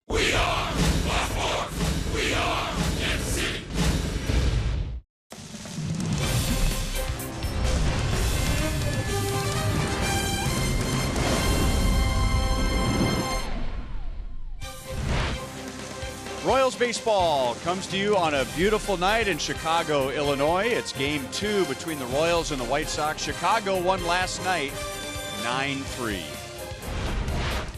We are Black Horse. We are MC. Royals baseball comes to you on a beautiful night in Chicago, Illinois. It's game 2 between the Royals and the White Sox. Chicago won last night 9-3.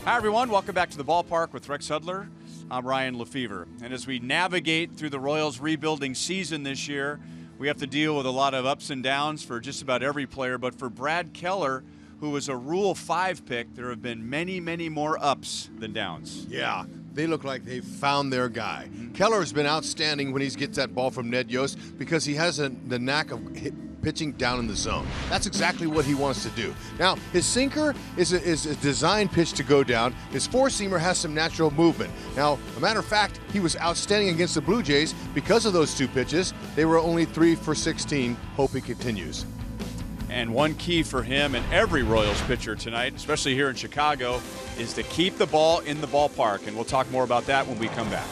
Hi, everyone. Welcome back to the ballpark with Rex Hudler. I'm Ryan Lefevre. And as we navigate through the Royals' rebuilding season this year, we have to deal with a lot of ups and downs for just about every player. But for Brad Keller, who was a Rule 5 pick, there have been many, many more ups than downs. Yeah, they look like they've found their guy. Keller has been outstanding when he gets that ball from Ned Yost because he has the knack of pitching down in the zone. That's exactly what he wants to do. Now, his sinker is a designed pitch to go down. His four-seamer has some natural movement. Now, a matter of fact, he was outstanding against the Blue Jays because of those two pitches. They were only 3 for 16. Hope he continues. And one key for him and every Royals pitcher tonight, especially here in Chicago, is to keep the ball in the ballpark. And we'll talk more about that when we come back.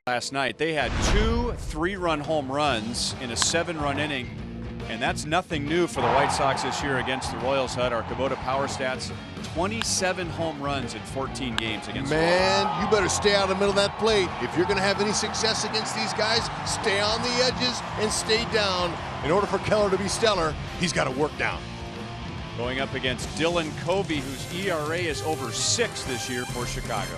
Last night, they had 2 3-run home runs in a 7-run inning, and that's nothing new for the White Sox this year against the Royals. Had our Kubota Power Stats, 27 home runs in 14 games against the Royals. Man, you better stay out of the middle of that plate. If you're going to have any success against these guys, stay on the edges and stay down. In order for Keller to be stellar, he's got to work down. Going up against Dylan Covey, whose ERA is over 6 this year for Chicago.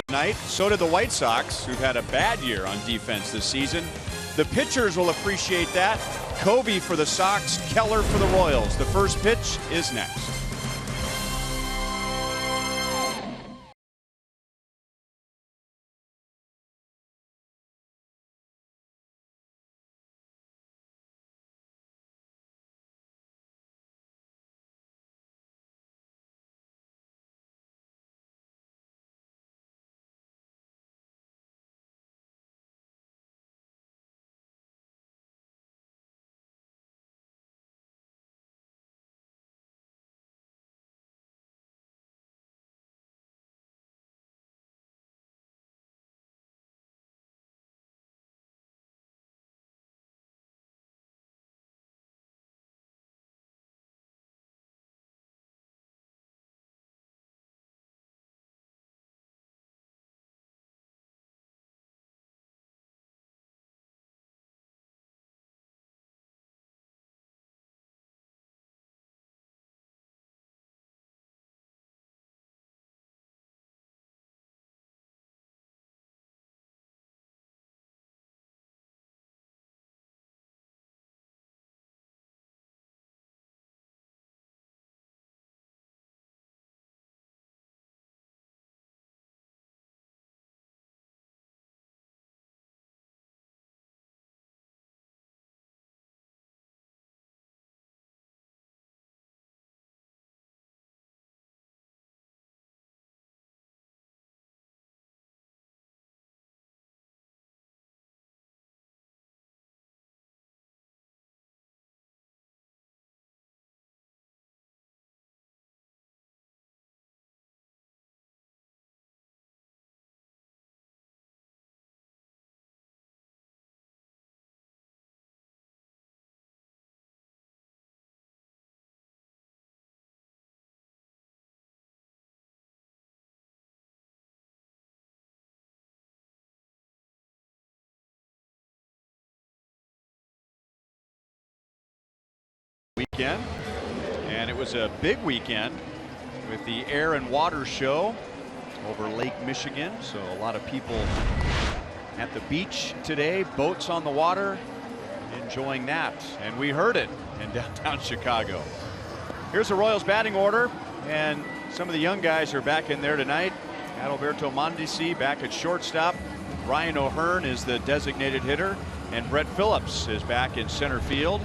tonight. So did the White Sox, who've had a bad year on defense this season. The pitchers will appreciate that. Covey for the Sox, Keller for the Royals. The first pitch is next. Weekend, and it was a big weekend with the Air and Water Show over Lake Michigan. So a lot of people at the beach today, boats on the water, enjoying that, and we heard it in downtown Chicago. Here's the Royals batting order, and some of the young guys are back in there tonight. Adalberto Mondesi back at shortstop. Ryan O'Hearn is the designated hitter, and Brett Phillips is back in center field.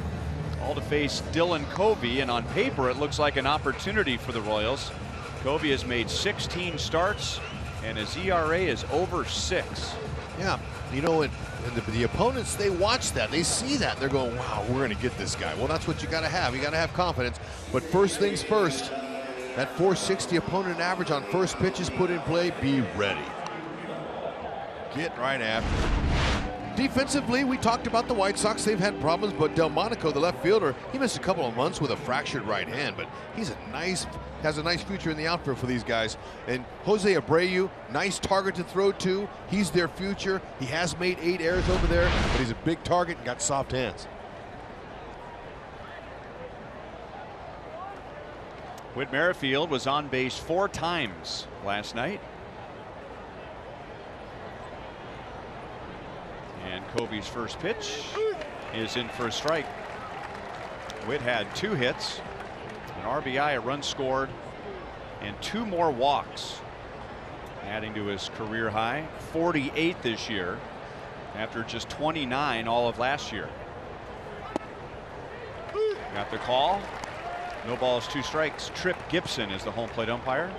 All to face Dylan Covey, and on paper it looks like an opportunity for the Royals. Covey has made 16 starts, and his ERA is over 6. Yeah, you know, and the opponents, they watch that, they see that, they're going, wow, we're going to get this guy. Well, that's what you got to have. You got to have confidence. But first things first, that 460 opponent average on first pitch is put in play. Be ready. Get right after it. Defensively, we talked about the White Sox. They've had problems, but Delmonico, the left fielder, he missed a couple of months with a fractured right hand, but he's has a nice future in the outfield for these guys. And Jose Abreu, nice target to throw to. He's their future. He has made 8 errors over there, but he's a big target and got soft hands. Whit Merrifield was on base 4 times last night. And Covey's first pitch is in for a strike. Whit had 2 hits, an RBI, a run scored, and 2 more walks, adding to his career high, 48 this year, after just 29 all of last year. Got the call. No balls, 2 strikes. Trip Gibson is the home plate umpire.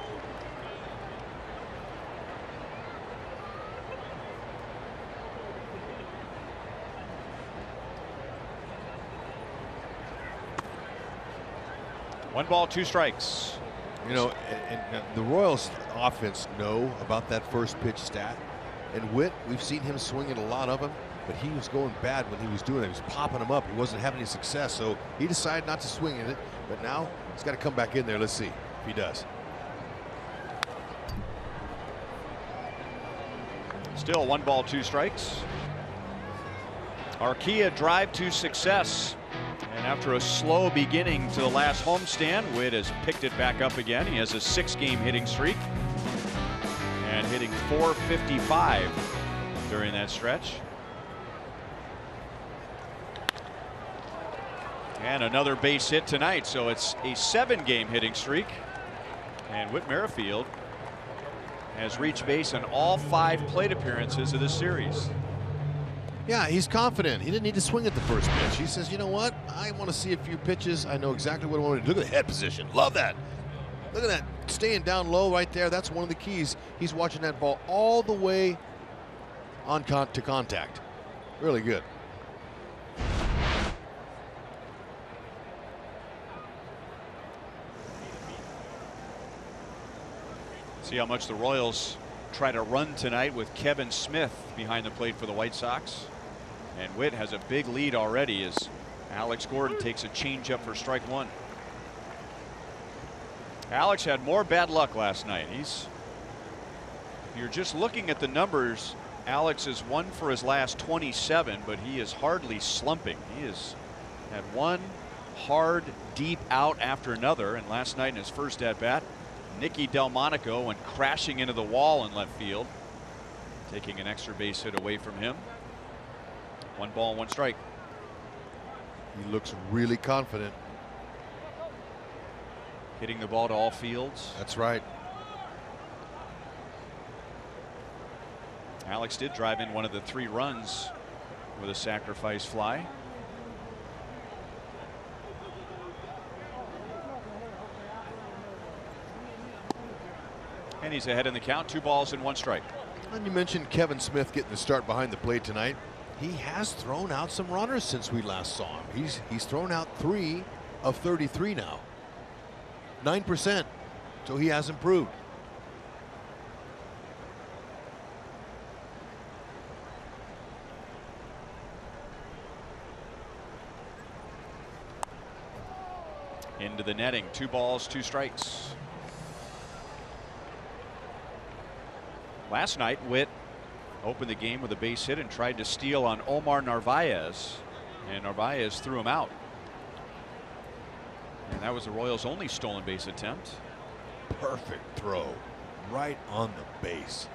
One ball, 2 strikes. You know, and the Royals offense know about that first pitch stat. And Whit, we've seen him swinging a lot of them, but he was going bad when he was doing it. He was popping them up. He wasn't having any success, so he decided not to swing in it. But now he's got to come back in there. Let's see if he does. Still 1 ball, 2 strikes. Arcia drive to success. And after a slow beginning to the last homestand, Whit has picked it back up again. He has a 6-game hitting streak. and hitting .455 during that stretch. And another base hit tonight, so it's a 7-game hitting streak. And Whit Merrifield has reached base in all 5 plate appearances of this series. Yeah, he's confident. He didn't need to swing at the first pitch. He says, you know what? I want to see a few pitches. I know exactly what I want to do. Look at the head position. Love that. Look at that. Staying down low right there. That's one of the keys. He's watching that ball all the way on to contact. Really good. See how much the Royals try to run tonight with Kevin Smith behind the plate for the White Sox. And Whit has a big lead already as Alex Gordon takes a changeup for strike 1. Alex had more bad luck last night. If you're just looking at the numbers, Alex is 1 for his last 27, but he is hardly slumping. He has had one hard, deep out after another, and last night in his first at-bat, Nicky Delmonico went crashing into the wall in left field, taking an extra base hit away from him. 1 ball, 1 strike. He looks really confident. Hitting the ball to all fields. That's right. Alex did drive in one of the 3 runs with a sacrifice fly. And he's ahead in the count. 2 balls and 1 strike. And you mentioned Kevin Smith getting the start behind the plate tonight. He has thrown out some runners since we last saw him. He's thrown out 3 of 33 now. 9%. So he has improved. Into the netting. 2 balls, 2 strikes. Last night, Whit opened the game with a base hit and tried to steal on Omar Narvaez, and Narvaez threw him out. And that was the Royals' only stolen base attempt. Perfect throw right on the base.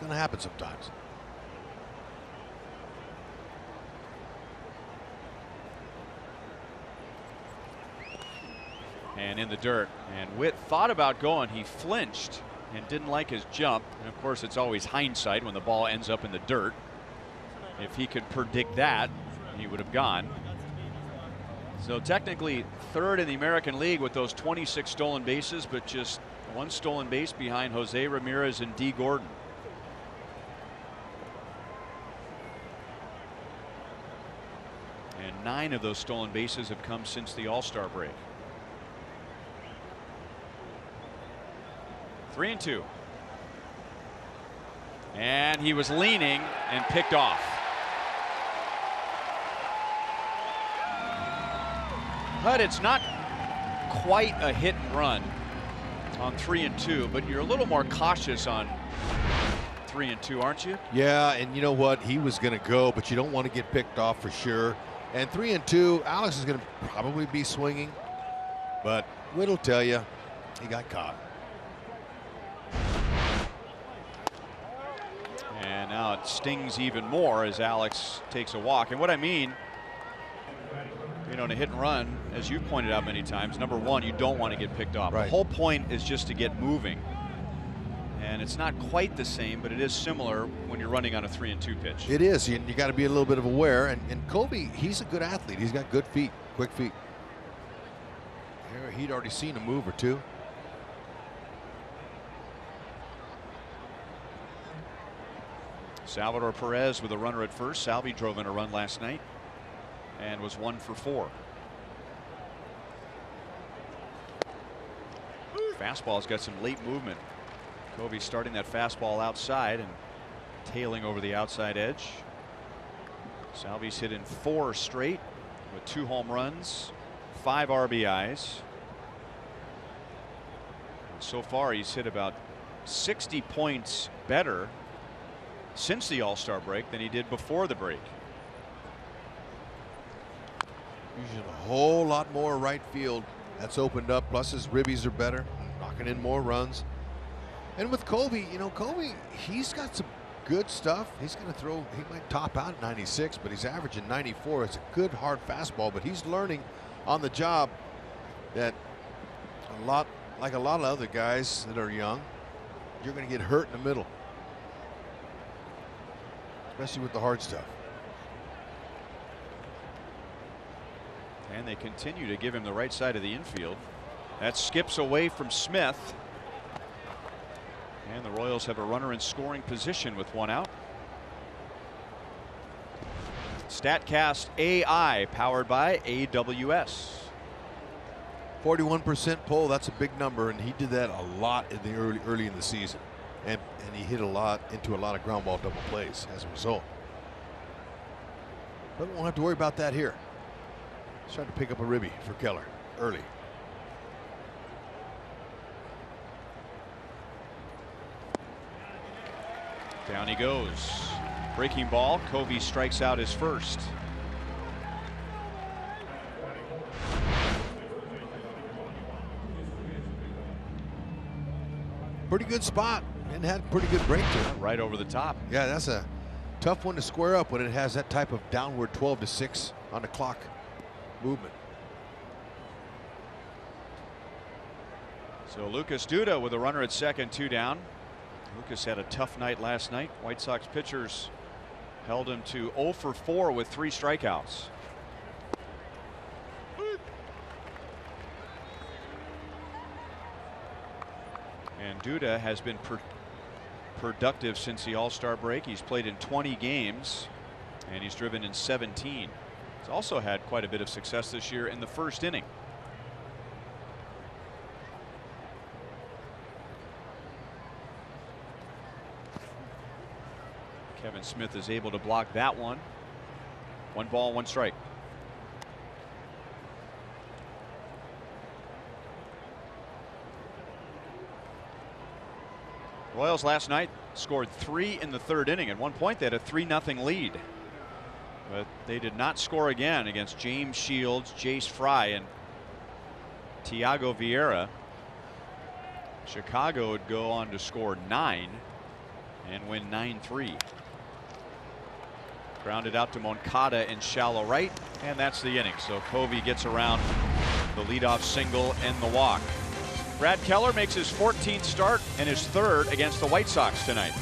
Gonna happen sometimes. And in the dirt, and Whit thought about going. He flinched and didn't like his jump, and of course it's always hindsight when the ball ends up in the dirt. If he could predict that, he would have gone. So technically 3rd in the American League with those 26 stolen bases, but just 1 stolen base behind Jose Ramirez and D. Gordon. And 9 of those stolen bases have come since the All-Star break. 3-2. And he was leaning and picked off. But it's not quite a hit and run on 3-2, but you're a little more cautious on 3-2, aren't you? Yeah, and you know what? He was going to go, but you don't want to get picked off for sure. And 3-2, Alex is going to probably be swinging, but Whit will tell you he got caught. And now it stings even more as Alex takes a walk. And what I mean, you know, in a hit and run, as you pointed out many times, number 1, you don't want to get picked off. Right. The whole point is just to get moving. And it's not quite the same, but it is similar when you're running on a 3-2 pitch. It is. You got to be a little bit of aware. And Kobe, he's a good athlete. He's got good feet, quick feet. Here, he'd already seen a move or 2. Salvador Perez with a runner at first. Salvi drove in a run last night and was 1 for 4. Fastball's got some late movement. Kobe starting that fastball outside and tailing over the outside edge. Salvi's hit in 4 straight with 2 home runs, 5 RBIs. And so far he's hit about 60 points better since the All-Star break than he did before the break. Using a whole lot more right field. That's opened up. Plus his ribbies are better. Knocking in more runs. And with Kobe, you know, Kobe, he's got some good stuff. He's going to throw, he might top out at 96, but he's averaging 94. It's a good, hard fastball, but he's learning on the job that like a lot of other guys that are young, you're going to get hurt in the middle, especially with the hard stuff. And they continue to give him the right side of the infield. That skips away from Smith. And the Royals have a runner in scoring position with one out. StatCast AI, powered by AWS. 41% pull, that's a big number, and he did that a lot in the early in the season. And he hit a lot into a lot of ground ball double plays as a result. But we won't have to worry about that here. He's trying to pick up a ribby for Keller early. Down he goes. Breaking ball. Covey strikes out his first. Pretty good spot and had pretty good break to it. Right over the top. Yeah, that's a tough one to square up when it has that type of downward 12-6 on the clock movement. So Lucas Duda with a runner at second, 2 down. Lucas had a tough night last night. White Sox pitchers held him to 0 for 4 with 3 strikeouts. And Duda has been productive since the All-Star break. He's played in 20 games and he's driven in 17. He's also had quite a bit of success this year in the first inning. Kevin Smith is able to block that one. 1 ball, 1 strike. Royals last night scored 3 in the 3rd inning. At one point they had a 3-0 lead. But they did not score again against James Shields, Jace Fry, and Tiago Vieira. Chicago would go on to score 9 and win 9-3. Grounded out to Moncada in shallow right, and that's the inning. So Covey gets around the leadoff single and the walk. Brad Keller makes his 14th start and his 3rd against the White Sox tonight.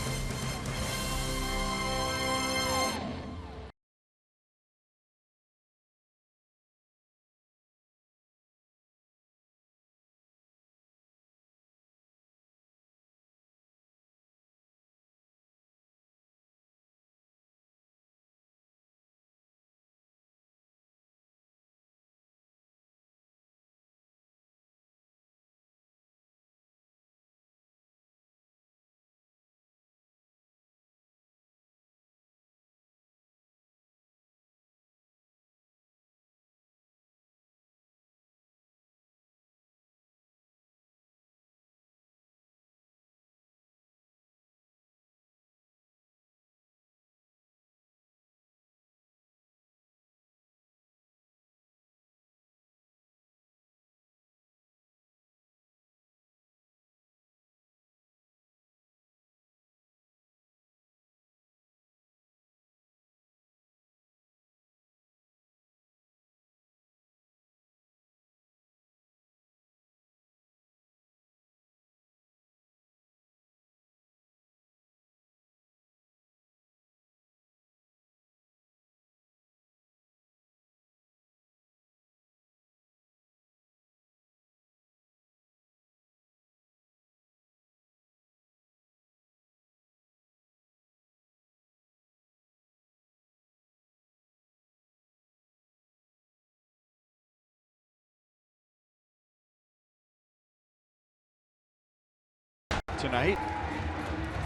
Tonight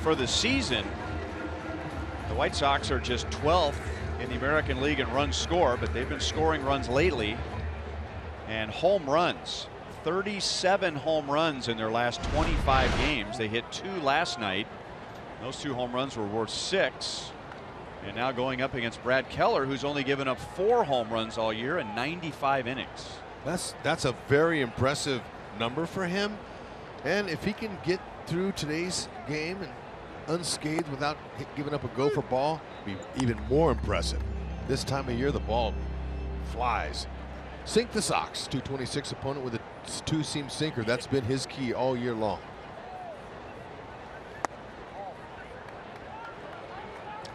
for the season, the White Sox are just 12th in the American League in runs scored, but they've been scoring runs lately. And home runs, 37 home runs in their last 25 games. They hit 2 last night. Those 2 home runs were worth 6. And now going up against Brad Keller, who's only given up 4 home runs all year in 95 innings. That's a very impressive number for him. And if he can get through today's game and unscathed without giving up a gopher ball, be even more impressive. This time of year, the ball flies. Sink the socks. 226 opponent with a two-seam sinker. That's been his key all year long.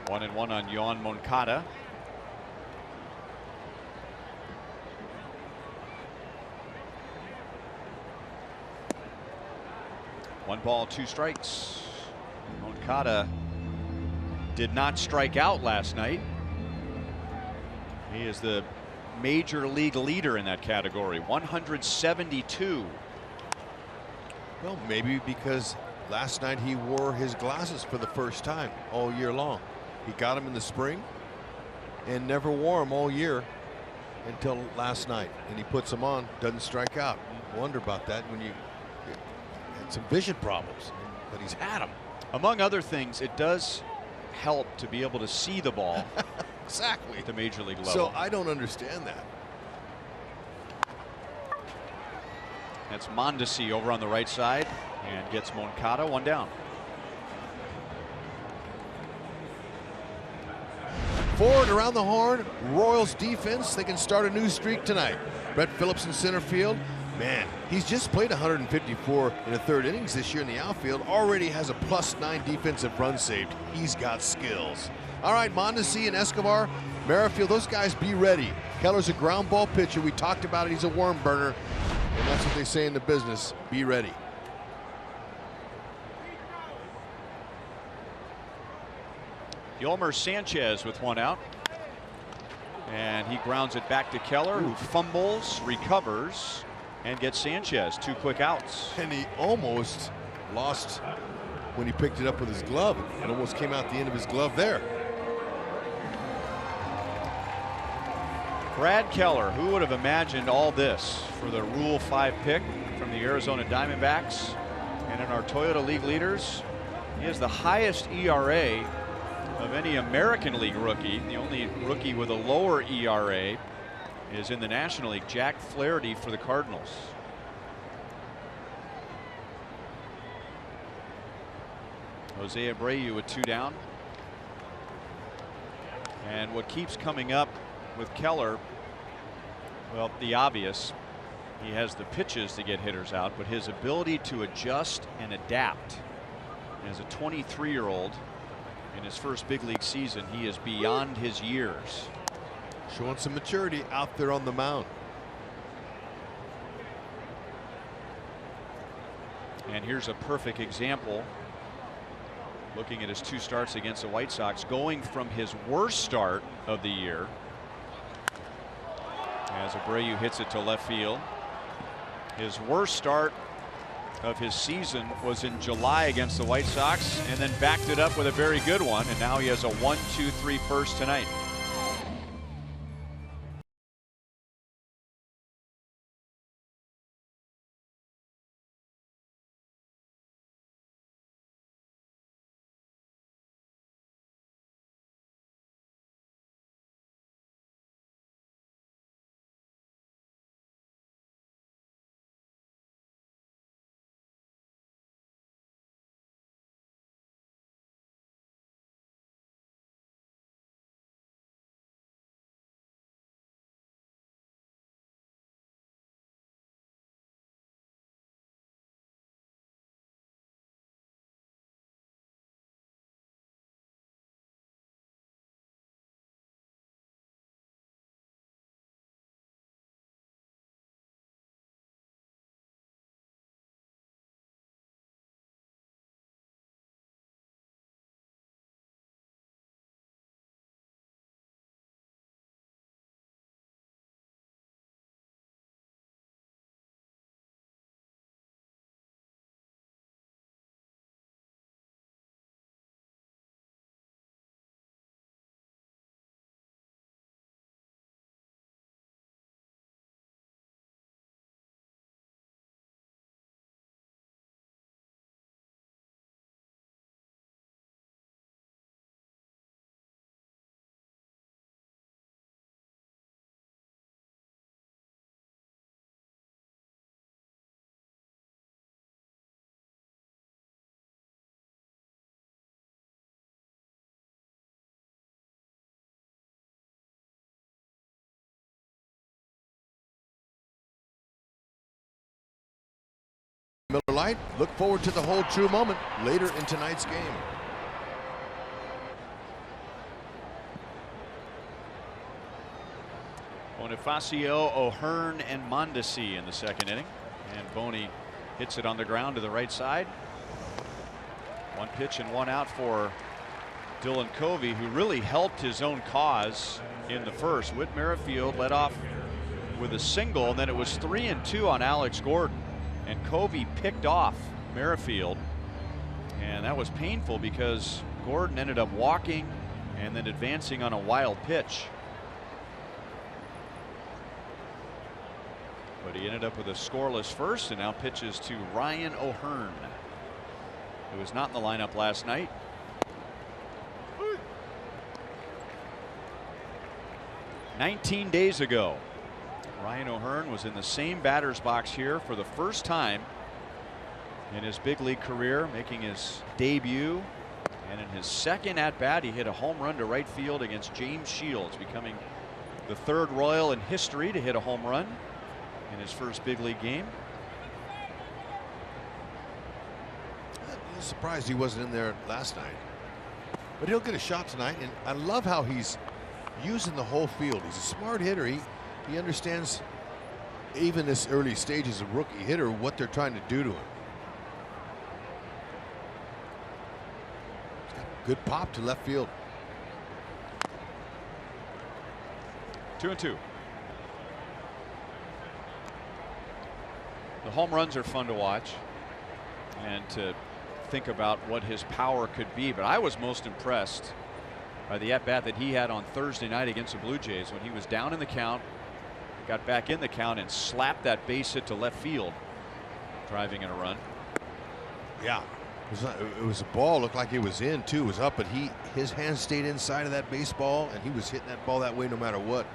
1-1 on Yoan Moncada. One ball, two strikes. Moncada did not strike out last night. He is the major league leader in that category, 172. Well, maybe because last night he wore his glasses for the first time all year long. He got them in the spring and never wore them all year until last night. And he puts them on, doesn't strike out. You wonder about that when you had some vision problems, but he's had them. Among other things, it does help to be able to see the ball. Exactly. At the major league level. So I don't understand that. That's Mondesi over on the right side and gets Moncada one down. Forward around the horn, Royals defense, they can start a new streak tonight. Brett Phillips in center field. Man, he's just played 154 in the third innings this year in the outfield. Already has a +9 defensive run saved. He's got skills. All right, Mondesi and Escobar, Merrifield, those guys be ready. Keller's a ground ball pitcher. We talked about it. He's a worm burner. And that's what they say in the business. Be ready. Yolmer Sanchez with one out. And he grounds it back to Keller, who fumbles, recovers, and gets Sanchez. Two quick outs. And he almost lost when he picked it up with his glove. It almost came out the end of his glove there. Brad Keller, who would have imagined all this for the Rule 5 pick from the Arizona Diamondbacks? And in our Toyota League leaders, he has the highest ERA of any American League rookie. The only rookie with a lower ERA is in the National League, Jack Flaherty for the Cardinals. Jose Abreu with two down. And what keeps coming up with Keller, well, the obvious, he has the pitches to get hitters out, but his ability to adjust and adapt. As a 23-year-old in his first big league season, he is beyond his years. Showing some maturity out there on the mound. And here's a perfect example. Looking at his two starts against the White Sox, going from his worst start of the year, as Abreu hits it to left field. His worst start of his season was in July against the White Sox, and then backed it up with a very good one, and now he has a 1-2-3 first tonight. Light, look forward to the whole true moment later in tonight's game. Bonifacio, O'Hearn, and Mondesi in the second inning. And Boney hits it on the ground to the right side. One pitch and one out for Dylan Covey, who really helped his own cause in the first. Whit Merrifield led off with a single, and then it was 3-2 on Alex Gordon. And Covey picked off Merrifield. And that was painful because Gordon ended up walking and then advancing on a wild pitch. But he ended up with a scoreless first and now pitches to Ryan O'Hearn, who was not in the lineup last night. "19 days ago, Ryan O'Hearn was in the same batter's box here for the first time in his big league career, making his debut. And in his second at bat, he hit a home run to right field against James Shields, becoming the third Royal in history to hit a home run in his first big league game. I was surprised he wasn't in there last night, but he'll get a shot tonight. And I love how he's using the whole field. He's a smart hitter. He understands, even this early stage as a rookie hitter, what they're trying to do to him. He's got a good pop to left field. 2-2. The home runs are fun to watch and to think about what his power could be, but I was most impressed by the at-bat that he had on Thursday night against the Blue Jays when he was down in the count, got back in the count, and slapped that base hit to left field, driving in a run. Yeah, it was a ball, looked like it was in too. It was up, but his hands stayed inside of that baseball, and he was hitting that ball that way no matter what.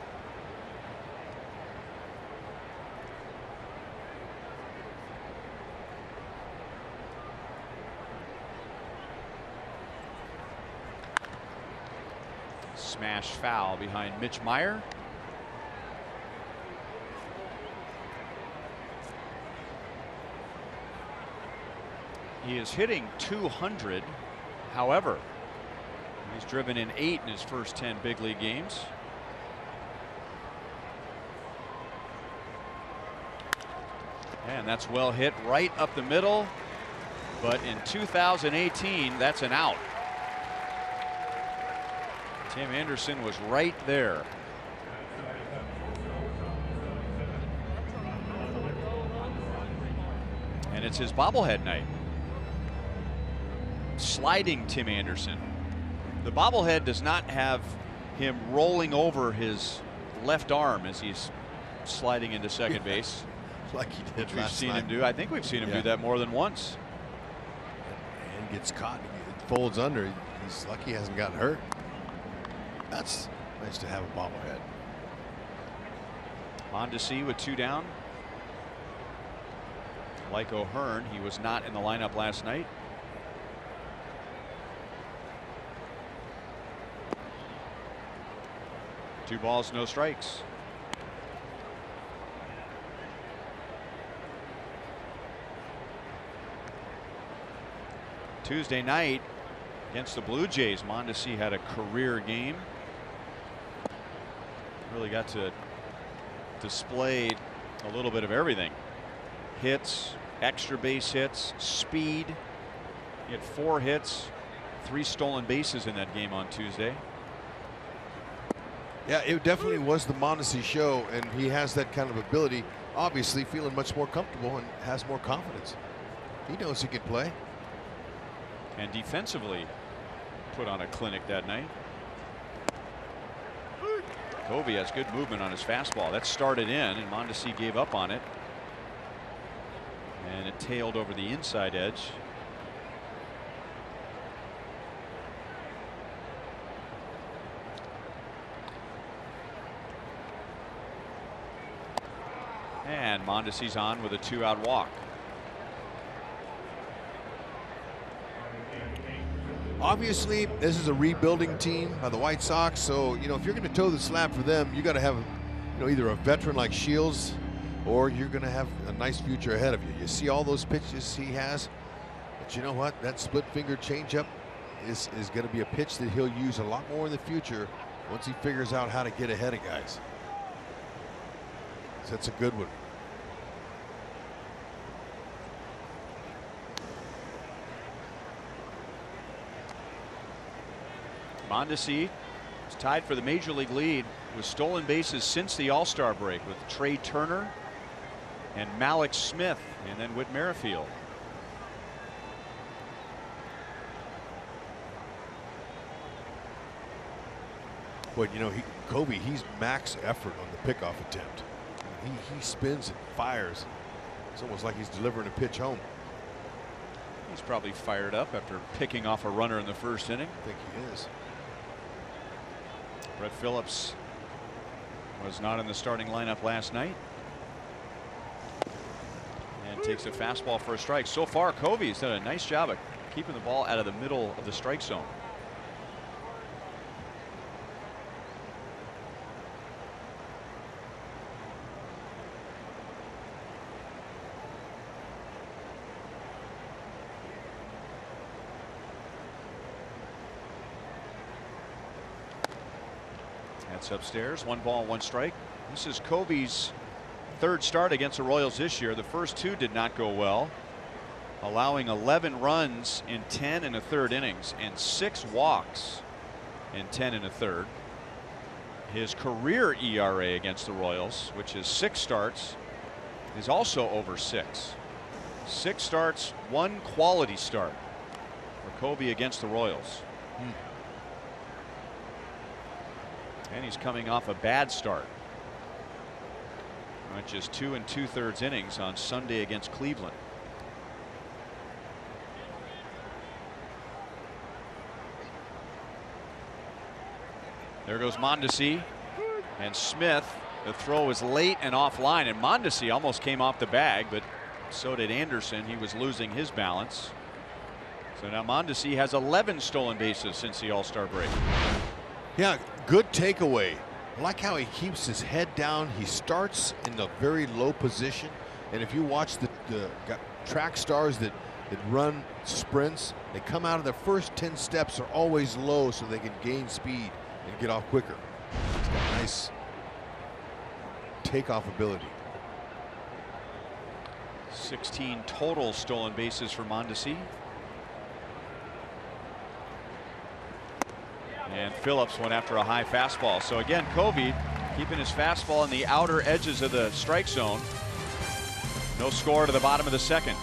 Smash foul behind Mitch Meyer. He is hitting .200. However, he's driven in 8 in his first 10 big league games. And that's well hit right up the middle. But in 2018, that's an out. Tim Anderson was right there. And it's his bobblehead night. Sliding Tim Anderson. The bobblehead does not have him rolling over his left arm as he's sliding into second base. Like he did We've last seen night. him do. I think we've seen him do that more than once. And gets caught. It folds under. He's lucky he hasn't gotten hurt. That's nice to have a bobblehead. Mondesi with 2 down. Like O'Hearn, he was not in the lineup last night. Two balls, no strikes. Tuesday night against the Blue Jays, Mondesi had a career game. Really got to display a little bit of everything. Hits, extra base hits, speed. He had 4 hits, 3 stolen bases in that game on Tuesday. Yeah, it definitely was the Mondesi show, and he has that kind of ability. Obviously feeling much more comfortable and has more confidence. He knows he can play. And defensively put on a clinic that night. Covey has good movement on his fastball. That started in, and Mondesi gave up on it. And it tailed over the inside edge. And Mondesi's on with a 2-out walk. Obviously, this is a rebuilding team by the White Sox, so if you're going to toe the slab for them, you got to have either a veteran like Shields or you're going to have a nice future ahead of you. You see all those pitches he has, but you know what? That split finger changeup is going to be a pitch that he'll use a lot more in the future once he figures out how to get ahead of guys. So that's a good one. Mondesi is tied for the major league lead with stolen bases since the All-Star break with Trey Turner and Malik Smith and then Whit Merrifield. But you know, Kobe, he's max effort on the pickoff attempt. He spins and fires. It's almost like he's delivering a pitch home. He's probably fired up after picking off a runner in the first inning. I think he is. Brett Phillips was not in the starting lineup last night. And takes a fastball for a strike. So far, Kobe's done a nice job of keeping the ball out of the middle of the strike zone. That's upstairs. 1 ball, 1 strike. This is Kobe's third start against the Royals this year. The first 2 did not go well, allowing 11 runs in 10 1/3 innings and 6 walks in 10 1/3. His career ERA against the Royals, which is 6 starts, is also over 6. 6 starts, 1 quality start for Kobe against the Royals. And he's coming off a bad start. Just 2 2/3 innings on Sunday against Cleveland. There goes Mondesi and Smith. The throw is late and offline, and Mondesi almost came off the bag, but so did Anderson. He was losing his balance. So now Mondesi has 11 stolen bases since the All-Star break. Yeah, good takeaway. I like how he keeps his head down. He starts in a very low position. And if you watch the track stars that run sprints, they come out of their first 10 steps are always low so they can gain speed and get off quicker. He's got nice takeoff ability. 16 total stolen bases for Mondesi. And Phillips went after a high fastball. So again, Kobe keeping his fastball on the outer edges of the strike zone. No score to the bottom of the second.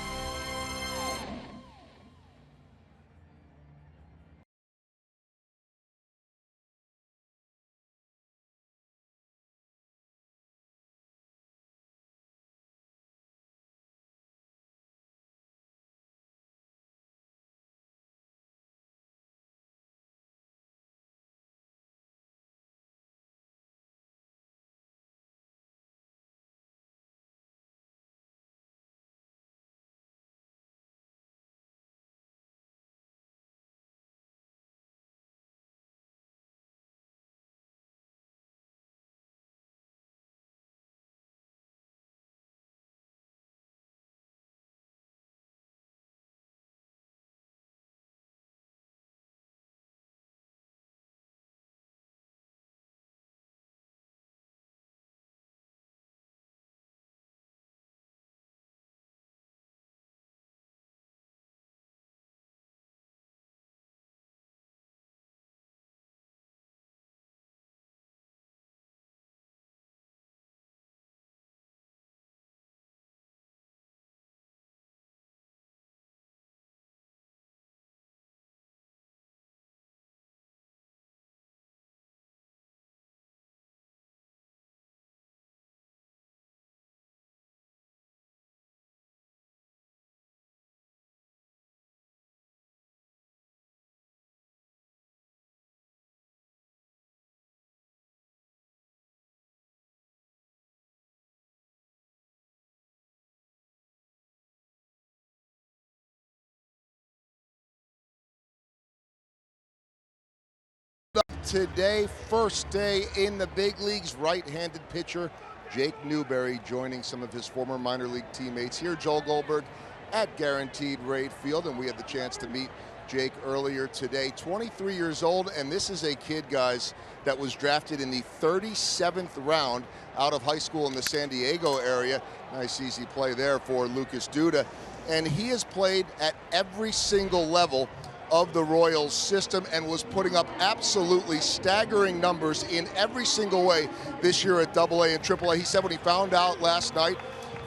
Today, first day in the big leagues, right-handed pitcher Jake Newberry joining some of his former minor league teammates here, Joel Goldberg, at Guaranteed Rate Field, and we had the chance to meet Jake earlier today. 23 years old, and this is a kid, guys, that was drafted in the 37th round out of high school in the San Diego area. Nice easy play there for Lucas Duda. And he has played at every single level of the Royals system and was putting up absolutely staggering numbers in every single way this year at AA and AAA. He said when he found out last night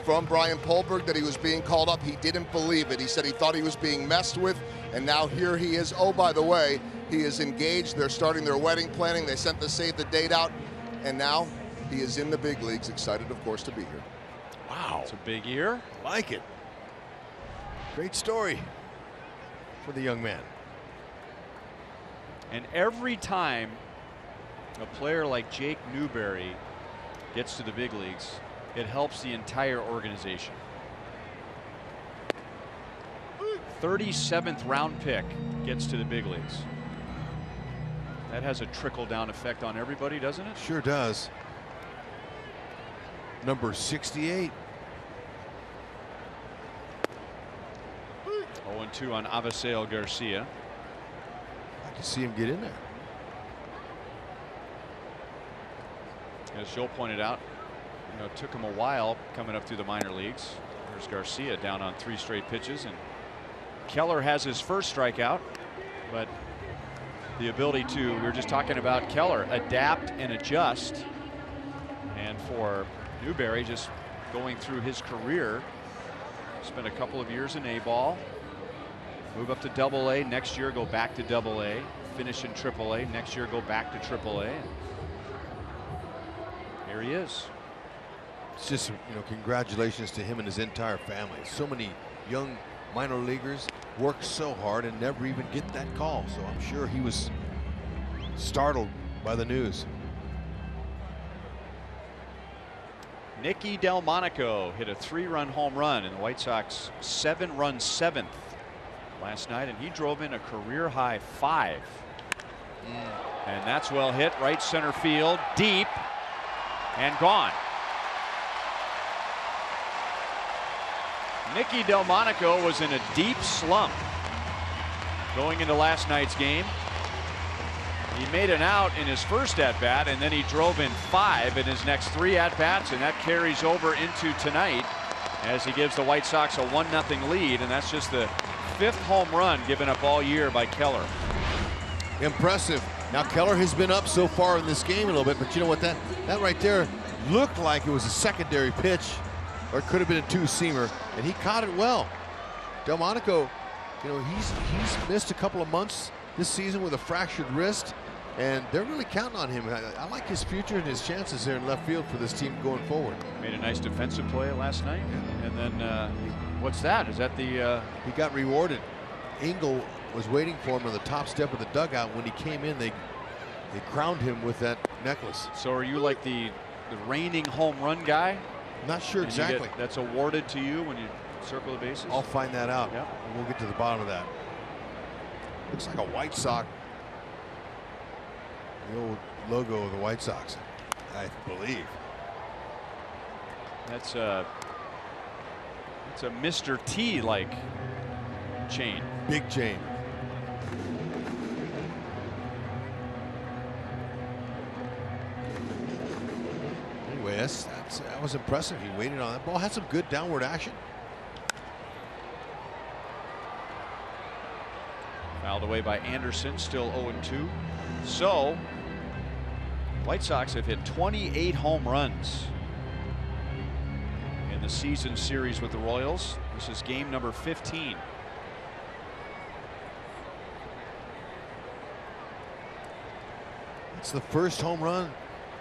from Brian Polberg that he was being called up, he didn't believe it. He said he thought he was being messed with, and now here he is. Oh, by the way, he is engaged. They're starting their wedding planning. They sent the save the date out, and now he is in the big leagues. Excited, of course, to be here. Wow. It's a big year. Like it. Great story for the young man. And every time a player like Jake Newberry gets to the big leagues, it helps the entire organization. 37th round pick gets to the big leagues. That has a trickle-down effect on everybody, doesn't it? Sure does. Number 68. 0-2 on Avisail Garcia. I can see him get in there. As Joel pointed out, it took him a while coming up through the minor leagues. There's Garcia down on 3 straight pitches, and Keller has his first strikeout, but the ability to, we were just talking about Keller, adapt and adjust. And for Newberry, just going through his career, spent a couple of years in A-ball, move up to AA, next year go back to AA, finish in AAA, next year go back to AAA. Here he is. It's just, congratulations to him and his entire family. So many young minor leaguers work so hard and never even get that call. So I'm sure he was startled by the news. Nicky Delmonico hit a 3-run home run in the White Sox 7-run 7th last night, and he drove in a career high 5. And that's well hit, right center field, deep and gone. Nicky Delmonico was in a deep slump going into last night's game. He made an out in his first at-bat, and then he drove in 5 in his next 3 at-bats, and that carries over into tonight as he gives the White Sox a 1-0 lead, and that's just the 5th home run given up all year by Keller. Impressive. Now Keller has been up so far in this game a little bit, but you know what, that right there looked like it was a secondary pitch, or it could have been a 2-seamer, and he caught it well. Delmonico, he's missed a couple of months this season with a fractured wrist, and they're really counting on him. I like his future and his chances there in left field for this team going forward. Made a nice defensive play last night, and then what's that? Is that the? He got rewarded. Engel was waiting for him on the top step of the dugout. When he came in, they crowned him with that necklace. So are you like the reigning home run guy? Not sure exactly. That's awarded to you when you circle the bases? I'll find that out. Yep. And we'll get to the bottom of that. Looks like a White Sox. The old logo of the White Sox, I believe. That's a Mr. T like chain. Big chain. Anyway, that was impressive. He waited on that ball. Had some good downward action. Fouled away by Anderson, still 0-2. So, White Sox have hit 28 home runs in the season series with the Royals. This is game number 15. It's the first home run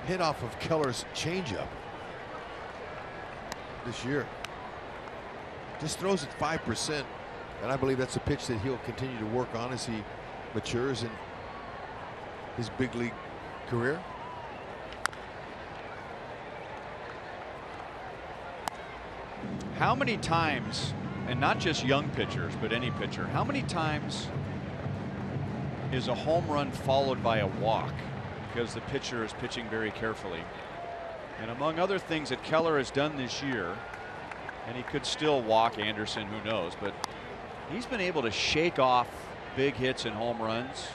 hit off of Keller's changeup this year. Just throws at 5%, and I believe that's a pitch that he'll continue to work on as he matures in his big league career. How many times, and not just young pitchers, but any pitcher, how many times is a home run followed by a walk because the pitcher is pitching very carefully? And among other things that Keller has done this year, and he could still walk Anderson, who knows, but he's been able to shake off big hits and home runs,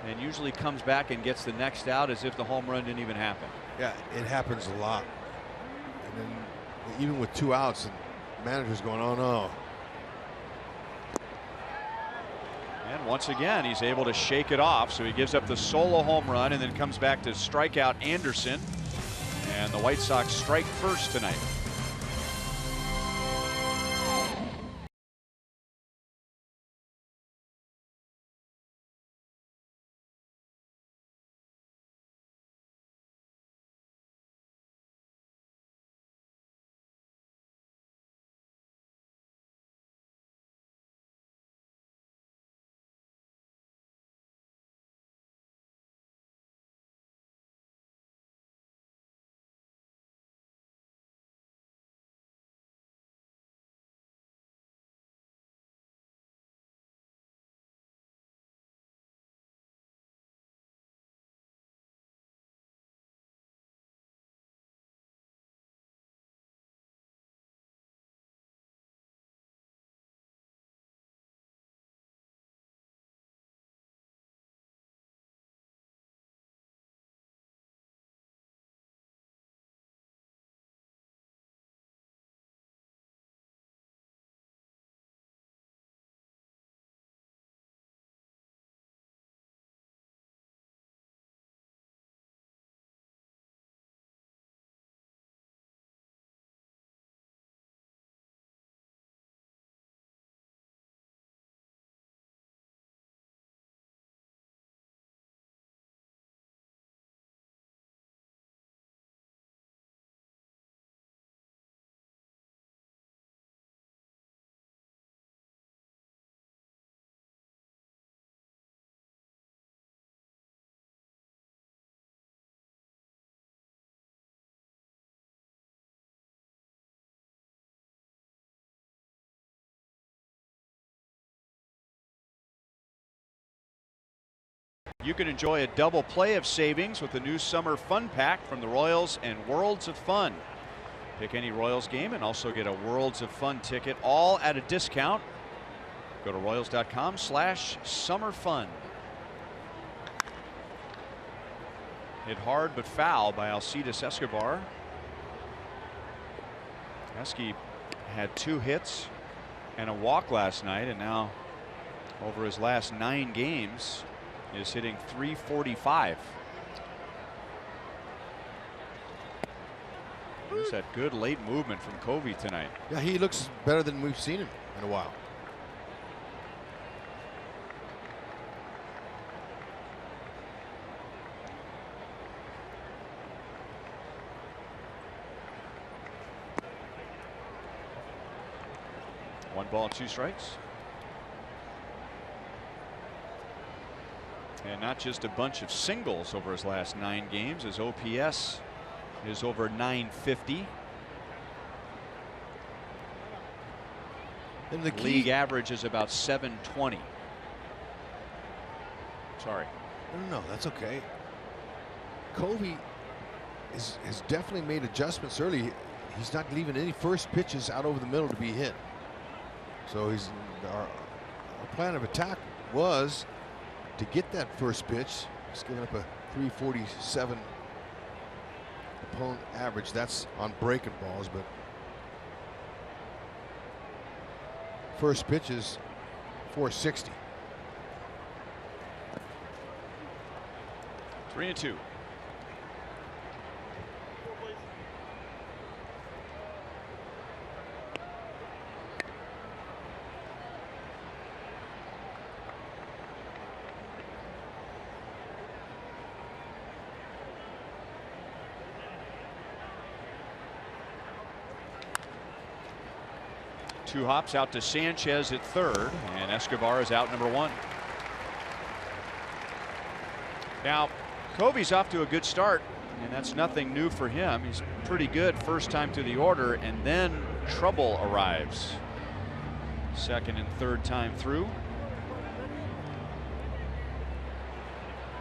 and usually comes back and gets the next out as if the home run didn't even happen. Yeah, it happens a lot. And then even with 2 outs, and manager's going, oh no. And once again, he's able to shake it off, so he gives up the solo home run and then comes back to strike out Anderson. And the White Sox strike first tonight. You can enjoy a double play of savings with the new summer fun pack from the Royals and Worlds of Fun. Pick any Royals game and also get a Worlds of Fun ticket, all at a discount. Go to royals.com/summerfun. Hit hard but foul by Alcides Escobar. Esky had 2 hits and a walk last night, and now over his last 9 games is hitting .345. There's that good late movement from Covey tonight. Yeah, he looks better than we've seen him in a while. One ball, 2 strikes. And not just a bunch of singles over his last 9 games. His OPS is over 950. And the league average is about 720. Sorry. No, that's okay. Covey has definitely made adjustments early. He's not leaving any first pitches out over the middle to be hit. So our plan of attack was to get that first pitch. He's giving up a .347 opponent average. That's on breaking balls, but first pitch is .460. 3-2. Two hops out to Sanchez at third, and Escobar is out number 1. Now, Covey's off to a good start, and that's nothing new for him. He's pretty good first time through the order, and then trouble arrives. Second and third time through.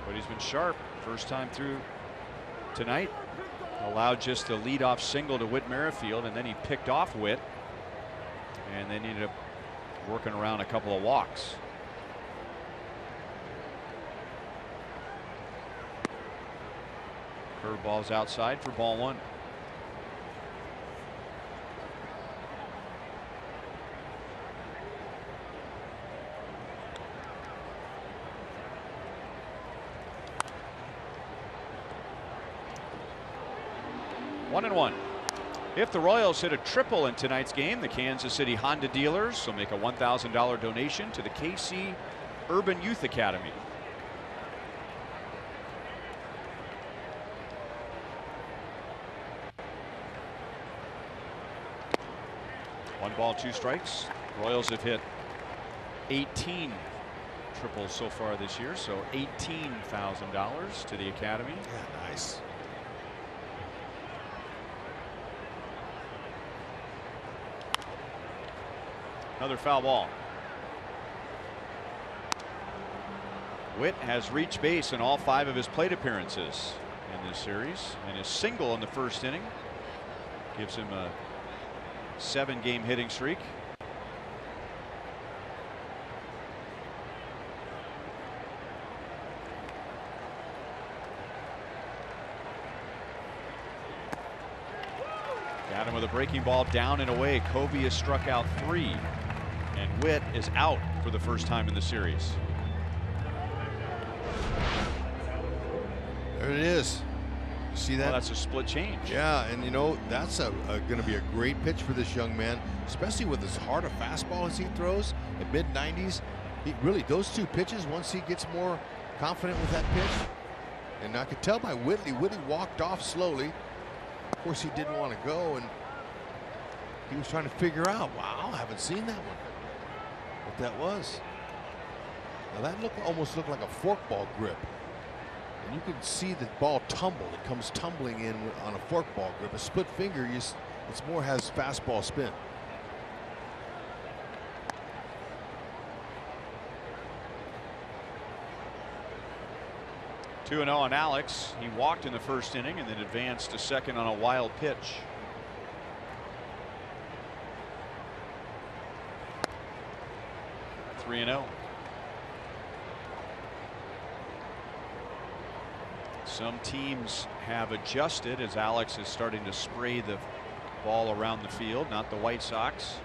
But he's been sharp first time through tonight. allowed just a leadoff single to Whit Merrifield, and then he picked off Whit, and then ended up working around a couple of walks. Curveball's outside for ball one. One and one. If the Royals hit a triple in tonight's game, the Kansas City Honda dealers will make a $1,000 donation to the KC Urban Youth Academy. One ball, two strikes. Royals have hit 18 triples so far this year, so $18,000 to the academy. Yeah, nice. Another foul ball. Whit has reached base in all 5 of his plate appearances in this series, and his single in the first inning gives him a 7-game hitting streak. Got him with a breaking ball down and away. Covey has struck out 3. And Whit is out for the first time in the series. There it is. You see that? Well, that's a split change. Yeah, and you know, that's going to be a great pitch for this young man, especially with as hard a fastball as he throws at mid-90s. He really, those 2 pitches, once he gets more confident with that pitch, and I could tell by Whitley walked off slowly. Of course, he didn't want to go, and he was trying to figure out, wow, I haven't seen that one. What that was. Now that almost looked like a forkball grip. And you can see the ball tumble. It comes tumbling in on a forkball grip. A split finger, it's more has fastball spin. Two 2-0 on Alex. He walked in the first inning and then advanced to second on a wild pitch. Three 3-0. Some teams have adjusted as Alex is starting to spray the ball around the field, not the White Sox.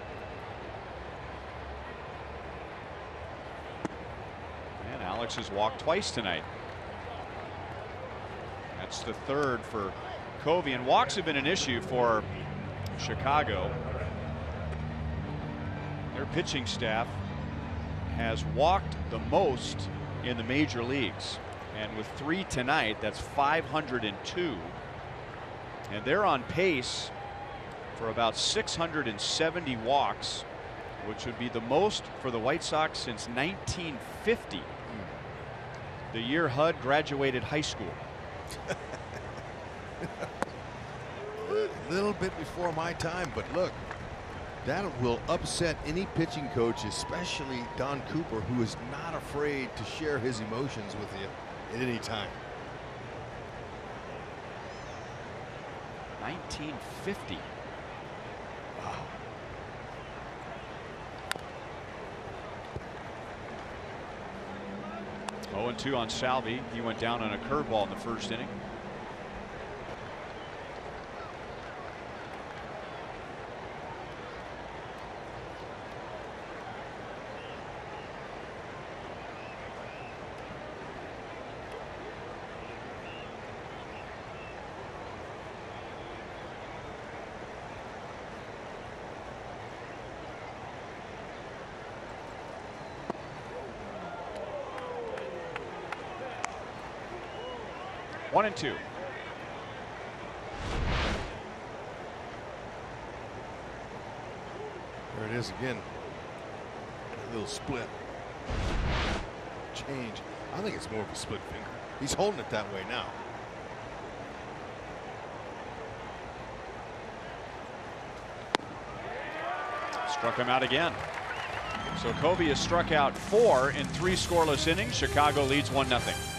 And Alex has walked twice tonight. That's the 3rd for Covey, and walks have been an issue for Chicago. Their pitching staff has walked the most in the major leagues, and with 3 tonight, that's 502, and they're on pace for about 670 walks, which would be the most for the White Sox since 1950, the year Hud graduated high school. A little bit before my time, but look, that will upset any pitching coach, especially Don Cooper, who is not afraid to share his emotions with you at any time. 1950. Wow. Oh, 0-2 on Salvi. He went down on a curveball in the first inning. One and 2. There it is again. A little split. Change. I think it's more of a split finger. He's holding it that way now. Struck him out again. So Covey has struck out 4 in 3 scoreless innings. Chicago leads 1-0.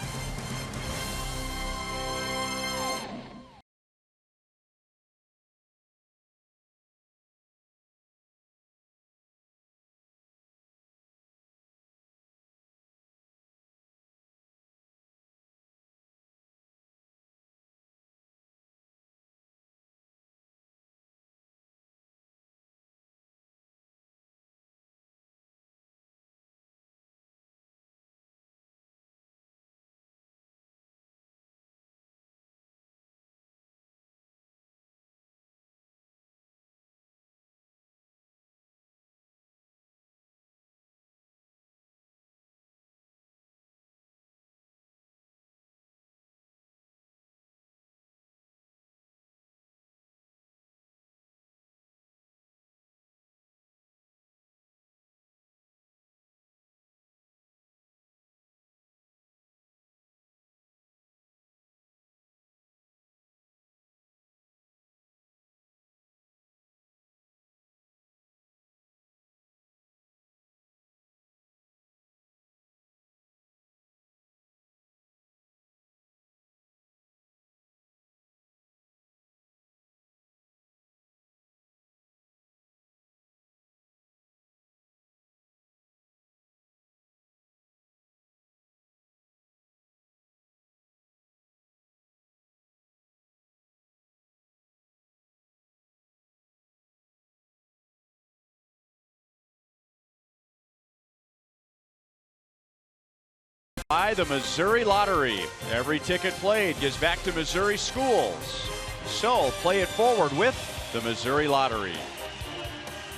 by the Missouri Lottery. Every ticket played gives back to Missouri schools. So play it forward with the Missouri Lottery.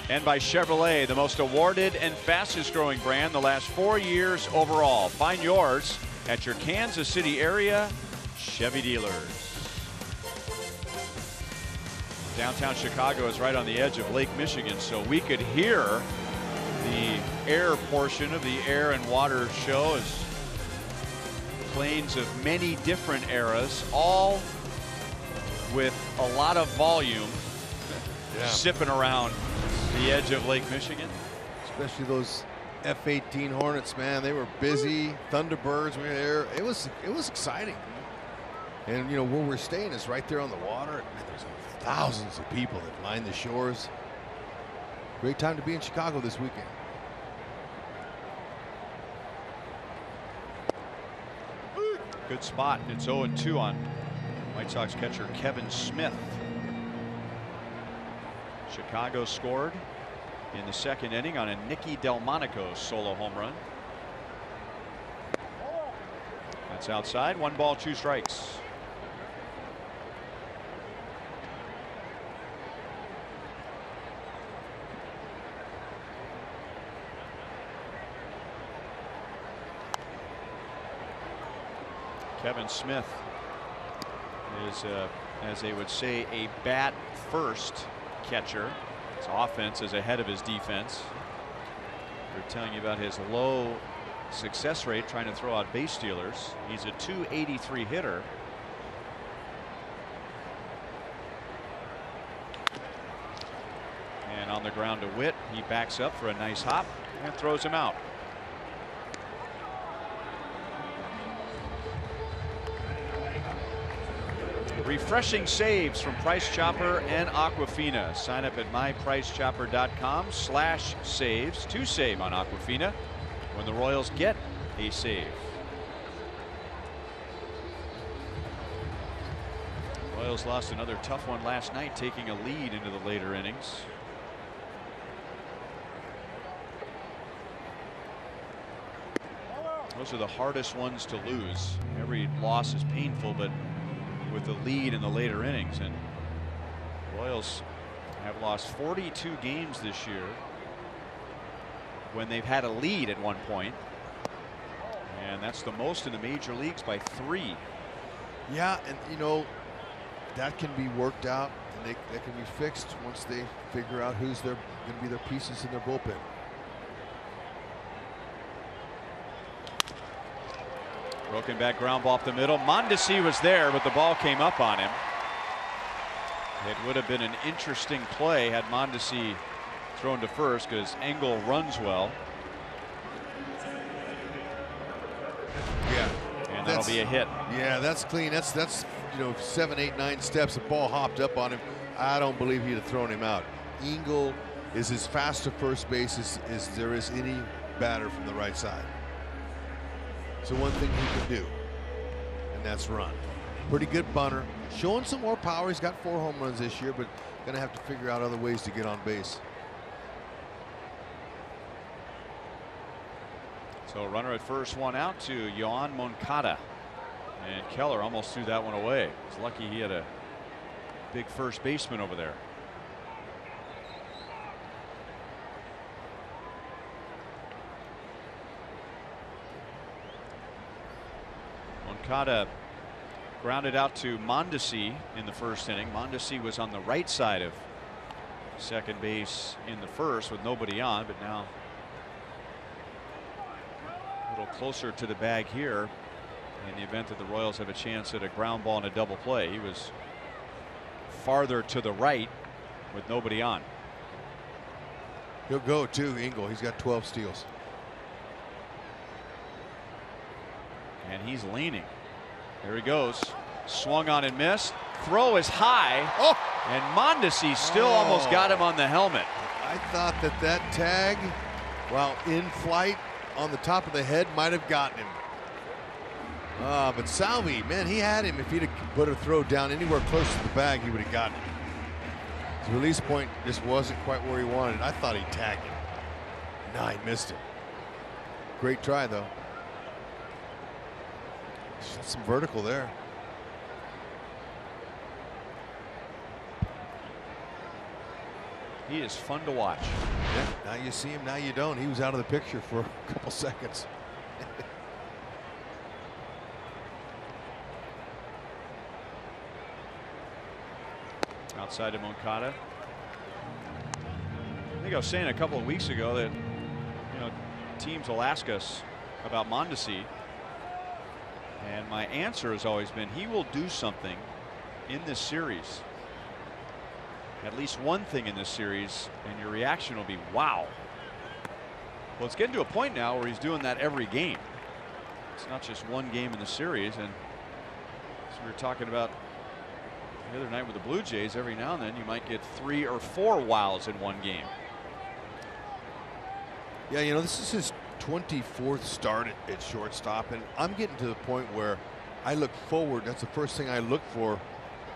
And by Chevrolet, the most awarded and fastest growing brand the last 4 years overall. Find yours at your Kansas City area Chevy dealers. Downtown Chicago is right on the edge of Lake Michigan, so we could hear the air portion of the Air and Water show as planes of many different eras, all with a lot of volume, zipping around the edge of Lake Michigan. Especially those F-18 Hornets, man. They were busy. Thunderbirds were there. It was exciting. And you know where we're staying is right there on the water. Man, there's thousands of people that line the shores. Great time to be in Chicago this weekend. Good spot. It's 0-2 on White Sox catcher Kevin Smith. Chicago scored in the second inning on a Nicky Delmonico solo home run. That's outside. 1 ball, 2 strikes. Kevin Smith is, as they would say, a bat first catcher. His offense is ahead of his defense. They're telling you about his low success rate trying to throw out base stealers. He's a .283 hitter. And on the ground to Witt, he backs up for a nice hop and throws him out. Refreshing saves from Price Chopper and Aquafina. Sign up at mypricechopper.com/saves to save on Aquafina when the Royals get a save. Royals lost another tough one last night, taking a lead into the later innings. Those are the hardest ones to lose. Every loss is painful, but with the lead in the later innings, and Royals have lost 42 games this year when they've had a lead at one point, and that's the most in the major leagues by 3. Yeah, and you know that can be worked out, and that can be fixed once they figure out who's going to be their pieces in their bullpen. Broken back ground ball up the middle. Mondesi was there, but the ball came up on him. It would have been an interesting play had Mondesi thrown to first, because Engel runs well. Yeah, and that'll be a hit. Yeah, that's clean. That's you know 7, 8, 9 steps. The ball hopped up on him. I don't believe he'd have thrown him out. Engel is as fast to first base as there is any batter from the right side. So one thing he can do, and that's run. Pretty good bunter, showing some more power. He's got 4 home runs this year, but gonna have to figure out other ways to get on base. So runner at first, 1 out to Yoan Moncada, and Keller almost threw that one away. He's lucky he had a big first baseman over there. Moncada grounded out to Mondesi in the first inning. Mondesi was on the right side of second base in the first with nobody on, but now a little closer to the bag here in the event that the Royals have a chance at a ground ball and a double play. He was farther to the right with nobody on. He'll go too, Engel. He's got 12 steals. And he's leaning. There he goes. Swung on and missed. Throw is high. Oh! And Mondesi still almost got him on the helmet. I thought that tag, while in flight on the top of the head, might have gotten him. But Salvi, man, he had him. If he'd have put a throw down anywhere close to the bag, he would have gotten him. His release point just wasn't quite where he wanted. I thought he tagged him. No, he missed it. Great try, though. That's some vertical there. He is fun to watch. Yeah, now you see him, now you don't. He was out of the picture for a couple seconds. Outside of Moncada. I think I was saying a couple of weeks ago that, you know, teams will ask us about Mondesi, and my answer has always been he will do something in this series, at least one thing in this series, and your reaction will be, wow. Well, it's getting to a point now where he's doing that every game. It's not just one game in the series, and as we were talking about the other night with the Blue Jays, every now and then you might get 3 or 4 wows in one game. Yeah, you know, this is his 24th start at shortstop, and I'm getting to the point where I look forward. That's the first thing I look for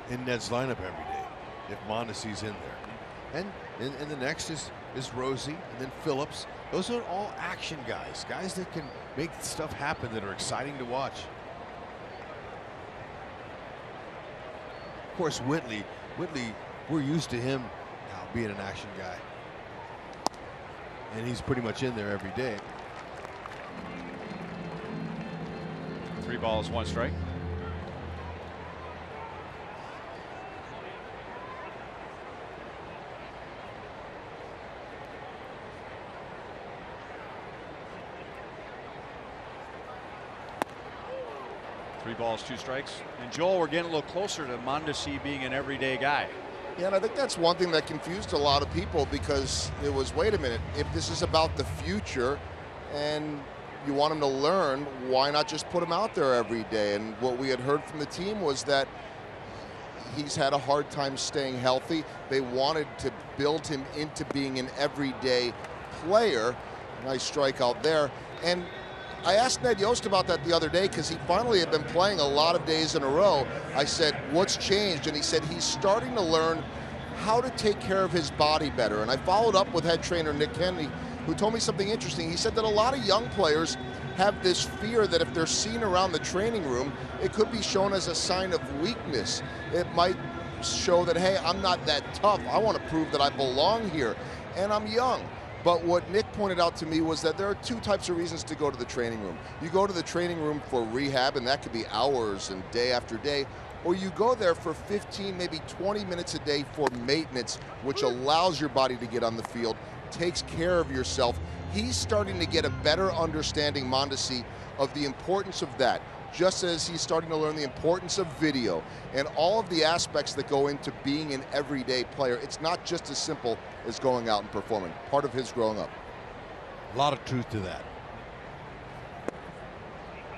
in Ned's lineup every day, if Mondesi's in there. And the next is Rosie, and then Phillips. Those are all action guys, guys that can make stuff happen that are exciting to watch. Of course, Whitley, we're used to him now being an action guy. And he's pretty much in there every day. 3 balls, 1 strike. Three balls, 2 strikes. And Joel, we're getting a little closer to Mondesi being an everyday guy. Yeah, and I think that's one thing that confused a lot of people, because it was, wait a minute, if this is about the future and you want him to learn, why not just put him out there every day? And what we had heard from the team was that he's had a hard time staying healthy. They wanted to build him into being an everyday player. Nice strikeout there. And I asked Ned Yost about that the other day, because he finally had been playing a lot of days in a row. I said, what's changed? And he said he's starting to learn how to take care of his body better. And I followed up with head trainer Nick Kennedy, who told me something interesting. He said that a lot of young players have this fear that if they're seen around the training room, it could be shown as a sign of weakness. It might show that, hey, I'm not that tough. I want to prove that I belong here, and I'm young. But what Nick pointed out to me was that there are 2 types of reasons to go to the training room. You go to the training room for rehab, and that could be hours and day after day, or you go there for 15, maybe 20 minutes a day for maintenance, which allows your body to get on the field, takes care of yourself. He's starting to get a better understanding, Mondesi, of the importance of that, just as he's starting to learn the importance of video and all of the aspects that go into being an everyday player. It's not just as simple as going out and performing. Part of his growing up. A lot of truth to that.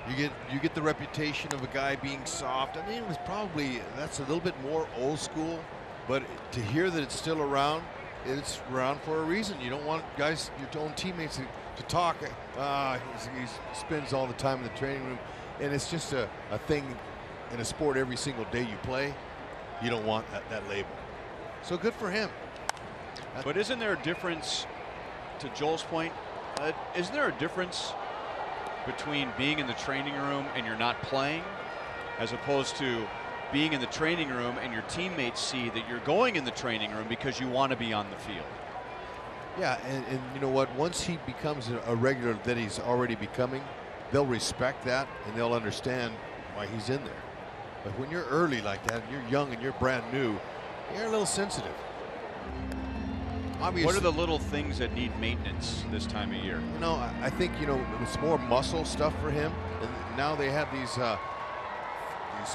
You get the reputation of a guy being soft. I mean, it was probably, that's a little bit more old school, but to hear that it's still around, it's around for a reason. You don't want guys, your own teammates to talk. He spends all the time in the training room, and it's just a thing in a sport every single day you play. You don't want that label. So good for him. But isn't there a difference, to Joel's point, isn't there a difference between being in the training room and you're not playing, as opposed to being in the training room and your teammates see that you're going in the training room because you want to be on the field? Yeah, and you know what? Once he becomes a regular that he's already becoming, they'll respect that and they'll understand why he's in there. But when you're early like that, and you're young and you're brand new, you're a little sensitive. Obviously, what are the little things that need maintenance this time of year? You know, I think, you know, it's more muscle stuff for him. And now they have these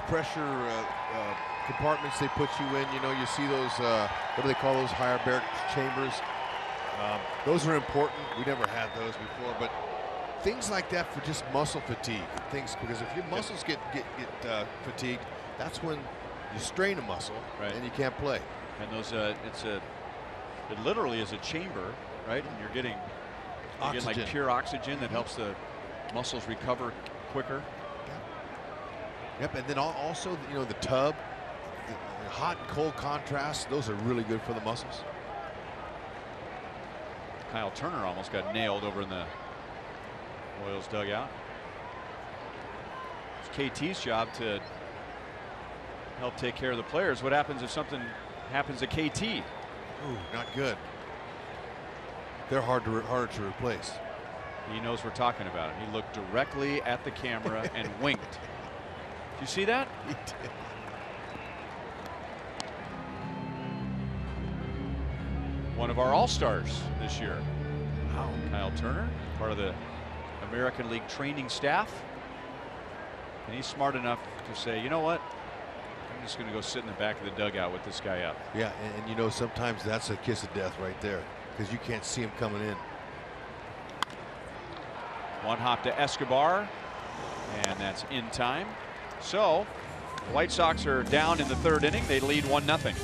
pressure compartments they put you in. You know, you see those, what do they call those, hyperbaric chambers? Those are important. We never had those before, but things like that for just muscle fatigue. Things, because if your muscles get fatigued, that's when you strain a muscle, right, and you can't play. And those, it literally is a chamber, right? And you're getting like pure oxygen that helps the muscles recover quicker. Yep, and then also, you know, the tub, the hot and cold contrast, those are really good for the muscles. Kyle Turner almost got nailed over in the Royals dugout. It's KT's job to help take care of the players. What happens if something happens to KT? Ooh, not good. They're harder to replace. He knows we're talking about it. He looked directly at the camera and winked. Did you see that? He did. One of our all-stars this year. Wow. Kyle Turner, part of the American League training staff. And he's smart enough to say, you know what? I'm just going to go sit in the back of the dugout with this guy up. Yeah, and you know, sometimes that's a kiss of death right there because you can't see him coming in. One hop to Escobar, and that's in time. So the White Sox are down in the third inning. They lead 1-0.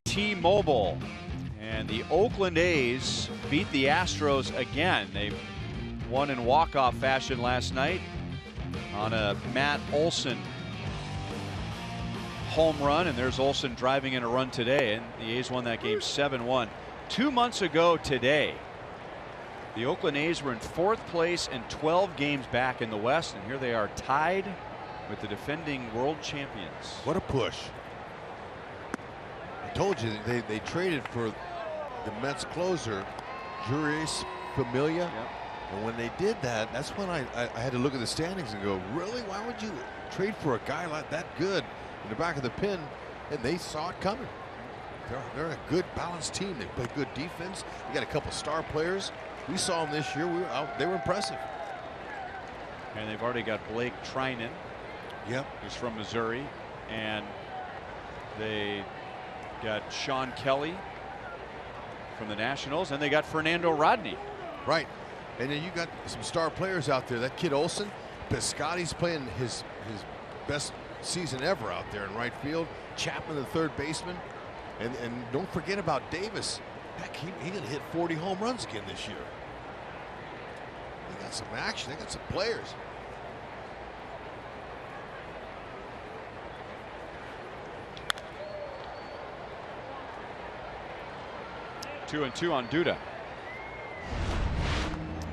T-Mobile, and the Oakland A's beat the Astros again. They won in walk-off fashion last night on a Matt Olson home run, and there's Olson driving in a run today, and the A's won that game 7-1. 2 months ago today, the Oakland A's were in 4th place and 12 games back in the West, and here they are tied with the defending world champions. What a push. I told you they traded for the Mets closer, Juris Familia. Yep. And when they did that, that's when I had to look at the standings and go, really? Why would you trade for a guy like that good in the back of the pin? And they saw it coming. They're a good balanced team. They play good defense. They got a couple star players. We saw them this year. They were impressive. And they've already got Blake Trinan. Yep. Who's from Missouri. And they got Sean Kelly from the Nationals, and they got Fernando Rodney. Right. And then you got some star players out there. That kid Olson, Piscotty's playing his best season ever out there in right field. Chapman, the third baseman. And don't forget about Davis. Heck, he gonna hit 40 home runs again this year. They got some action. They got some players. Two and two on Duda.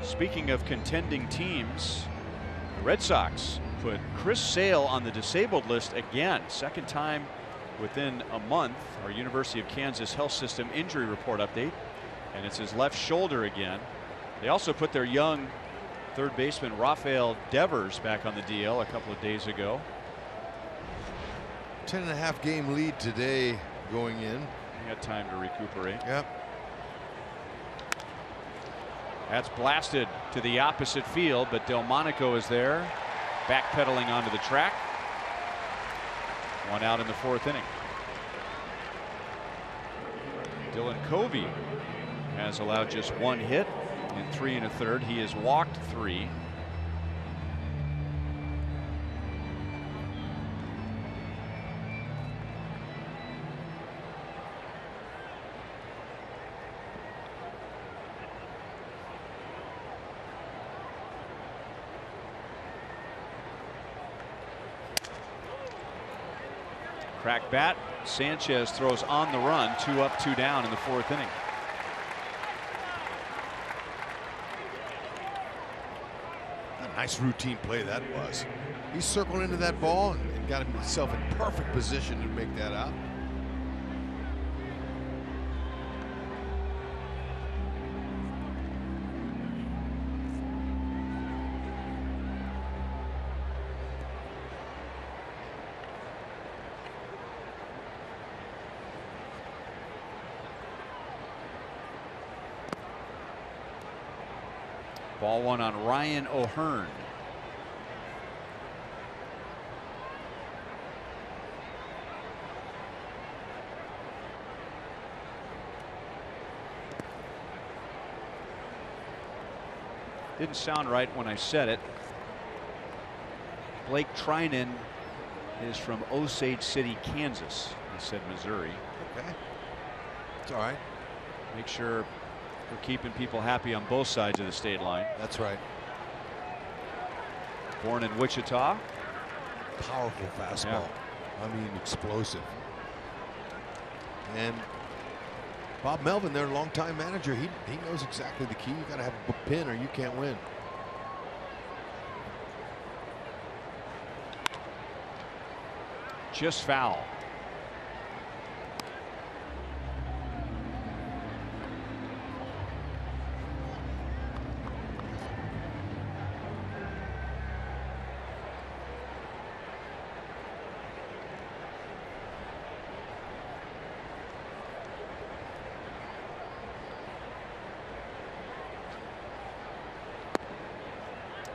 Speaking of contending teams, the Red Sox put Chris Sale on the disabled list again. Second time within a month. Our University of Kansas Health System injury report update, and it's his left shoulder again. They also put their young third baseman Rafael Devers back on the DL a couple of days ago. 10.5 game lead today going in. He had time to recuperate. Yep. That's blasted to the opposite field, but Delmonico is there, backpedaling onto the track. One out in the 4th inning. Dylan Covey has allowed just 1 hit in 3 1/3. He has walked 3. Crack bat. Sanchez throws on the run. 2 up, 2 down in the 4th inning. A nice routine play that was. He circled into that ball and got himself in perfect position to make that out. Ball 1 on Ryan O'Hearn. Didn't sound right when I said it. Blake Trinan is from Osage City, Kansas. I said Missouri. Okay. It's all right. Make sure we're keeping people happy on both sides of the state line. That's right. Born in Wichita. Powerful fastball. Yeah. I mean, explosive. And Bob Melvin, their longtime manager, he knows exactly the key. You got to have a pin or you can't win. Just foul.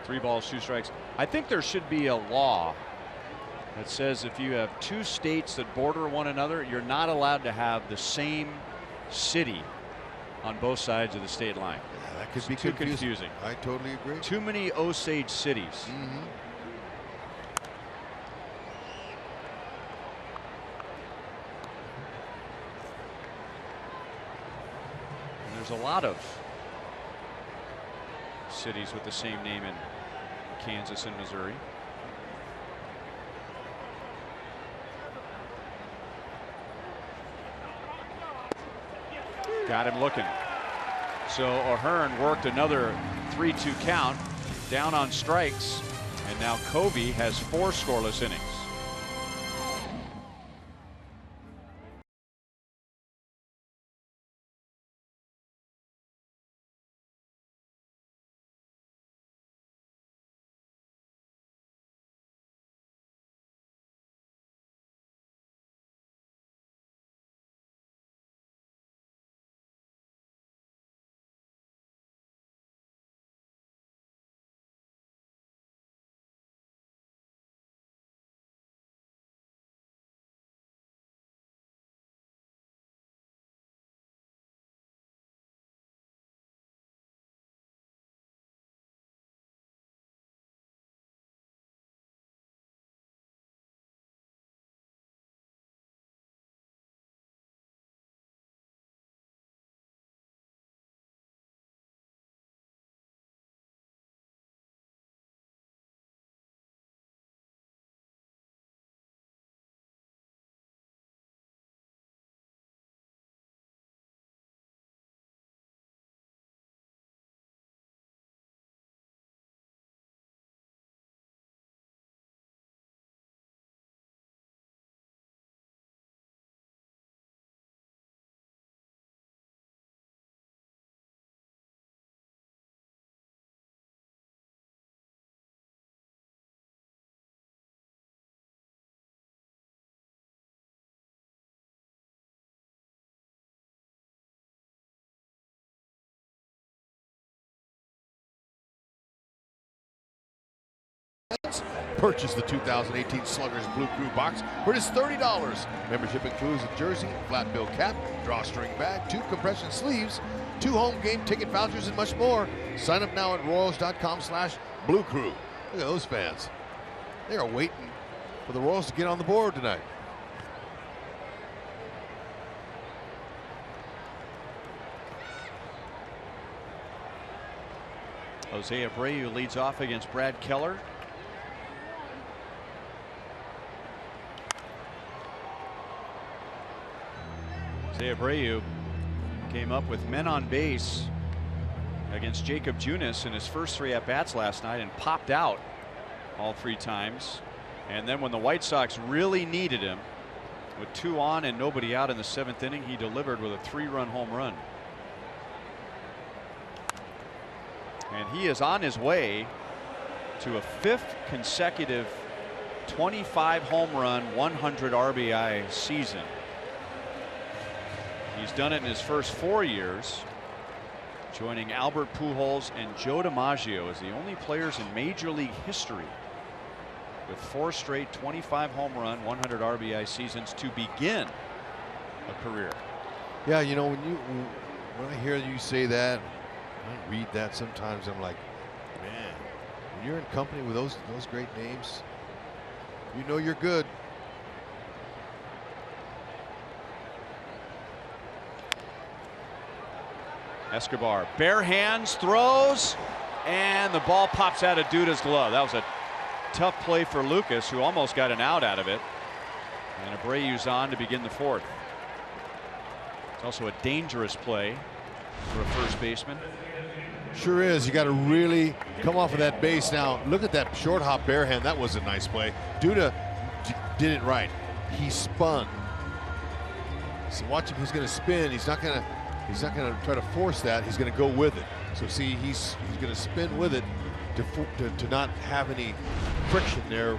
Three balls, 2 strikes. I think there should be a law that says if you have 2 states that border one another, you're not allowed to have the same city on both sides of the state line. Yeah, that could be too confusing. I totally agree. Too many Osage cities. Mm-hmm. And there's a lot of cities with the same name in Kansas and Missouri. Got him looking. So O'Hearn worked another 3-2 count, down on strikes, and now Covey has 4 scoreless innings. Purchase the 2018 Sluggers Blue Crew box for just $30. Membership includes a jersey, flat bill cap, drawstring bag, 2 compression sleeves, 2 home game ticket vouchers, and much more. Sign up now at Royals.com/Blue Crew. Look at those fans. They are waiting for the Royals to get on the board tonight. Jose Abreu leads off against Brad Keller. Jose Abreu came up with men on base against Jacob Junis in his first 3 at-bats last night and popped out all 3 times. And then when the White Sox really needed him, with 2 on and nobody out in the 7th inning, he delivered with a 3-run home run. And he is on his way to a 5th consecutive 25 home run, 100 RBI season. He's done it in his first 4 years, joining Albert Pujols and Joe DiMaggio as the only players in Major League history with 4 straight 25 home run, 100 RBI seasons to begin a career. Yeah, you know, when I hear you say that, I read that sometimes, I'm like, man, when you're in company with those great names, you know you're good. Escobar, bare hands, throws, and the ball pops out of Duda's glove. That was a tough play for Lucas, who almost got an out of it. And Abreu's on to begin the 4th. It's also a dangerous play for a first baseman. Sure is. You got to really come off of that base. Now, look at that short hop bare hand. That was a nice play. Duda did it right. He spun. So watch him. He's going to spin. He's not going to try to force that. He's going to go with it. So see, he's going to spin with it to not have any friction there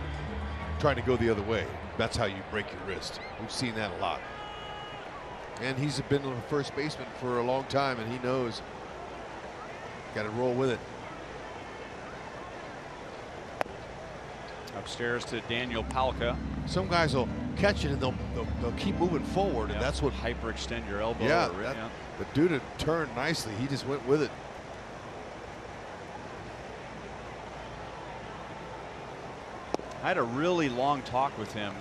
trying to go the other way. That's how you break your wrist. We've seen that a lot. And he's been a first baseman for a long time, and he knows. Got to roll with it. Upstairs to Daniel Palka. Some guys will catch it and they'll keep moving forward, and that's what hyperextend your elbow. Yeah, but Duda turned nicely. He just went with it. I had a really long talk with him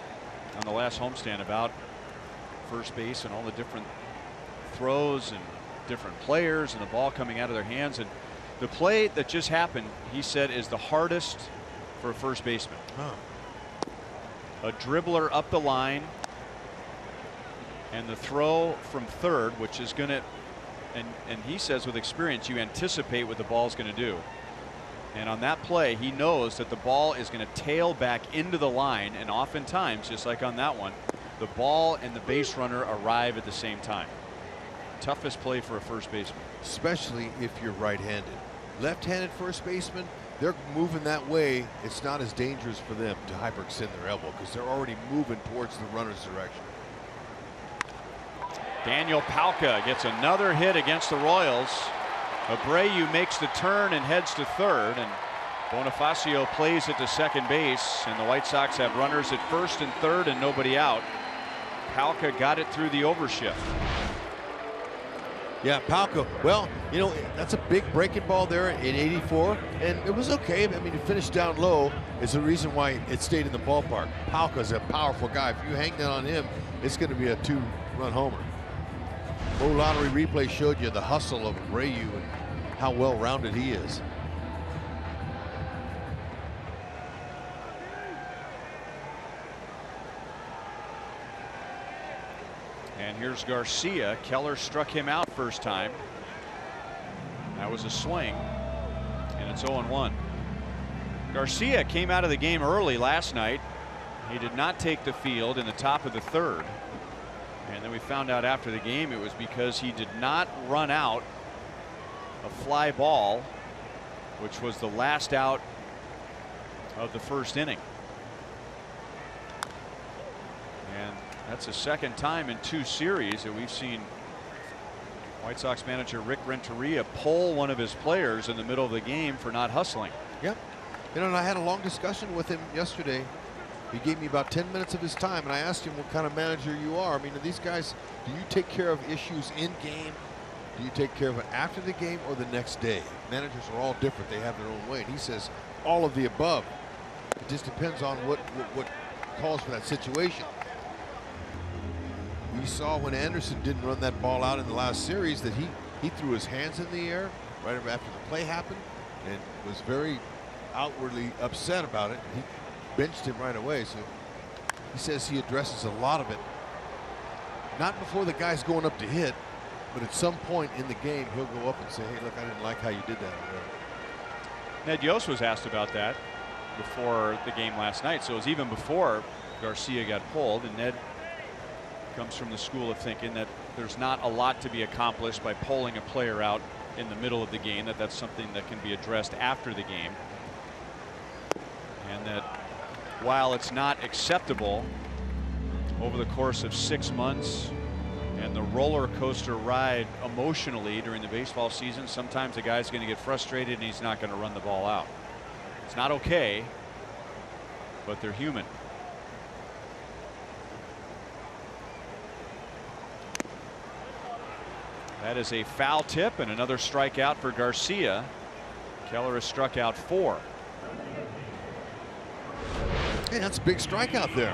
on the last homestand about first base and all the different throws and different players and the ball coming out of their hands. And the play that just happened, he said, is the hardest for a first baseman. A dribbler up the line, and the throw from third, which is going to, and he says with experience, you anticipate what the ball is going to do. And on that play, he knows that the ball is going to tail back into the line, and oftentimes, just like on that one, the ball and the base runner arrive at the same time. Toughest play for a first baseman. Especially if you're right-handed. Left-handed first baseman, they're moving that way. It's not as dangerous for them to hyperextend their elbow because they're already moving towards the runner's direction. Daniel Palka gets another hit against the Royals. Abreu makes the turn and heads to third, and Bonifacio plays it to second base, and the White Sox have runners at first and third and nobody out. Palka got it through the overshift. Yeah, Palka, well, you know, that's a big breaking ball there in 84, and it was okay. I mean, it finished down low is the reason why it stayed in the ballpark. Palka's a powerful guy. If you hang that on him, it's going to be a 2-run homer. Pro Lottery replay showed you the hustle of Abreu and how well-rounded he is. And here's Garcia. Keller struck him out first time. That was a swing, and it's 0-1. Garcia came out of the game early last night. He did not take the field in the top of the third. And then we found out after the game it was because he did not run out a fly ball, which was the last out of the first inning. And that's the second time in 2 series that we've seen White Sox manager Rick Renteria pull one of his players in the middle of the game for not hustling. Yep. You know, and I had a long discussion with him yesterday. He gave me about 10 minutes of his time, and I asked him what kind of manager you are. I mean, are these guys, do you take care of issues in game? Do you take care of it after the game or the next day? Managers are all different. They have their own way. And he says all of the above. It just depends on what calls for that situation. We saw when Anderson didn't run that ball out in the last series that he threw his hands in the air right after the play happened and was very outwardly upset about it. He benched him right away. So he says he addresses a lot of it. Not before the guy's going up to hit, but at some point in the game, he'll go up and say, hey, look, I didn't like how you did that. Ned Yost was asked about that before the game last night. So it was even before Garcia got pulled. And Ned comes from the school of thinking that there's not a lot to be accomplished by pulling a player out in the middle of the game, that's something that can be addressed after the game. And that while it's not acceptable over the course of 6 months and the roller coaster ride emotionally during the baseball season, sometimes a guy's going to get frustrated and he's not going to run the ball out. It's not okay, but they're human. That is a foul tip and another strikeout for Garcia. Keller has struck out 4. Hey, that's a big strikeout there.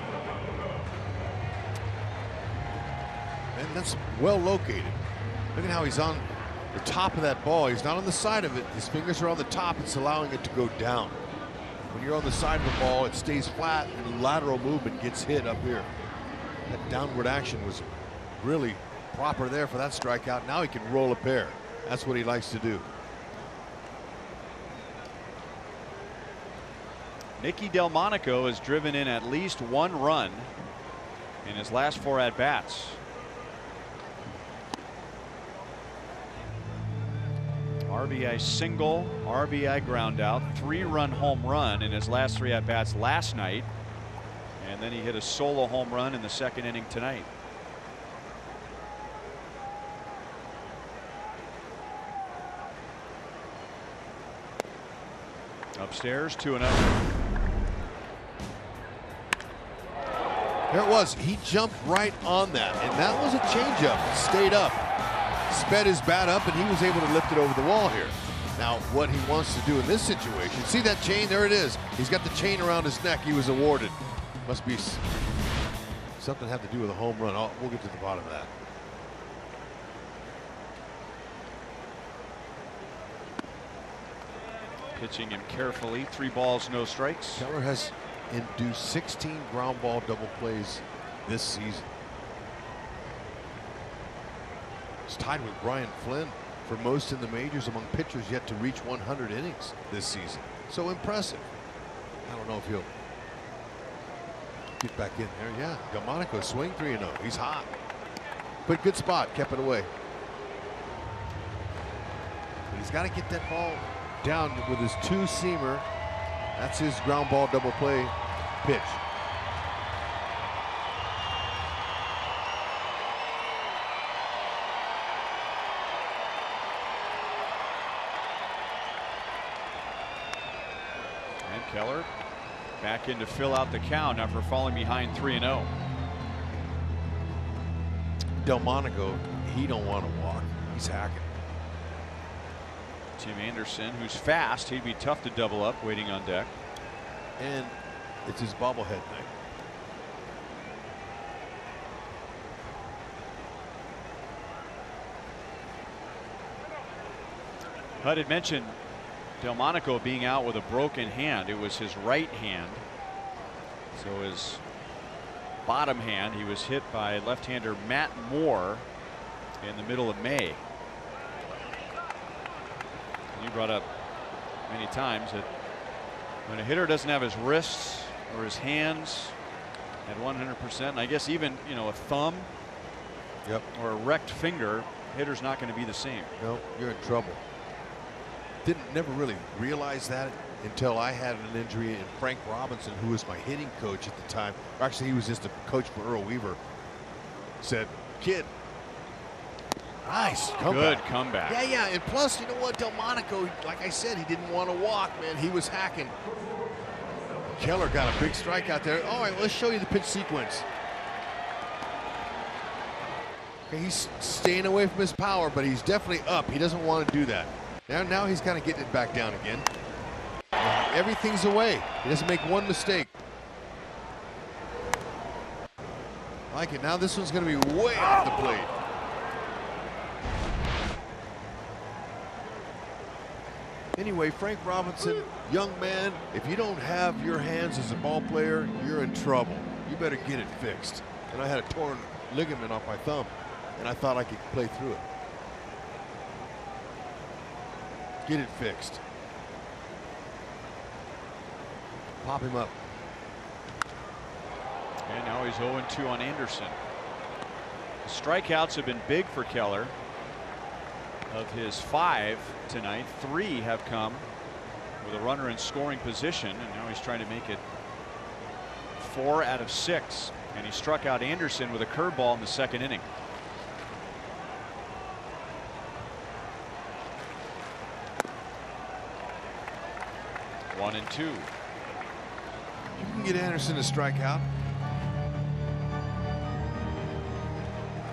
And that's well located. Look at how he's on the top of that ball. He's not on the side of it. His fingers are on the top. It's allowing it to go down. When you're on the side of the ball, it stays flat and the lateral movement gets hit up here. That downward action was really proper there for that strikeout. Now he can roll a pair. That's what he likes to do. Nicky Delmonico has driven in at least 1 run in his last 4 at-bats. RBI single, RBI ground out, 3-run home run in his last 3 at-bats last night. And then he hit a solo home run in the 2nd inning tonight. Upstairs, 2-0. There it was. He jumped right on that, and that was a changeup. Stayed up, sped his bat up, and he was able to lift it over the wall here. Now, what he wants to do in this situation, see that chain? There it is. He's got the chain around his neck. He was awarded. Must be something have to do with a home run. We'll get to the bottom of that. Pitching him carefully. 3 balls, no strikes. Keller has induced 16 ground ball double plays this season. He's tied with Brian Flynn for most in the majors among pitchers yet to reach 100 innings this season. So impressive. I don't know if he'll get back in there. Yeah, Delmonico swing 3-0. He's hot. But good spot, kept it away. But he's got to get that ball down with his 2-seamer. That's his ground ball double play pitch. And Keller back in to fill out the count after falling behind 3-0. Delmonico, he don't want to walk. He's hacking. Tim Anderson, who's fast, he'd be tough to double up, waiting on deck. And it's his bobblehead night. Hud had mentioned Delmonico being out with a broken hand. It was his right hand. So his bottom hand, he was hit by left-hander Matt Moore in the middle of May. You brought up many times that when a hitter doesn't have his wrists or his hands at 100%, and I guess even, you know, a thumb or a wrecked finger, hitter's not going to be the same. No, you're in trouble. Never really realized that until I had an injury, and Frank Robinson, who was my hitting coach at the time, or actually he was just a coach for Earl Weaver, said, kid, Nice comeback. Good comeback. Yeah, and plus, you know what, Delmonico, like I said, he didn't want to walk, man. He was hacking. Keller got a big strike out there. All right, let's show you the pitch sequence. Okay, he's staying away from his power, but he's definitely up. He doesn't want to do that. Now he's kind of getting it back down again. Everything's away. He doesn't make one mistake. I like it. Now this one's going to be way off the plate. Anyway, Frank Robinson, young man, if you don't have your hands as a ball player, you're in trouble. You better get it fixed. And I had a torn ligament off my thumb, and I thought I could play through it. Get it fixed. Pop him up. And now he's 0-2 on Anderson. The strikeouts have been big for Keller. Of his 5 tonight, 3 have come with a runner in scoring position, and now he's trying to make it 4 out of 6. And he struck out Anderson with a curveball in the second inning. One and 2. You can get Anderson to strike out.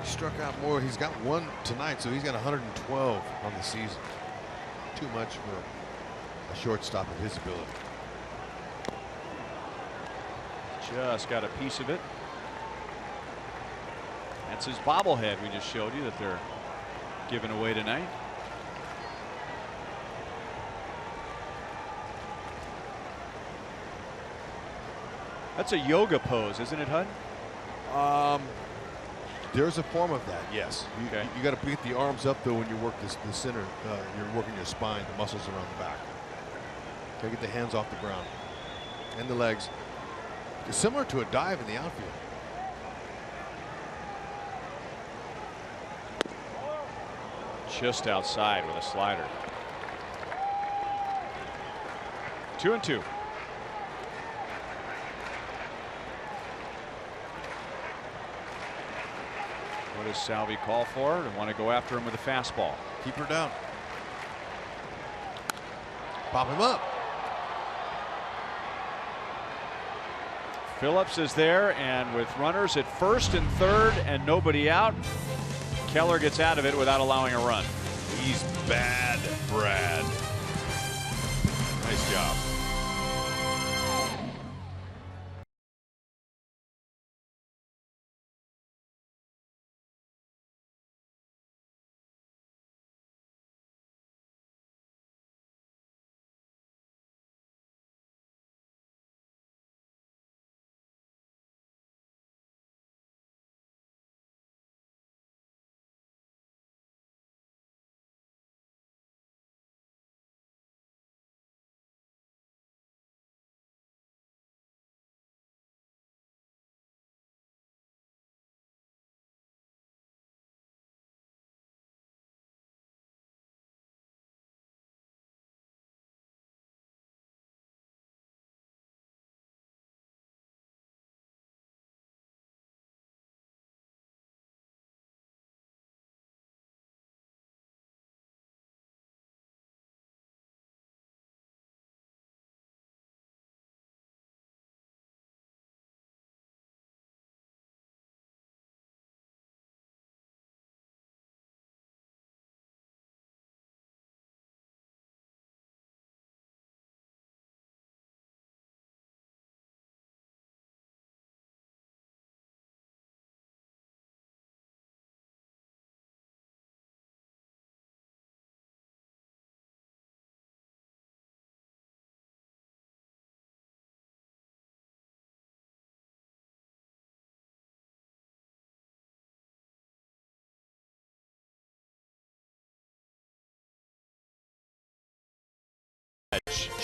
He struck out more. He's got 1 tonight, so he's got 112 on the season. Too much for a shortstop of his ability. Just got a piece of it. That's his bobblehead we just showed you that they're giving away tonight. That's a yoga pose, isn't it, Hud? There's a form of that, yes. Okay. You got to get the arms up though when you work the center. You're working your spine, the muscles around the back. Got to get the hands off the ground and the legs. It's similar to a dive in the outfield. Just outside with a slider. 2-2. What does Salvi call for? They want to go after him with a fastball. Keep her down. Pop him up. Phillips is there, and with runners at first and third and nobody out, Keller gets out of it without allowing a run. He's bad, Brad. Nice job.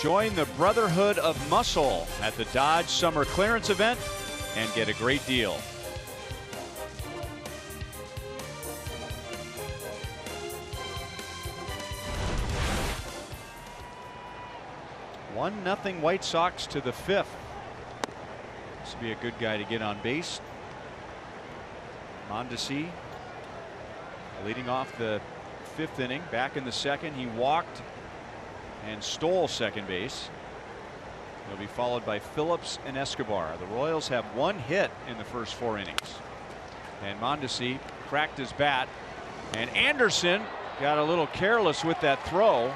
Join the Brotherhood of Muscle at the Dodge Summer Clearance event and get a great deal. 1-0 White Sox to the 5th. This would be a good guy to get on base. Mondesi Leading off the 5th inning, back in the 2nd, he walked and stole second base. He'll be followed by Phillips and Escobar. The Royals have 1 hit in the first 4 innings. And Mondesi cracked his bat, and Anderson got a little careless with that throw.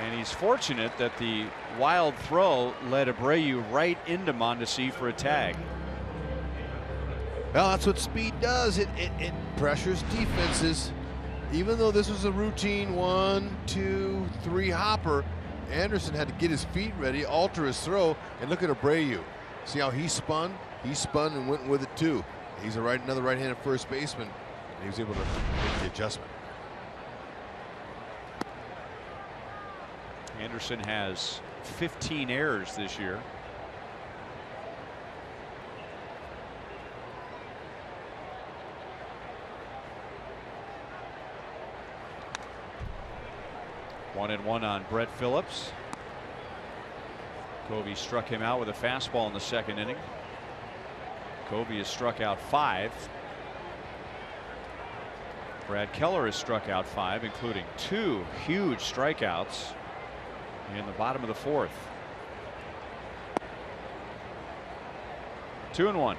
And he's fortunate that the wild throw led Abreu right into Mondesi for a tag. Well, that's what speed does. It pressures defenses. Even though this was a routine 1, 2, 3 hopper, Anderson had to get his feet ready, alter his throw, and look at Abreu. See how he spun? He spun and went with it too. He's another right-handed first baseman, and he was able to make the adjustment. Anderson has 15 errors this year. One and one on Brett Phillips. Covey struck him out with a fastball in the 2nd inning. Covey has struck out 5. Brad Keller has struck out 5, including 2 huge strikeouts in the bottom of the 4th. 2-1.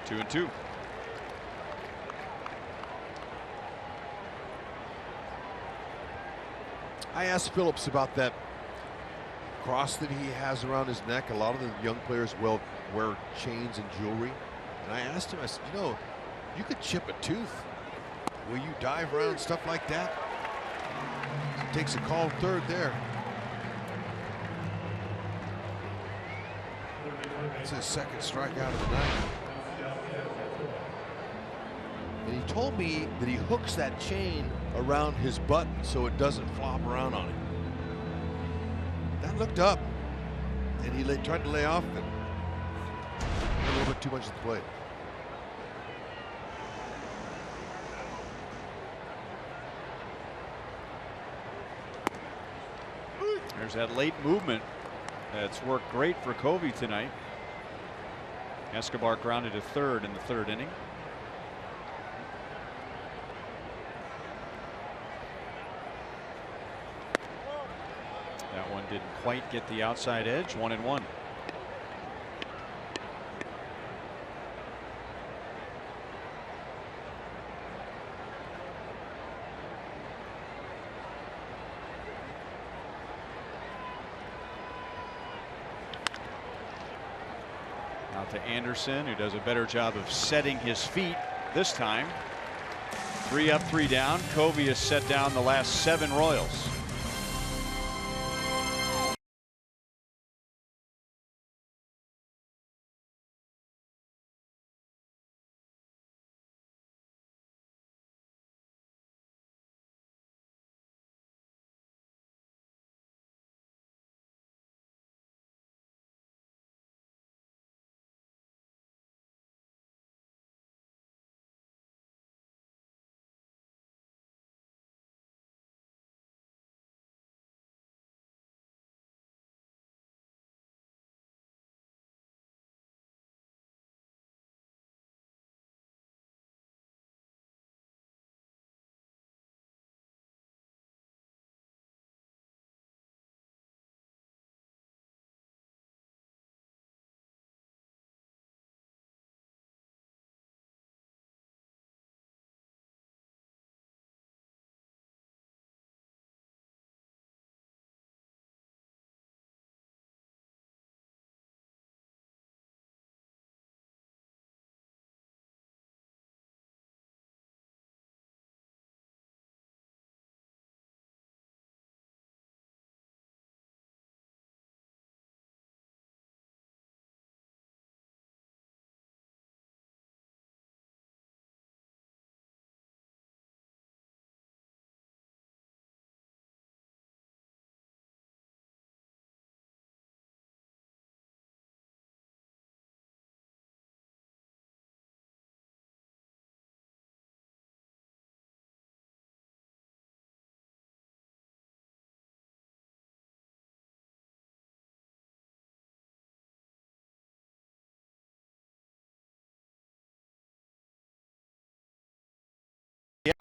Two and two. I asked Phillips about that cross that he has around his neck. A lot of the young players will wear chains and jewelry. And I asked him, I said, you know, you could chip a tooth. Will you dive around stuff like that? He takes a called third there. That's his 2nd strikeout of the night. And he told me that he hooks that chain around his button so it doesn't flop around on him. That looked up, and he tried to lay off and a little bit too much at the plate. There's that late movement that's worked great for Covey tonight. Escobar grounded to 3rd in the 3rd inning. That one didn't quite get the outside edge. 1-1. Out to Anderson, who does a better job of setting his feet this time. 3 up, 3 down. Covey has set down the last 7 Royals.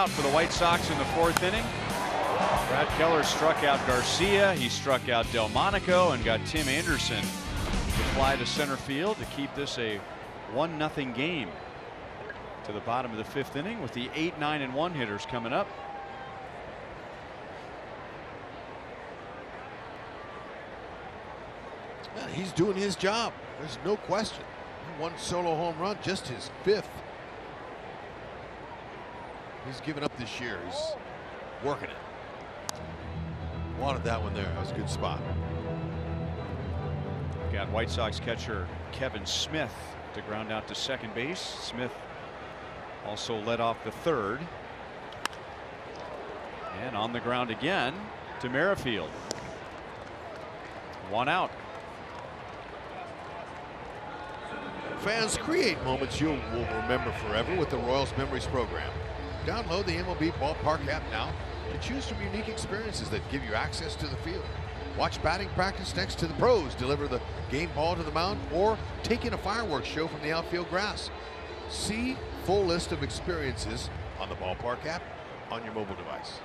out for the White Sox in the 4th inning. Brad Keller struck out Garcia. He struck out Delmonico and got Tim Anderson to fly to center field to keep this a 1-0 game to the bottom of the 5th inning with the 8, 9, and 1 hitters coming up. Man, he's doing his job. There's no question. One solo home run, just his 5th. He's given up this year. He's working it. Wanted that one there. That was a good spot. Got White Sox catcher Kevin Smith to ground out to second base. Smith also led off the 3rd. And on the ground again to Merrifield. 1 out. Fans create moments you will remember forever with the Royals Memories program. Download the MLB Ballpark app now to choose from unique experiences that give you access to the field. Watch batting practice next to the pros deliver the game ball to the mound, or take in a fireworks show from the outfield grass. See full list of experiences on the Ballpark app on your mobile device.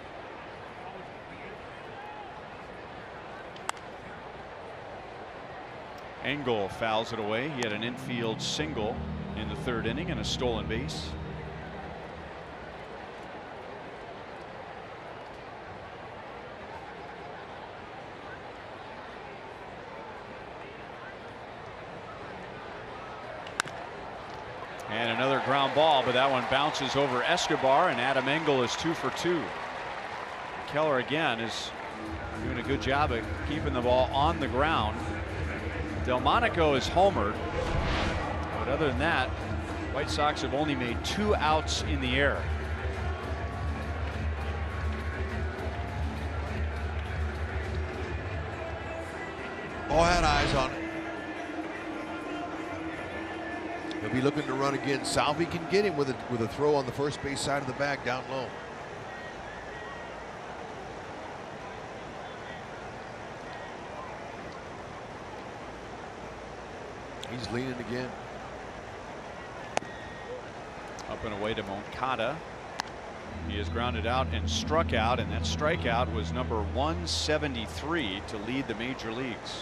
Engel fouls it away. He had an infield single in the 3rd inning and a stolen base. And another ground ball, but that one bounces over Escobar, and Adam Engel is 2 for 2. Keller again is doing a good job of keeping the ball on the ground. Delmonico is homered, but other than that, White Sox have only made 2 outs in the air. All had eyes on it. He'll be looking to run again. Salvi can get him with a throw on the first base side of the bag down low. He's leaning again. Up and away to Moncada. He is grounded out and struck out, and that strikeout was number 173 to lead the major leagues.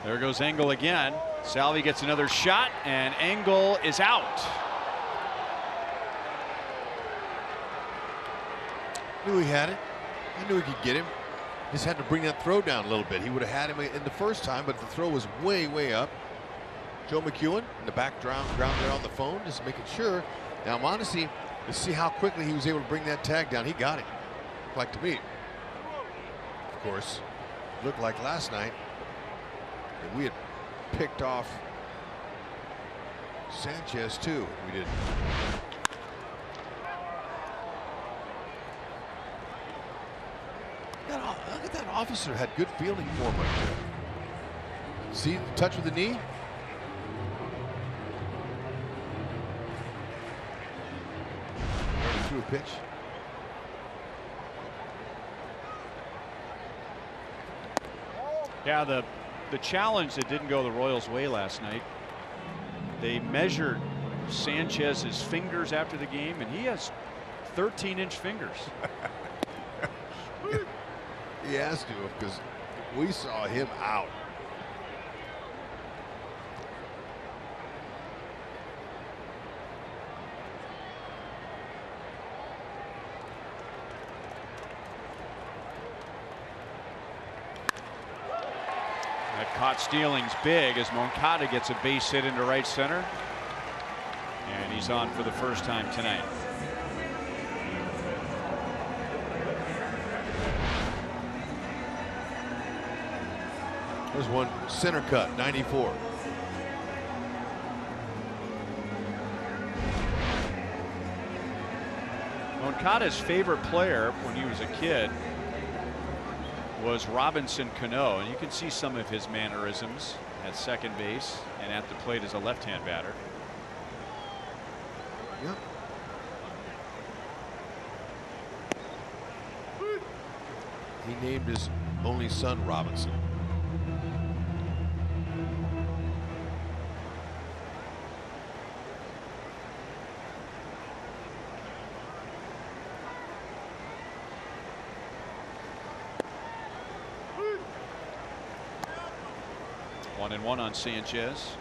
There goes Engel again. Salvi gets another shot, and Engel is out. Knew he had it. I knew he could get him. Just had to bring that throw down a little bit. He would have had him in the first time, but the throw was way, way up. Joe McEwen in the back ground there on the phone, just making sure. Now, Mondesi, to see how quickly he was able to bring that tag down, he got it. Like to me. Of course, looked like last night that we had picked off Sanchez too. We didn't. Look at that officer, had good fielding for him right there. See the touch with the knee? Threw a pitch. Yeah, the challenge that didn't go the Royals' way last night, they measured Sanchez's fingers after the game, and he has 13-inch fingers. He has to, because we saw him out. That caught stealing's big as Moncada gets a base hit into right center, and he's on for the first time tonight. There's one center cut, 94. Moncada's favorite player when he was a kid was Robinson Cano, and you can see some of his mannerisms at second base and at the plate as a left-hand batter. Yep. He named his only son Robinson. One and one on Sanchez.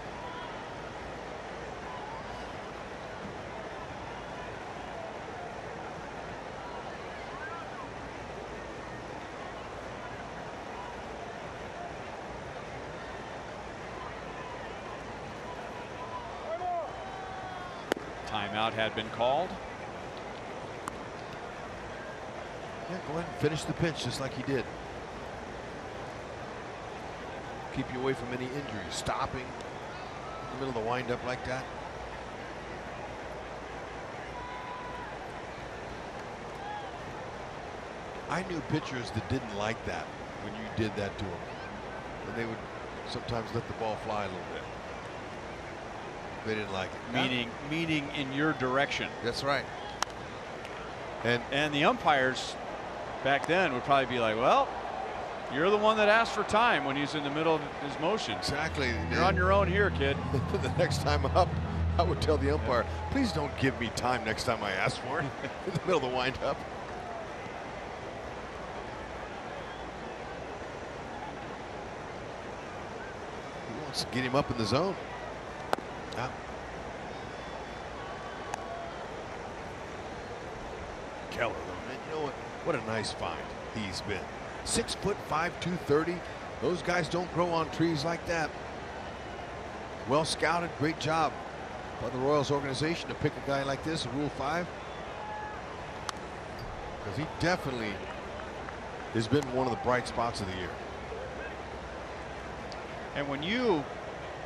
Timeout had been called. Yeah, go ahead and finish the pitch just like he did. Keep you away from any injuries. Stopping in the middle of the windup like that. I knew pitchers that didn't like that when you did that to them. And they would sometimes let the ball fly a little bit. They didn't like it. Meaning in your direction. That's right. And the umpires back then would probably be like, well, you're the one that asked for time when he's in the middle of his motion. Exactly. You're on your own here, kid. The next time up, I would tell the umpire, please don't give me time next time I ask for it in the middle of the windup. He wants to get him up in the zone. Yeah. Keller, though, man, you know what a nice find he's been. 6'5", 230. Those guys don't grow on trees like that. Well scouted, great job by the Royals organization to pick a guy like this in Rule 5. Because he definitely has been one of the bright spots of the year. And when you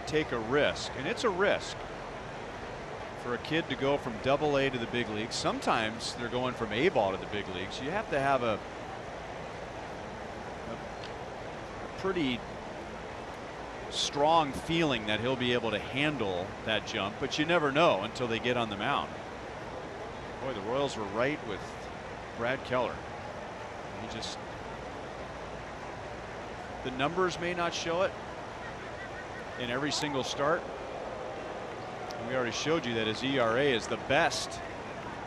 take a risk, and it's a risk for a kid to go from Double-A to the big leagues, sometimes they're going from A-ball to the big leagues. You have to have a pretty strong feeling that he'll be able to handle that jump, but you never know until they get on the mound. Boy, the Royals were right with Brad Keller. He just, the numbers may not show it in every single start. And we already showed you that his ERA is the best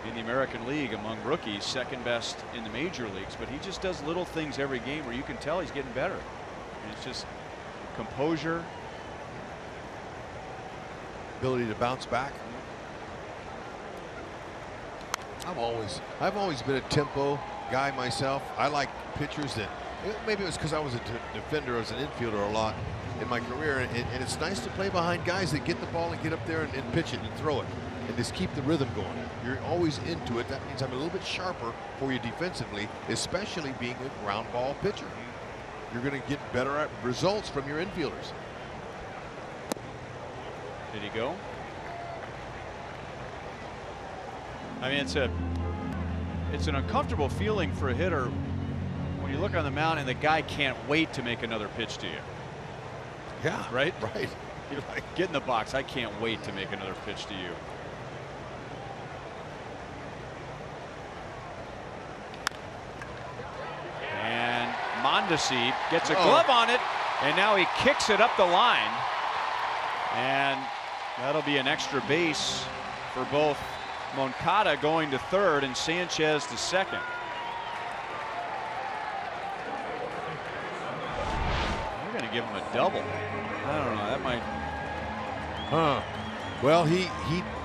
in the American League among rookies, second best in the major leagues, but he just does little things every game where you can tell he's getting better. And it's just composure, ability to bounce back. I've always been a tempo guy myself. I like pitchers that, maybe it was because I was a defender as an infielder a lot in my career, and it's nice to play behind guys that get the ball and get up there and pitch it and throw it and just keep the rhythm going. You're always into it. That means I'm a little bit sharper for you defensively, especially being a ground ball pitcher. You're going to get better at results from your infielders. Did he go? I mean, it's an uncomfortable feeling for a hitter when you look on the mound and the guy can't wait to make another pitch to you. Yeah. Right? Right. You're like, get in the box. I can't wait to make another pitch to you. And Mondesi gets a glove on it, and now he kicks it up the line. And that'll be an extra base for both Moncada going to third and Sanchez to second. We're going to give him a double. I don't know. That might. Well, he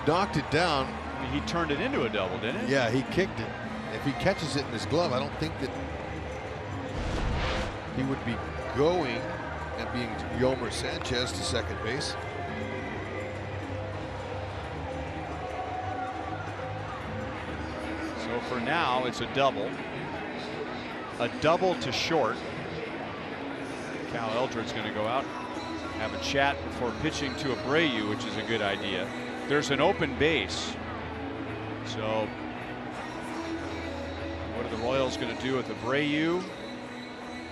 knocked it down. I mean, he turned it into a double, didn't he? Yeah, he kicked it. If he catches it in his glove, I don't think that he would be going and being Yomer Sanchez to second base. So for now, it's a double. A double to short. Cal Eldred's going to go out, have a chat before pitching to Abreu, which is a good idea. There's an open base. So What are the Royals going to do with Abreu?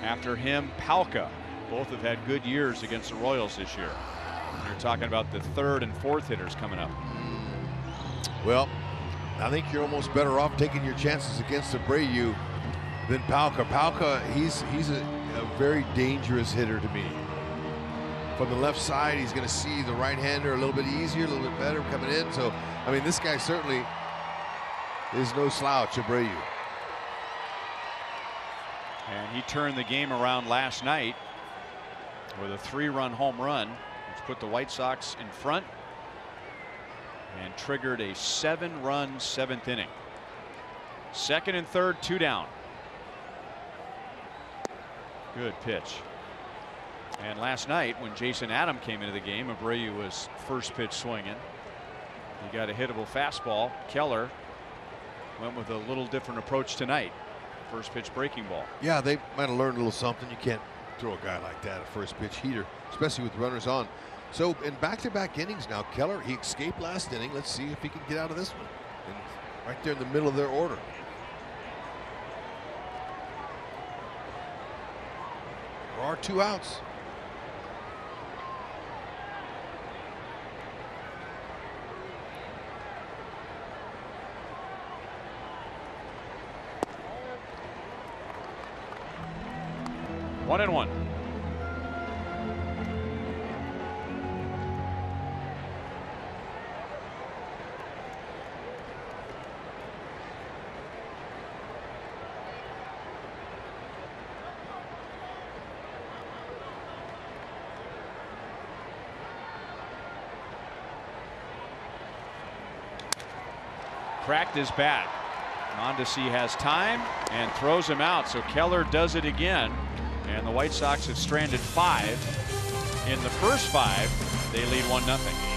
After him, Palka. Both have had good years against the Royals this year. You're talking about the third and fourth hitters coming up. Well, I think you're almost better off taking your chances against Abreu than Palka. Palka, he's a very dangerous hitter to me. From the left side, he's going to see the right-hander a little bit easier, a little bit better coming in. So, I mean, this guy certainly is no slouch, Abreu. And he turned the game around last night with a 3-run home run, which put the White Sox in front and triggered a 7-run 7th inning. Second and third, 2 down. Good pitch. And last night, when Jason Adam came into the game, Abreu was first pitch swinging. He got a hittable fastball. Keller went with a little different approach tonight. First pitch breaking ball. Yeah, they might have learned a little something. You can't throw a guy like that, a first pitch heater, especially with runners on. So in back-to-back innings now, Keller, he escaped last inning. Let's see if he can get out of this one. And right there in the middle of their order. There are 2 outs. One and one. Cracked his bat. Mondesi has time and throws him out. So Keller does it again. And the White Sox have stranded 5. In the first 5, they lead 1-0.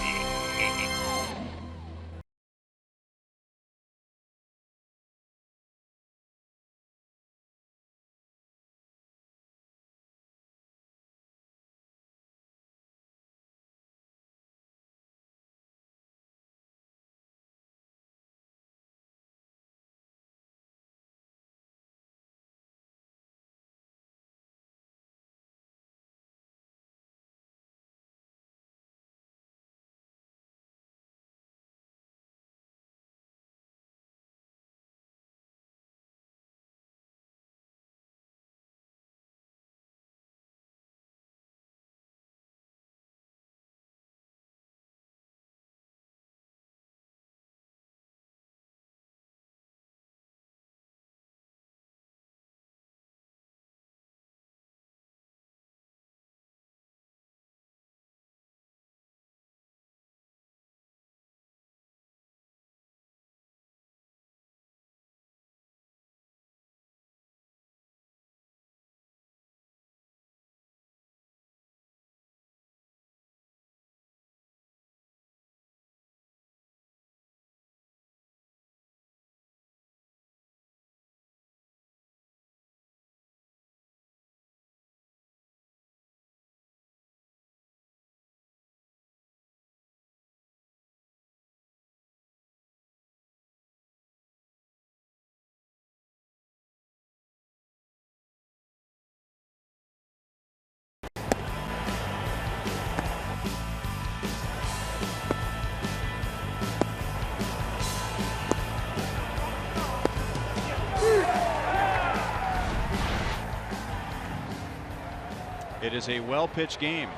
It is a well-pitched game.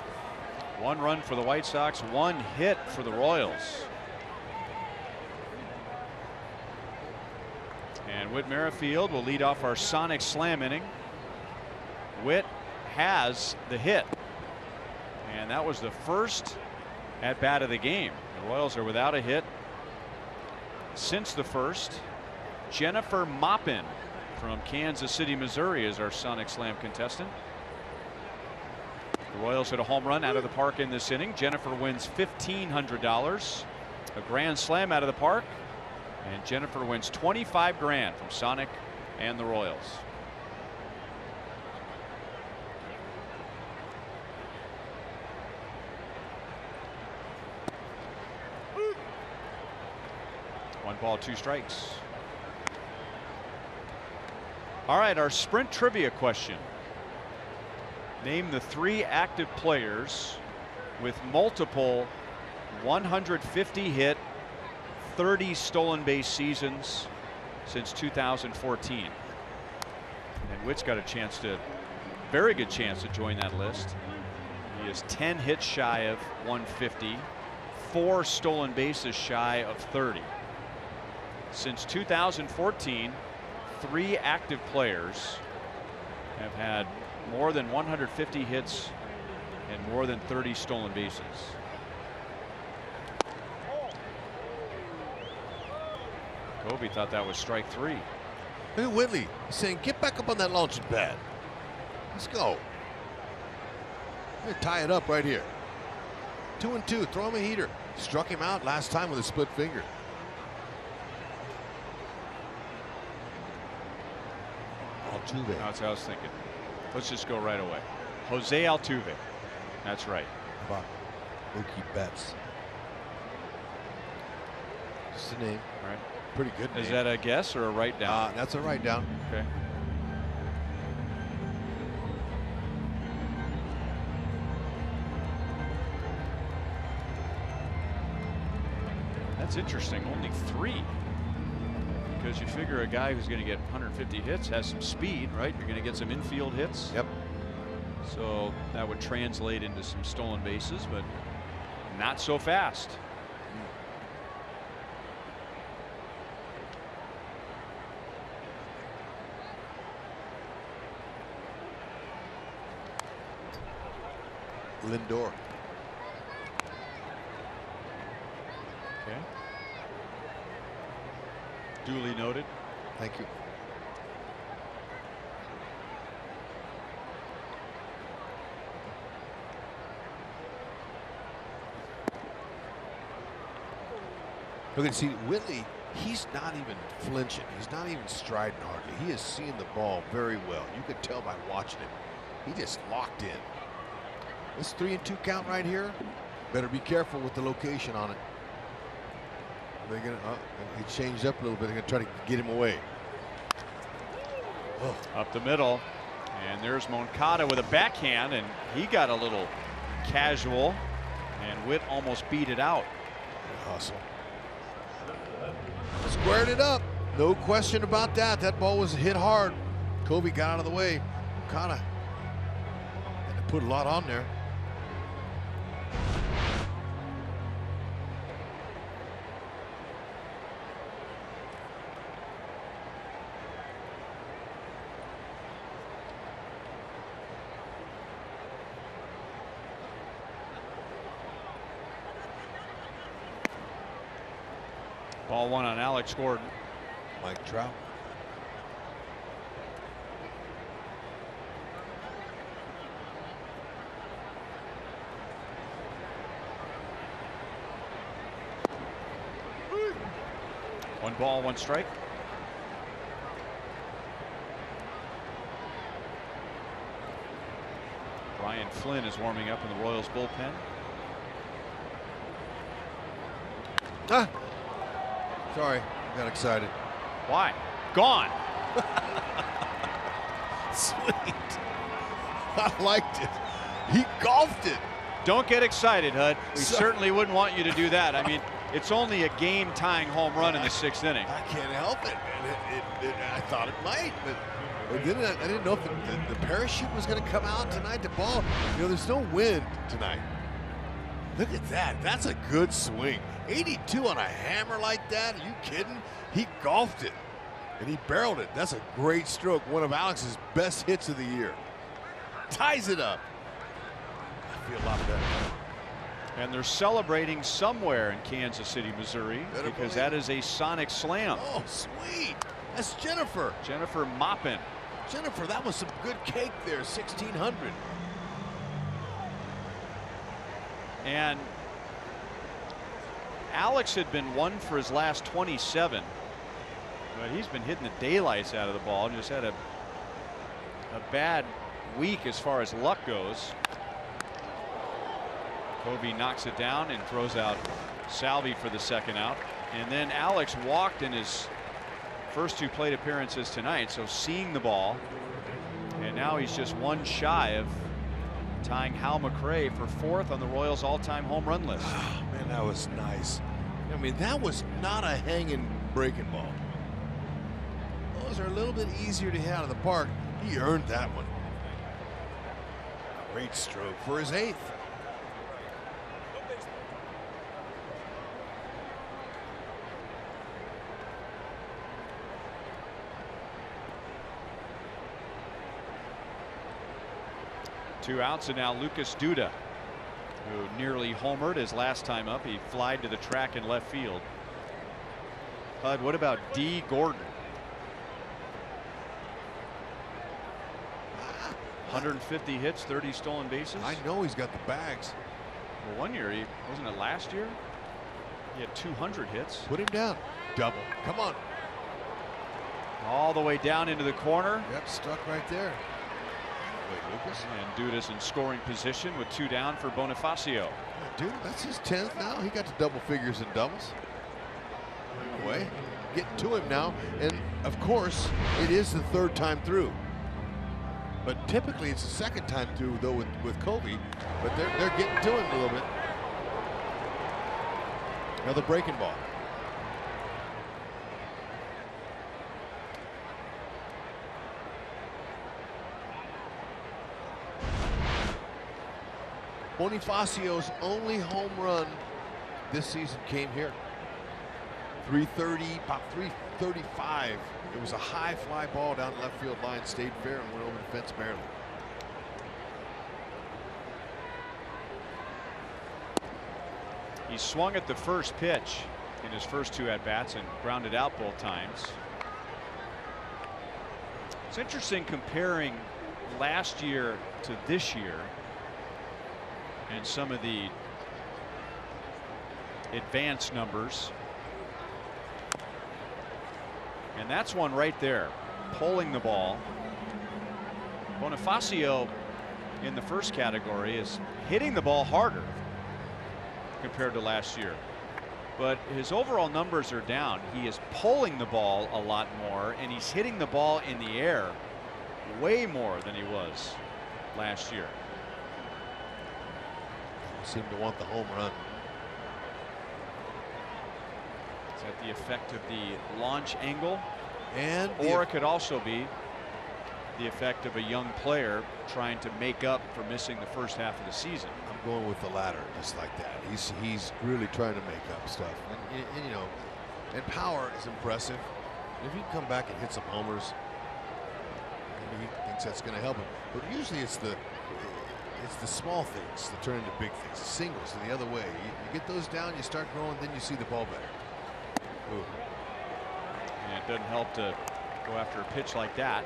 1 run for the White Sox, 1 hit for the Royals. And Whit Merrifield will lead off our Sonic Slam inning. Whit has the hit. And that was the first at bat of the game. The Royals are without a hit since the first. Jennifer Maupin from Kansas City, Missouri is our Sonic Slam contestant. The Royals hit a home run out of the park in this inning. Jennifer wins $1,500. A grand slam out of the park. And Jennifer wins $25,000 from Sonic and the Royals. One ball, 2 strikes. All right, our sprint trivia question. Name the 3 active players with multiple 150 hit, 30 stolen base seasons since 2014. And Witt's got a chance to, very good chance to join that list. He is 10 hits shy of 150, 4 stolen bases shy of 30. Since 2014, 3 active players have had more than 150 hits and more than 30 stolen bases. Kobe thought that was strike 3. Look at Whitley saying, get back up on that launching pad. Let's go. Tie it up right here. 2-2. Throw him a heater. Struck him out last time with a split finger. Altuve. That's what I was thinking. Let's just go right away. Jose Altuve. That's right. How about Mookie Betts? Just a name. All right. Pretty good name. Is that a guess or a write down? That's a write down. Okay. That's interesting. Only 3. Because you figure a guy who's going to get 150 hits has some speed, right? You're going to get some infield hits. Yep. So that would translate into some stolen bases, but not so fast. Lindor. Okay. Duly noted. Thank you. Look at see Whitley. He's not even flinching. He's not even striding hardly. He is seeing the ball very well. You could tell by watching him. He just locked in. This 3-2 count right here. Better be careful with the location on it. They're gonna. He changed up a little bit. They're gonna try to get him away. Oh. Up the middle, and there's Moncada with a backhand, and he got a little casual, and Witt almost beat it out. Hustle. Squared it up. No question about that. That ball was hit hard. Kobe got out of the way. Moncada had to put a lot on there. Ball 1 on Alex Gordon. Mike Trout. One ball, 1 strike. Brian Flynn is warming up in the Royals bullpen. Ah. Sorry, got excited. Why? Gone. Sweet. I liked it. He golfed it. Don't get excited, Hud. We Sorry. certainly wouldn't want you to do that. I mean, it's only a game-tying home run in the 6th inning. I can't help it, man. I thought it might, but I didn't know if the parachute was going to come out tonight. The ball, you know, there's no wind tonight. Look at that. That's a good swing. 82 on a hammer like that. Are you kidding? He golfed it, and he barreled it. That's a great stroke. One of Alex's best hits of the year. Ties it up. I feel a lot better. And they're celebrating somewhere in Kansas City, Missouri, Better because believe that it. is a sonic slam. Oh, sweet. That's Jennifer. Jennifer Moppin. Jennifer, that was some good cake there, 1,600. And Alex had been 1 for his last 27, but he's been hitting the daylights out of the ball and just had a bad week as far as luck goes. Kobe knocks it down and throws out Salvi for the 2nd out, and then Alex walked in his first 2 plate appearances tonight, so seeing the ball. And now he's just one shy of tying Hal McRae for 4th on the Royals all-time home run list. Oh, man, that was nice. I mean, that was not a hanging breaking ball. Those are a little bit easier to hit out of the park. He earned that one. Great stroke for his 8th. Two outs, and now Lucas Duda, who nearly homered his last time up. He flied to the track in left field. Hud, what about D. Gordon? 150 hits, 30 stolen bases. I know he's got the bags. Well, one year, wasn't it last year? He had 200 hits. Put him down. Double. Come on. All the way down into the corner. Yep, stuck right there. Wait, Lucas. And Duda's in scoring position with 2 down for Bonifacio. Dude, that's his 10th now. He got to double figures in doubles. Anyway, getting to him now. And of course, it is the 3rd time through. But typically it's the 2nd time through, though, with Covey. But they're getting to him a little bit. Another breaking ball. Bonifacio's only home run this season came here. 330, about 335. It was a high fly ball down the left field line, stayed fair and went over the fence barely. He swung at the first pitch in his first 2 at-bats and grounded out both times. It's interesting comparing last year to this year and some of the advanced numbers. And that's one right there, pulling the ball. Bonifacio in the first category is hitting the ball harder compared to last year, but his overall numbers are down. He is pulling the ball a lot more, and he's hitting the ball in the air way more than he was last year. Seem to want the home run. Is that the effect of the launch angle? And or it could also be the effect of a young player trying to make up for missing the first half of the season. I'm going with the latter, just like that. He's really trying to make up stuff, and you know, and power is impressive. If he can come back and hit some homers, maybe he thinks that's going to help him. But usually it's the small things that turn into big things. The singles the other way. You get those down, you start growing, then you see the ball better. Ooh. And it doesn't help to go after a pitch like that.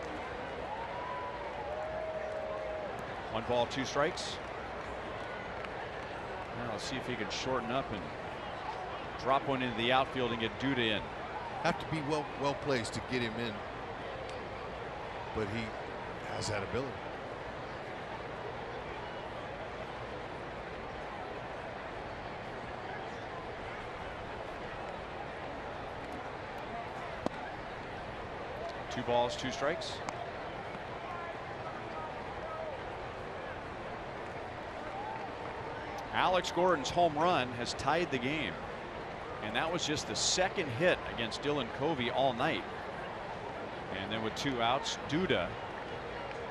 1 ball, 2 strikes. Now let's see if he can shorten up and drop one into the outfield and get Duda in. Have to be well placed to get him in, but he has that ability. Two balls, 2 strikes. Alex Gordon's home run has tied the game, and that was just the 2nd hit against Dylan Covey all night. And then with 2 outs, Duda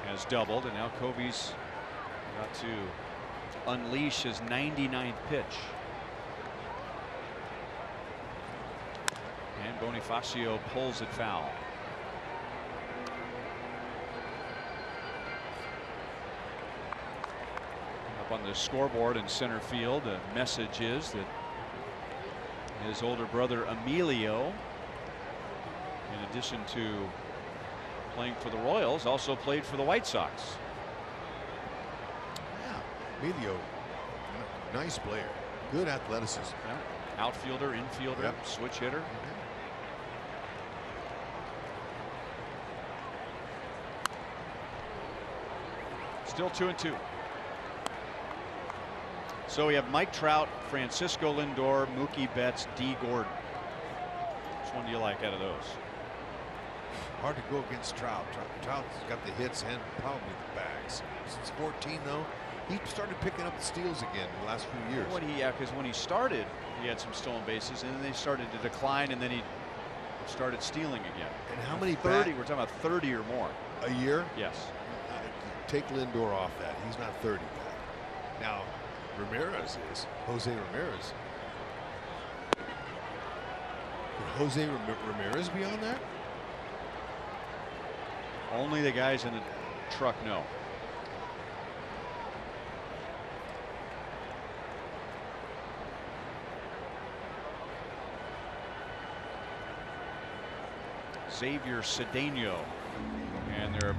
has doubled, and now Covey's got to unleash his 99th pitch. And Bonifacio pulls it foul. Up on the scoreboard in center field, the message is that his older brother Emilio, in addition to playing for the Royals, also played for the White Sox. Yeah, Emilio, nice player, good athleticism. Yeah. Outfielder, infielder, yep. Switch hitter. Still 2-2. So we have Mike Trout, Francisco Lindor, Mookie Betts, D. Gordon. Which one do you like out of those? hard to go against Trout. Trout's got the hits and probably the bags. Since 14, though, he started picking up the steals again in the last few years. Because when he started, he had some stolen bases, and then they started to decline, and then he started stealing again. And how many 30? We're talking about 30 or more. A year? Yes. Take Lindor off that. He's not 30 yet. Now, Ramirez is. Jose Ramirez. Could Jose Ramirez be on there? Only the guys in the truck know. Xavier Cedeno, and they're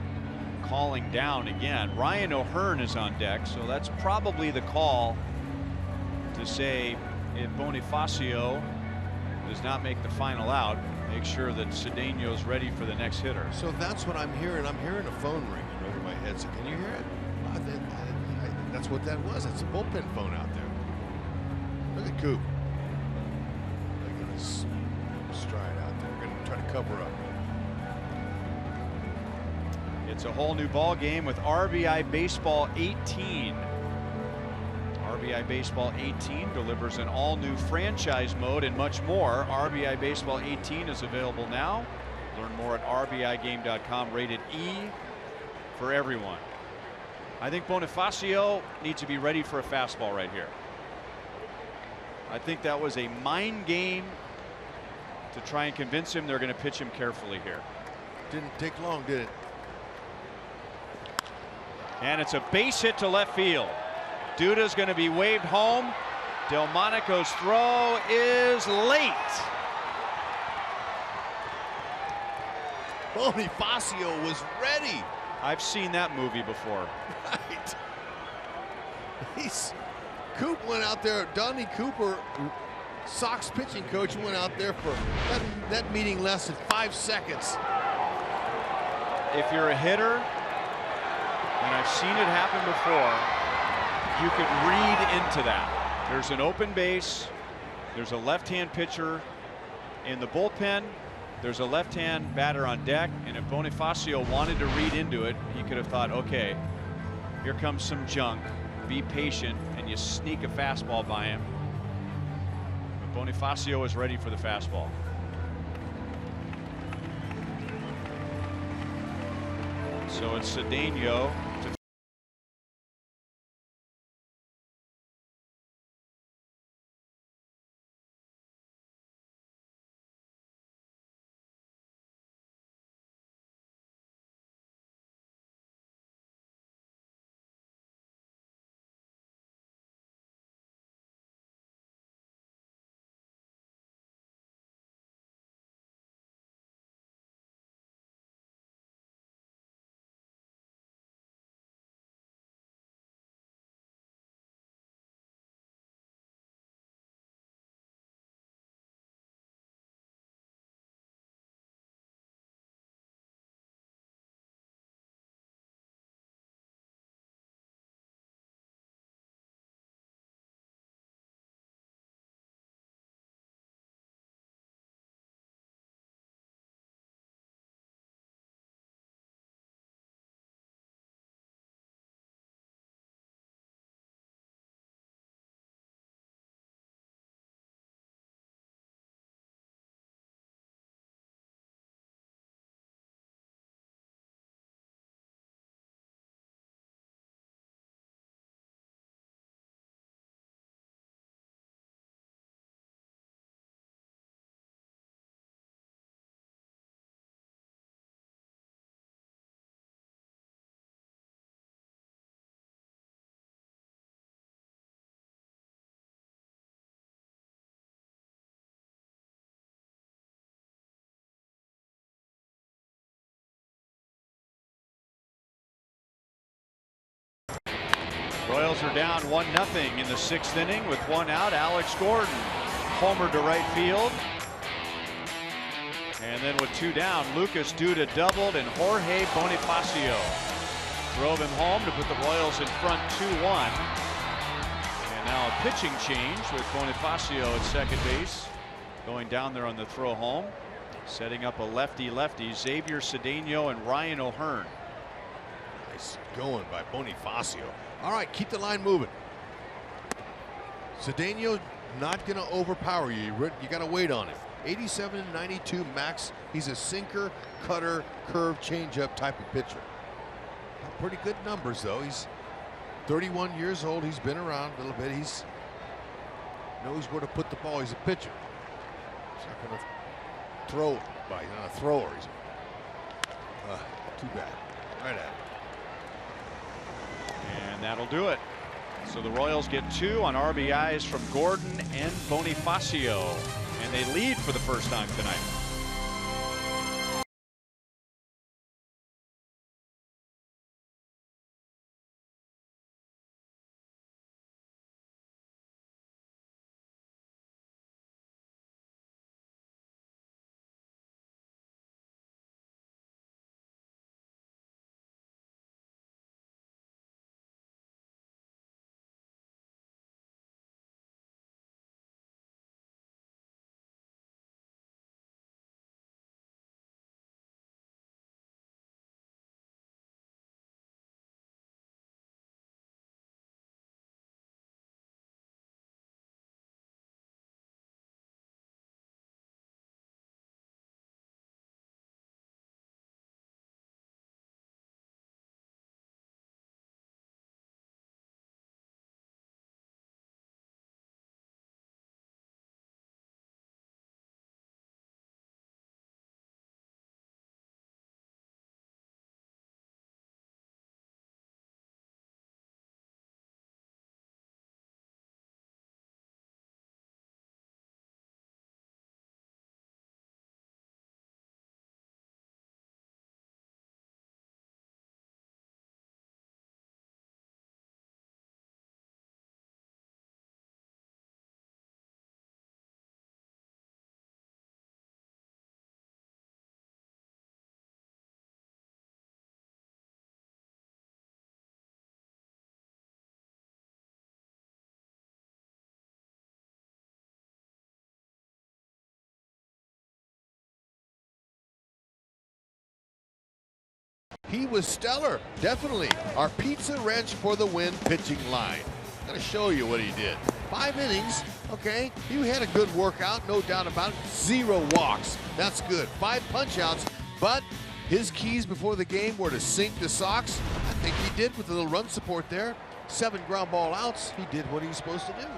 calling down again. Ryan O'Hearn is on deck, so that's probably the call to say if Bonifacio does not make the final out, make sure that Cedeno's ready for the next hitter. So that's what I'm hearing. I'm hearing a phone ringing over my head. So can you hear it? That's what that was. That's a bullpen phone out there. Look at Coop. Look at his stride out there. We're going to try to cover up. It's a whole new ball game with RBI Baseball 18. RBI Baseball 18 delivers an all-new franchise mode and much more. RBI Baseball 18 is available now. Learn more at RBIGame.com. Rated E for everyone. I think Bonifacio needs to be ready for a fastball right here. I think that was a mind game to try and convince him they're going to pitch him carefully here. Didn't take long, did it? And it's a base hit to left field. Duda's going to be waved home. Delmonico's throw is late. Bonifacio was ready. I've seen that movie before. Right. Coop went out there. Donnie Cooper, Sox pitching coach, went out there for that meeting lasted 5 seconds. If you're a hitter, and I've seen it happen before, you could read into that. There's an open base. There's a left-hand pitcher in the bullpen. There's a left-hand batter on deck. And if Bonifacio wanted to read into it, he could have thought, okay, here comes some junk. Be patient, and you sneak a fastball by him. But Bonifacio is ready for the fastball. So it's Cedeno. Royals are down 1-0 in the 6th inning with 1 out. Alex Gordon homered to right field. And then with 2 down, Lucas Duda doubled and Jorge Bonifacio drove him home to put the Royals in front 2-1. And now a pitching change with Bonifacio at second base, going down there on the throw home. Setting up a lefty-lefty, Xavier Cedeno and Ryan O'Hearn. Nice going by Bonifacio. All right, keep the line moving. Cedeno not going to overpower you. You got to wait on him. 87 and 92 max. He's a sinker, cutter, curve, changeup type of pitcher. Got pretty good numbers though. He's 31 years old. He's been around a little bit. He's knows where to put the ball. He's a pitcher. He's not going to throw it, but he's not a thrower. He's too bad. Right at it. And that'll do it. So the Royals get 2 on RBIs from Gordon and Bonifacio, and they lead for the first time tonight. He was stellar, definitely. Our Pizza Ranch for the win pitching line. I'm going to show you what he did. 5 innings, okay. He had a good workout, no doubt about it. 0 walks. That's good. 5 punch-outs, but his keys before the game were to sink the Sox. I think he did with a little run support there. 7 ground ball outs. He did what he was supposed to do.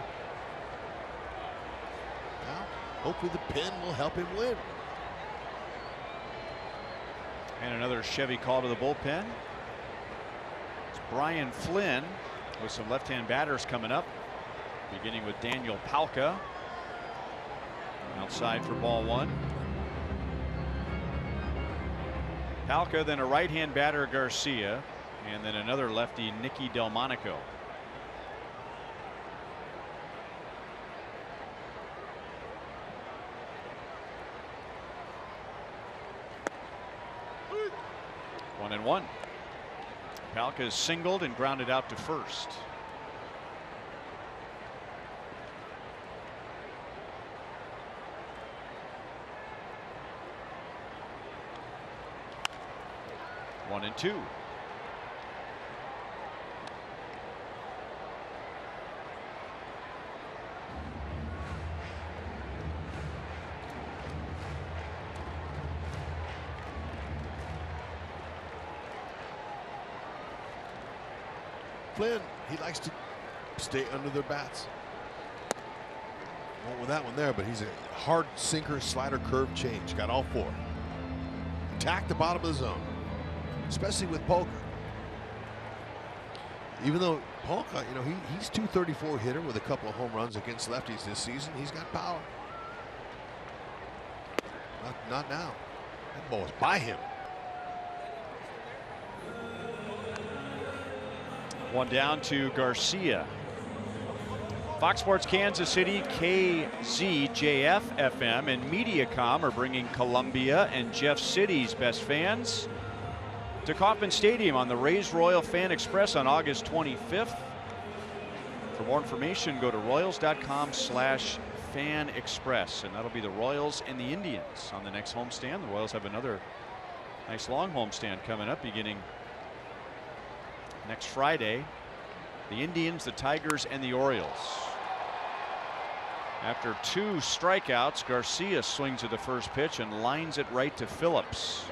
Now, hopefully the pin will help him win. And another Chevy call to the bullpen. It's Brian Flynn with some left-hand batters coming up, beginning with Daniel Palka. Outside for ball 1. Palka, then a right-hand batter, Garcia, and then another lefty, Nicky Delmonico. One and one. Palka is singled and grounded out to first. One and two. Flynn, he likes to stay under their bats. Won't with that one there, but he's a hard sinker, slider, curve, change. Got all 4. Attack the bottom of the zone, especially with Polka. Even though Polka, you know, he's 234 hitter with a couple of home runs against lefties this season. He's got power. Not now. That ball is by him. One down to Garcia. Fox Sports Kansas City, KZJF FM, and Mediacom are bringing Columbia and Jeff City's best fans to Kauffman Stadium on the Rays Royal Fan Express on August 25th. For more information, go to royals.com/fan. Fan Express, and that'll be the Royals and the Indians on the next homestand. The Royals have another nice long homestand coming up beginning next Friday. The Indians, the Tigers, and the Orioles. After 2 strikeouts, Garcia swings at the first pitch and lines it right to Phillips.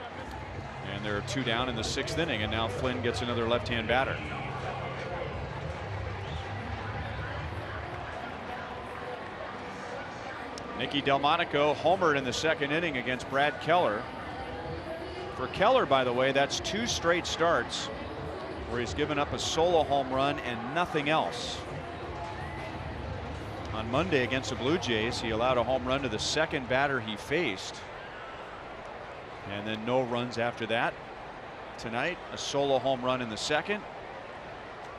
And there are 2 down in the 6th inning, and now Flynn gets another left-hand batter. Nicky Delmonico homered in the 2nd inning against Brad Keller. For Keller, by the way, that's 2 straight starts where he's given up a solo home run and nothing else. On Monday against the Blue Jays, he allowed a home run to the 2nd batter he faced, and then no runs after that. Tonight, a solo home run in the 2nd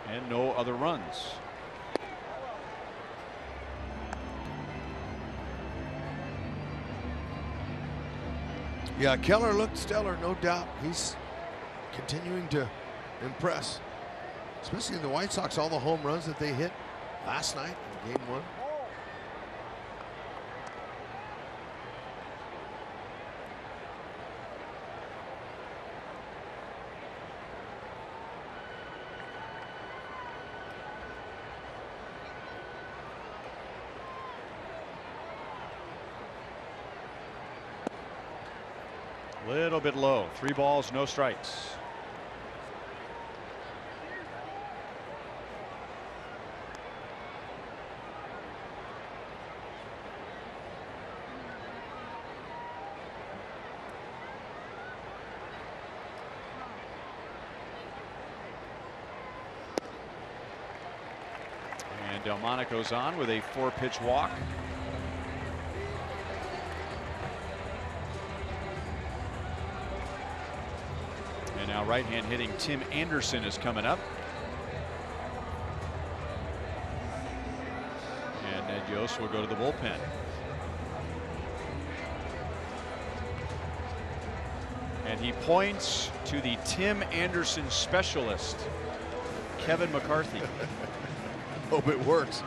and no other runs. Yeah, Keller looked stellar, no doubt. He's continuing to impress, especially in the White Sox. All the home runs that they hit last night in Game 1. Little bit low. 3 balls, no strikes. And Delmonico's on with a 4-pitch walk. And now right-hand hitting Tim Anderson is coming up. And Ned Yost will go to the bullpen. And he points to the Tim Anderson specialist, Kevin McCarthy. Hope it works.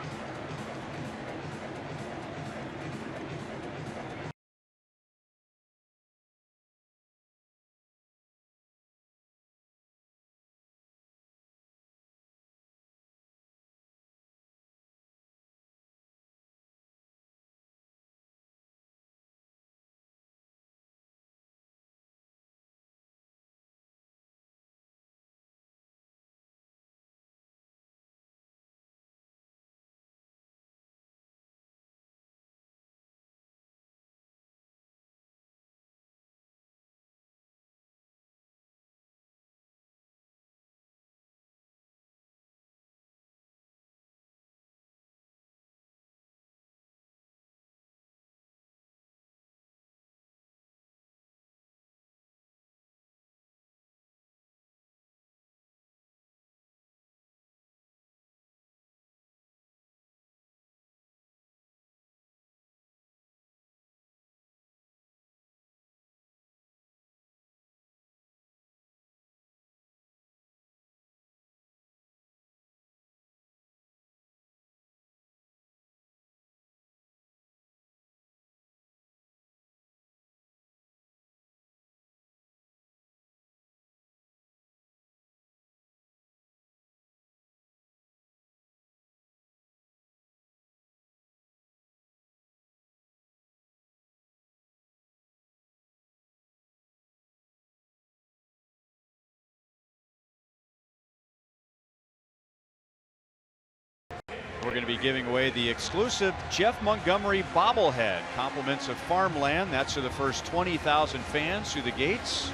We're going to be giving away the exclusive Jeff Montgomery bobblehead. Compliments of Farmland. That's to the first 20,000 fans through the gates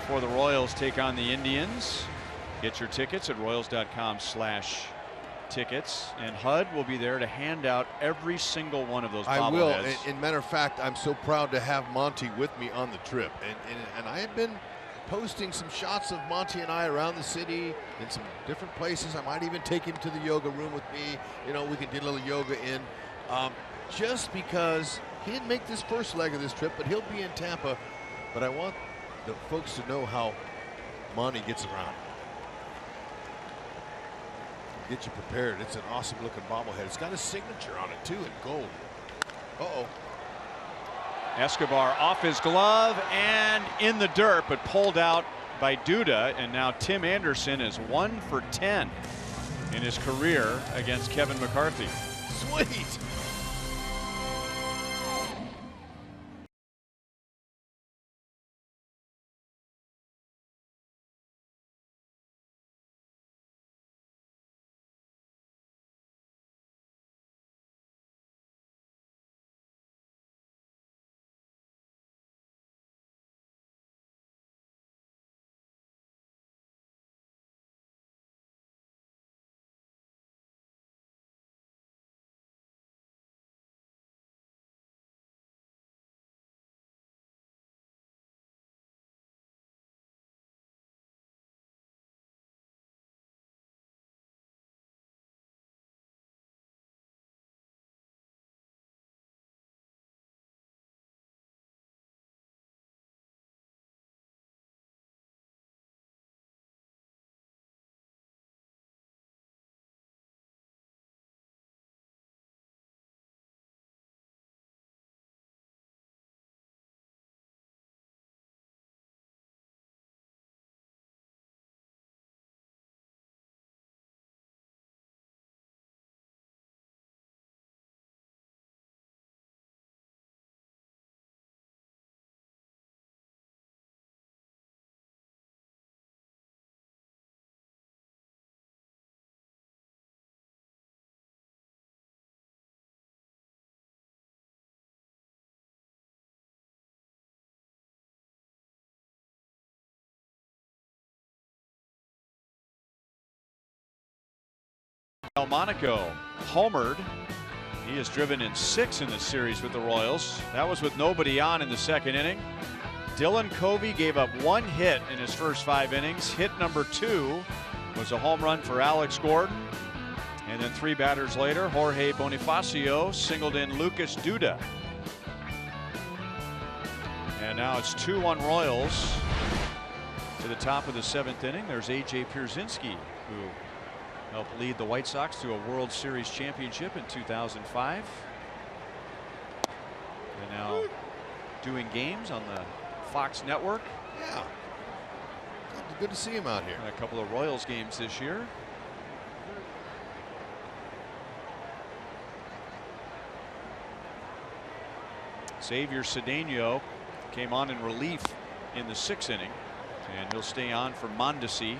before the Royals take on the Indians. Get your tickets at royals.com/tickets. And HUD will be there to hand out every single one of those bobbleheads. I will. And matter of fact, I'm so proud to have Monty with me on the trip. And I have been posting some shots of Monty and I around the city in some different places. I might even take him to the yoga room with me. You know, we can do a little yoga in. Just because he didn't make this first leg of this trip, but he'll be in Tampa. But I want the folks to know how Monty gets around. Get you prepared. It's an awesome looking bobblehead. It's got a signature on it too in gold. Uh-oh. Escobar off his glove and in the dirt, but pulled out by Duda. And now Tim Anderson is 1 for 10 in his career against Kevin McCarthy. Sweet. Monaco homered. He has driven in 6 in the series with the Royals. That was with nobody on in the second inning. Dylan Covey gave up 1 hit in his first 5 innings. Hit number 2 was a home run for Alex Gordon. And then 3 batters later, Jorge Bonifacio singled in Lucas Duda. And now it's 2-1 Royals. To the top of the 7th inning, there's A.J. Pierzynski, who helped lead the White Sox to a World Series championship in 2005. And now doing games on the Fox network. Yeah. Good to see him out here. And a couple of Royals games this year. Xavier Cedeno came on in relief in the 6th inning, and he'll stay on for Mondesi.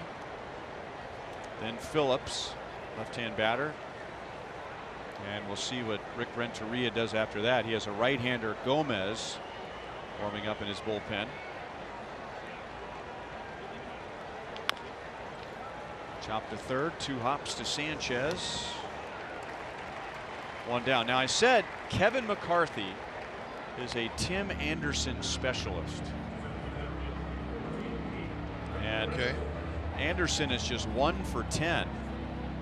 Then Phillips, left-hand batter. And we'll see what Rick Renteria does after that. He has a right-hander, Gomez, warming up in his bullpen. Chop to third, 2 hops to Sanchez. 1 down. Now I said Kevin McCarthy is a Tim Anderson specialist. And Anderson is just 1 for 10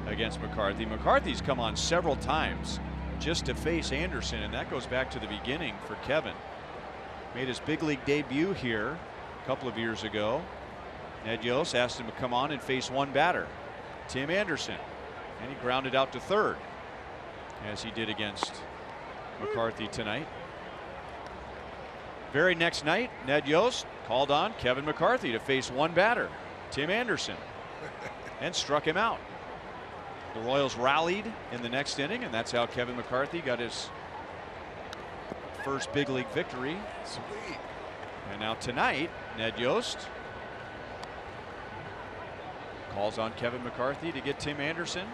against McCarthy. McCarthy's come on several times just to face Anderson, and that goes back to the beginning for Kevin. Made his big league debut here a couple of years ago. Ned Yost asked him to come on and face 1 batter, Tim Anderson, and he grounded out to third, as he did against McCarthy tonight. Very next night, Ned Yost called on Kevin McCarthy to face 1 batter, Tim Anderson, and struck him out. The Royals rallied in the next inning, and that's how Kevin McCarthy got his first big league victory. Sweet. And now tonight, Ned Yost calls on Kevin McCarthy to get Tim Anderson,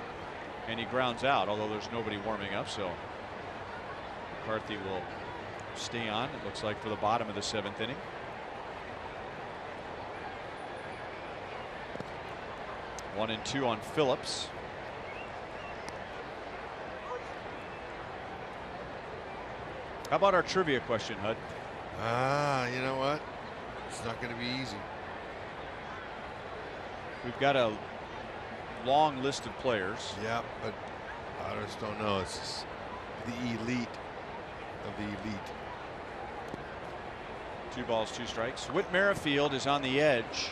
and he grounds out, although there's nobody warming up, so McCarthy will stay on, it looks like, for the bottom of the 7th inning. One and 2 on Phillips. How about our trivia question, Hud? You know what? It's not going to be easy. We've got a long list of players. Yeah, but I just don't know. It's just the elite of the elite. 2 balls, 2 strikes. Whit Merrifield is on the edge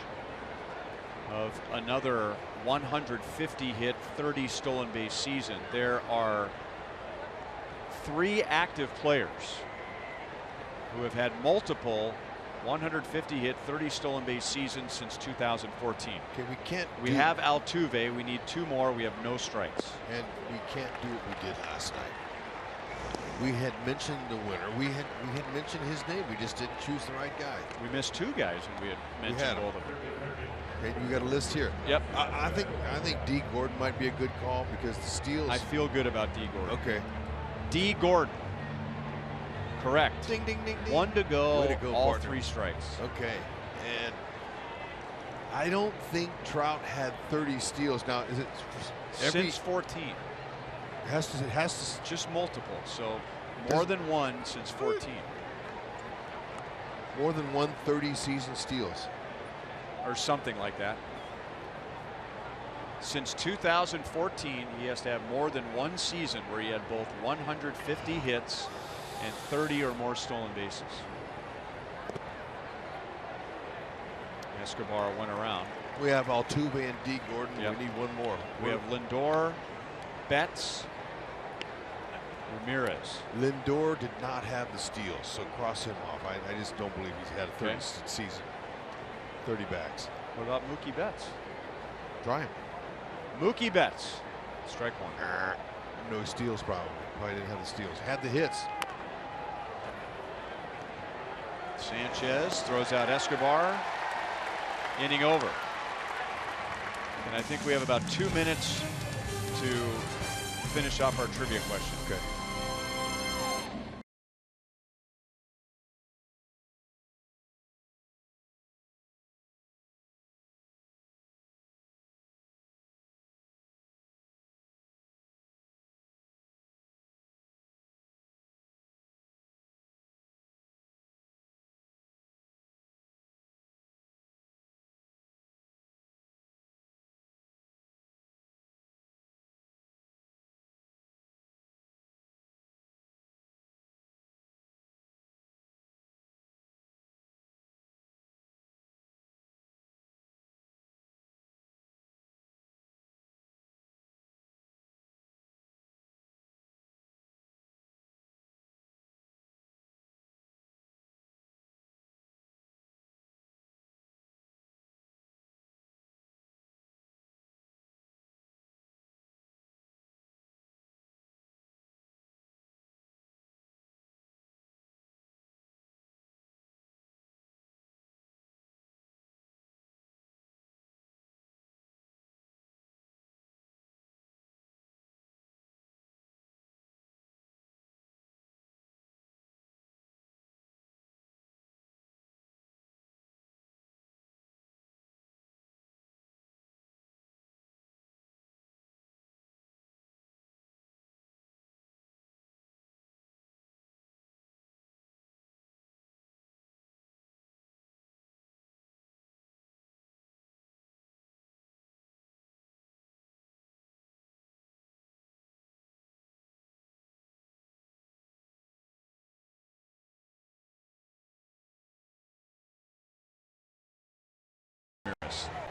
of another 150 hit, 30 stolen base season. There are 3 active players who have had multiple 150 hit, 30 stolen base seasons since 2014. Okay, we have Altuve. We need 2 more. We have no strikes. And we can't do what we did last night. We had mentioned the winner. We had mentioned his name. We just didn't choose the right guy. We missed 2 guys, and we had mentioned both of them. Okay, we got a list here. Yep. I think D. Gordon might be a good call because the steals. I feel good about D. Gordon. Okay. D. Gordon. Correct. Ding, ding, ding, ding. 1 to go. Way to go, all partner. 3 strikes. Okay. And I don't think Trout had 30 steals. Now, is it since 14? It has to. Just multiple. So more than 1 since 14. More than 130 season steals. Or something like that. Since 2014, he has to have more than 1 season where he had both 150 hits and 30 or more stolen bases. Escobar went around. We have Altuve and D. Gordon. Yep. We need 1 more. We have Lindor, Betts, Ramirez. Lindor did not have the steals, so cross him off. I just don't believe he's had a 30 season. 30 bags. What about Mookie Betts? Try him. Mookie Betts. Strike 1. No steals, probably. Probably didn't have the steals. Had the hits. Sanchez throws out Escobar. Inning over. And I think we have about 2 minutes to finish off our trivia question. Okay.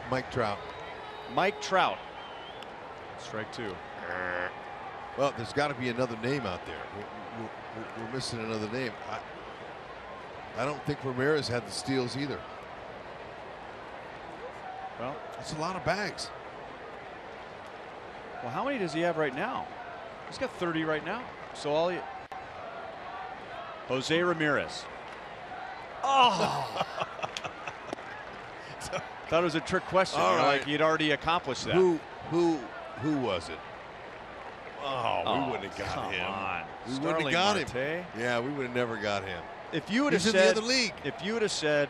Mike Trout. Mike Trout. Strike 2. Well, there's got to be another name out there. We're missing another name. I don't think Ramirez had the steals either. Well, that's a lot of bags. Well, how many does he have right now? He's got 30 right now. So all he. Jose Ramirez. Oh! Thought it was a trick question. All right. Like he'd already accomplished that. Who was it? Oh, we wouldn't have got him. On. We Starling wouldn't have got Marte. him. Yeah, we would have never got him. If you would have He's said in the other league. If you would have said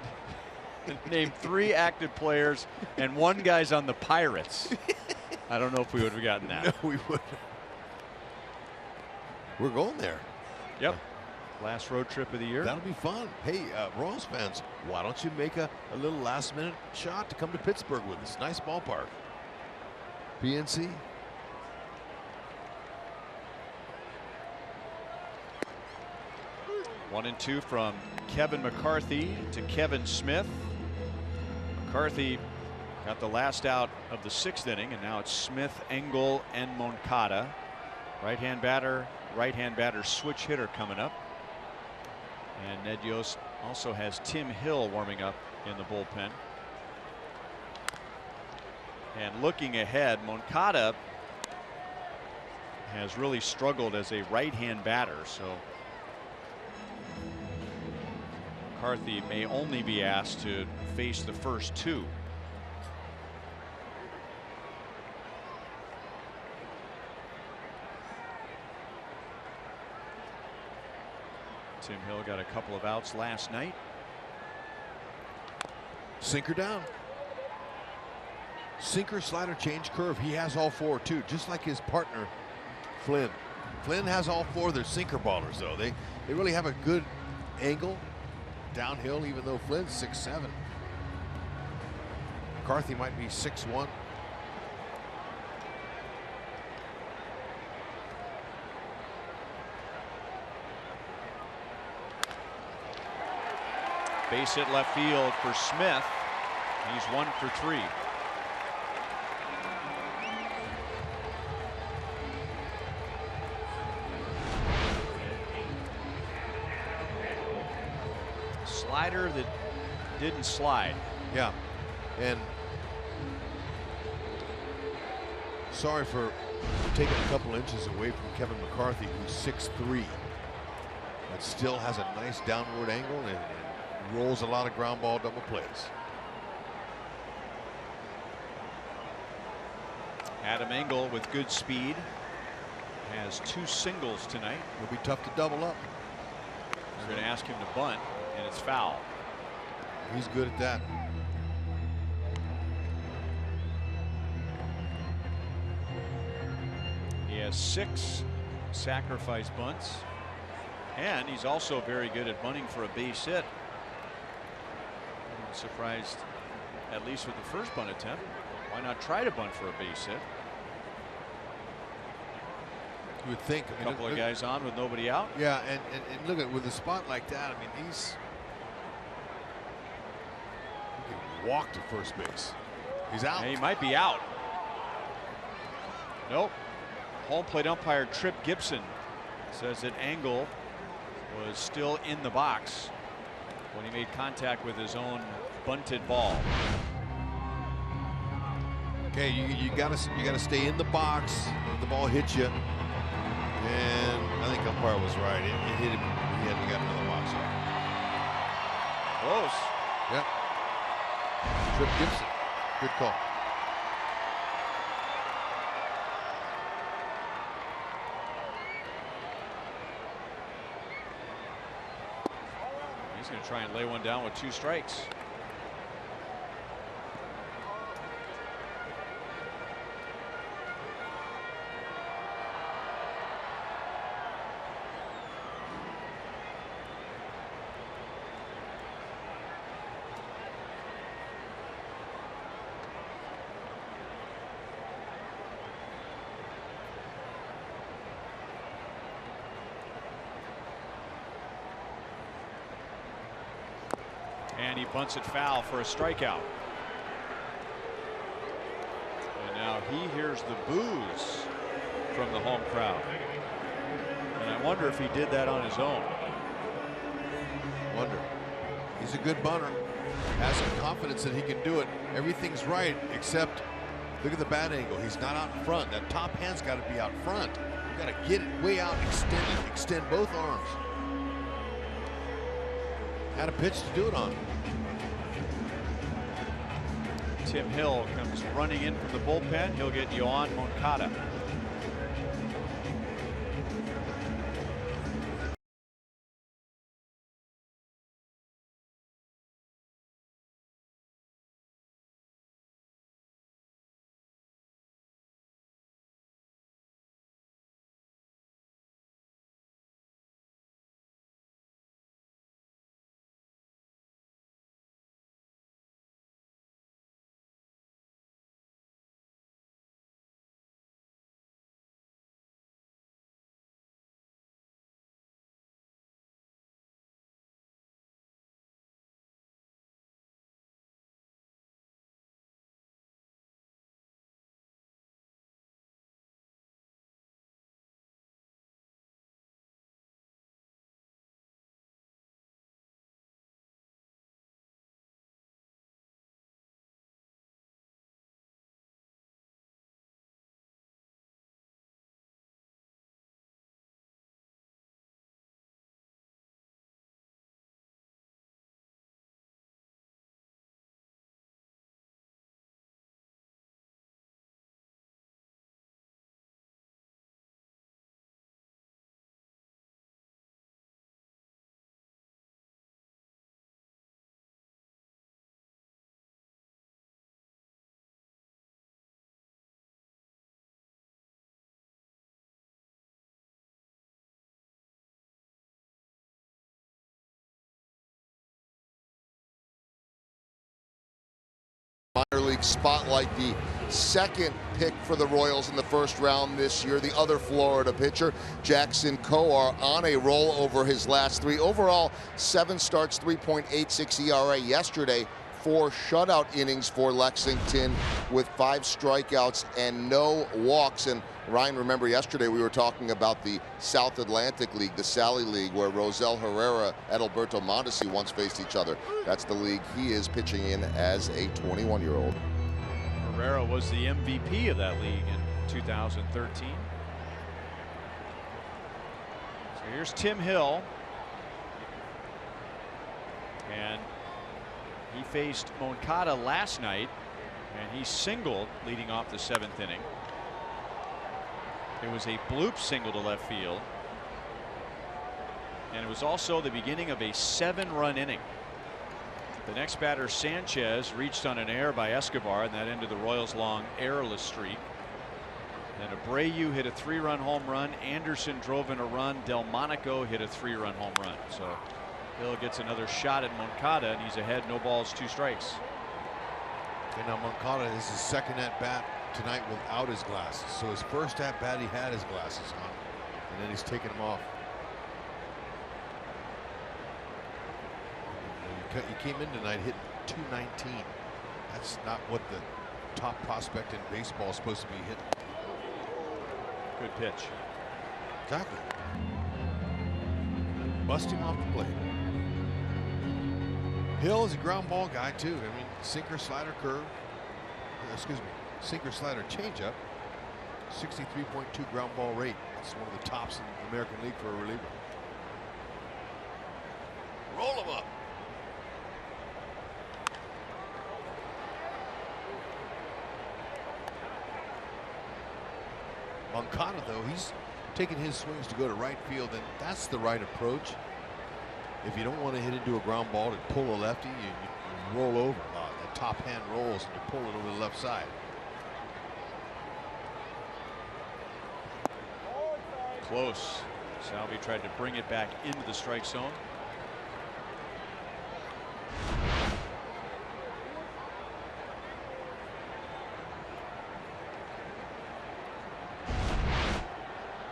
name 3 active players and 1 guy's on the Pirates, I don't know if we would have gotten that. No, we wouldn't. We're going there. Yep. Last road trip of the year. That'll be fun. Hey, Royals fans, why don't you make a little last-minute shot to come to Pittsburgh with us? Nice ballpark. PNC. One and 2 from Kevin McCarthy to Kevin Smith. McCarthy got the last out of the 6th inning, and now it's Smith, Engel, and Moncada. Right-hand batter switch hitter coming up. And Ned Yost also has Tim Hill warming up in the bullpen. And looking ahead, Moncada has really struggled as a right-hand batter, so McCarthy may only be asked to face the first two. Tim Hill got a couple of outs last night. Sinker down. Sinker, slider, change, curve. He has all four too, just like his partner Flynn. Flynn has all four of their sinker ballers though. They really have a good angle downhill, even though Flynn's 6'7". McCarthy might be 6'1". Base hit left field for Smith. He's 1 for 3. Slider that didn't slide. Yeah, and sorry for taking a couple inches away from Kevin McCarthy, who's 6'3", but still has a nice downward angle and rolls a lot of ground ball double plays. Adam Engel with good speed has 2 singles tonight. It'll be tough to double up. We're going to ask him to bunt, and it's foul. He's good at that. He has 6 sacrifice bunts, and he's also very good at bunting for a base hit. I'm surprised, at least with the first bunt attempt. Why not try to bunt for a base hit? You would think. A couple of guys on with nobody out. Yeah, and look at with a spot like that. I mean, he can walk to first base. He's out. And he might be out. Nope. Home plate umpire Trip Gibson says that Engel was still in the box when he made contact with his own bunted ball. Okay, you gotta stay in the box when the ball hits you. And I think umpire was right. It hit him. He hadn't got another box out. Close. Yep. Trip Gibson. Good call. He's going to try and lay one down with 2 strikes. And he bunts it foul for a strikeout. And now he hears the boos from the home crowd. And I wonder if he did that on his own. Wonder. He's a good bunter. Has some confidence that he can do it. Everything's right, except look at the bat angle. He's not out in front. That top hand's got to be out front. You got to get it way out, extend both arms. Had a pitch to do it on. Tim Hill comes running in from the bullpen. He'll get Yoan Moncada. League spotlight, the second pick for the Royals in the first round this year. The other Florida pitcher, Jackson Kowar, on a roll over his last 3. Overall, 7 starts, 3.86 ERA. Yesterday, 4 shutout innings for Lexington with 5 strikeouts and no walks. And Ryan, remember yesterday we were talking about the South Atlantic League, the Sally League, where Rosel Herrera and Alberto Mondesi once faced each other. That's the league he is pitching in as a 21-year-old. Herrera was the MVP of that league in 2013. So here's Tim Hill. And he faced Moncada last night, and he singled leading off the 7th inning. It was a bloop single to left field, and it was also the beginning of a 7-run inning. The next batter, Sanchez, reached on an error by Escobar, and that ended the Royals' long errorless streak. Then Abreu hit a 3-run home run. Anderson drove in a run. Delmonico hit a 3-run home run. So Hill gets another shot at Moncada, and he's ahead, no balls, 2 strikes. And now Moncada is his second at bat tonight without his glasses. So his first at bat he had his glasses on, and then he's taking them off. He came in tonight hitting .219. That's not what the top prospect in baseball is supposed to be hitting. Good pitch. Exactly. Bust him off the plate. Hill is a ground ball guy too. I mean, sinker, slider, curve. Excuse me, sinker, slider, changeup. 63.2 ground ball rate. It's one of the tops in the American League for a reliever. Roll him up. Moncada, though, he's taking his swings to go to right field, and that's the right approach. If you don't want to hit into a ground ball to pull a lefty, you roll over. The top hand rolls and you pull it over the left side. Close. Salvi tried to bring it back into the strike zone.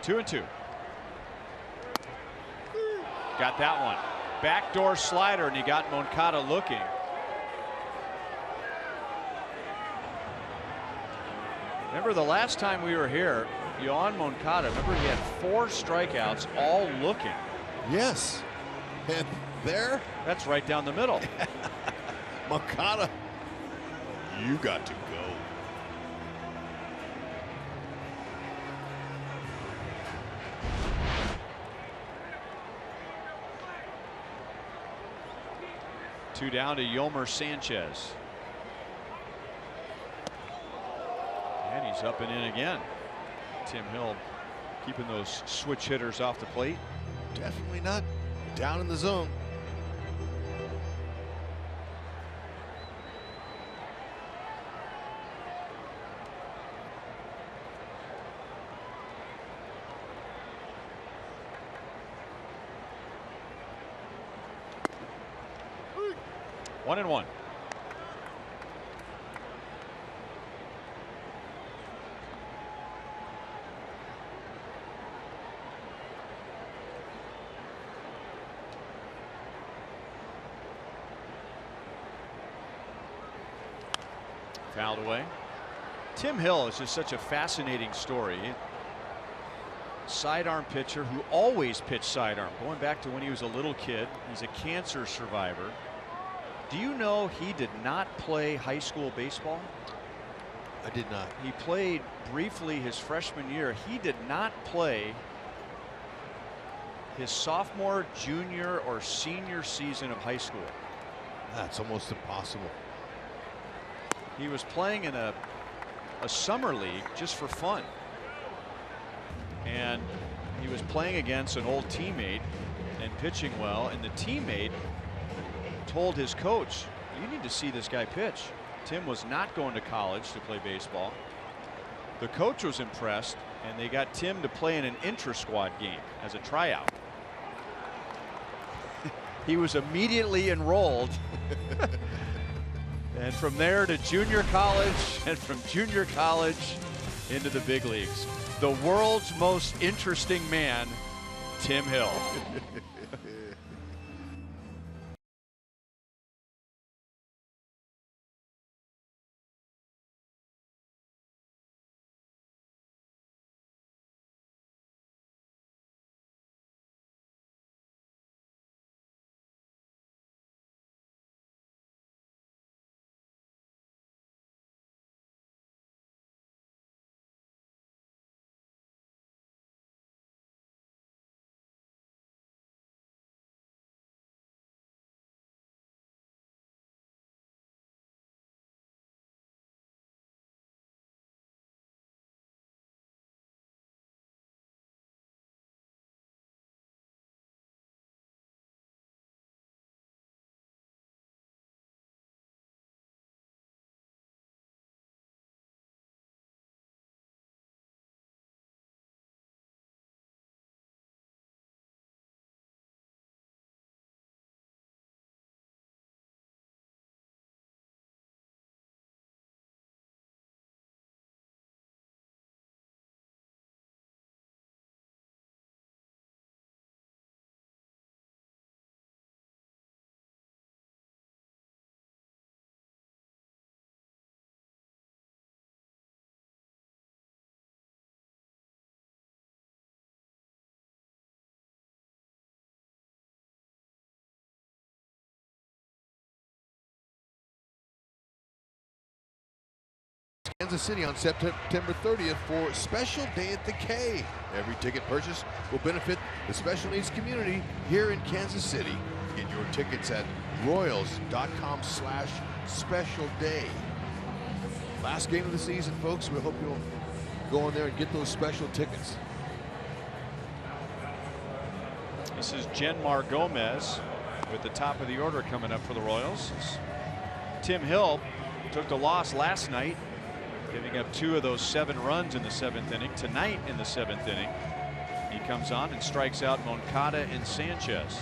Two and 2. Got that one. Backdoor slider, and he got Moncada looking. Remember the last time we were here, Yohan Moncada, remember he had 4 strikeouts, all looking. Yes. And there? That's right down the middle. Moncada, you got to go. Two down to Yomer Sanchez. And he's up and in again. Tim Hill keeping those switch hitters off the plate. Definitely not down in the zone. One and 1. Fouled away. Tim Hill is just such a fascinating story. Sidearm pitcher who always pitched sidearm, going back to when he was a little kid. He's a cancer survivor. Do you know he did not play high school baseball? I did not. He played briefly his freshman year. He did not play his sophomore, junior, or senior season of high school. That's almost impossible. He was playing in a summer league just for fun. And he was playing against an old teammate and pitching well, and the teammate told his coach, you need to see this guy pitch. Tim was not going to college to play baseball. The coach was impressed, and they got Tim to play in an intra-squad game as a tryout. He was immediately enrolled And from there to junior college, and from junior college into the big leagues. The world's most interesting man, Tim Hill. Kansas City on September 30th for Special Day at the K. Every ticket purchase will benefit the special needs community here in Kansas City. Get your tickets at royals.com/special day. Last game of the season, folks. We hope you'll go in there and get those special tickets. This is Genmar Gomez with the top of the order coming up for the Royals. Tim Hill took the loss last night, giving up 2 of those 7 runs in the 7th inning. Tonight in the 7th inning, he comes on and strikes out Moncada and Sanchez.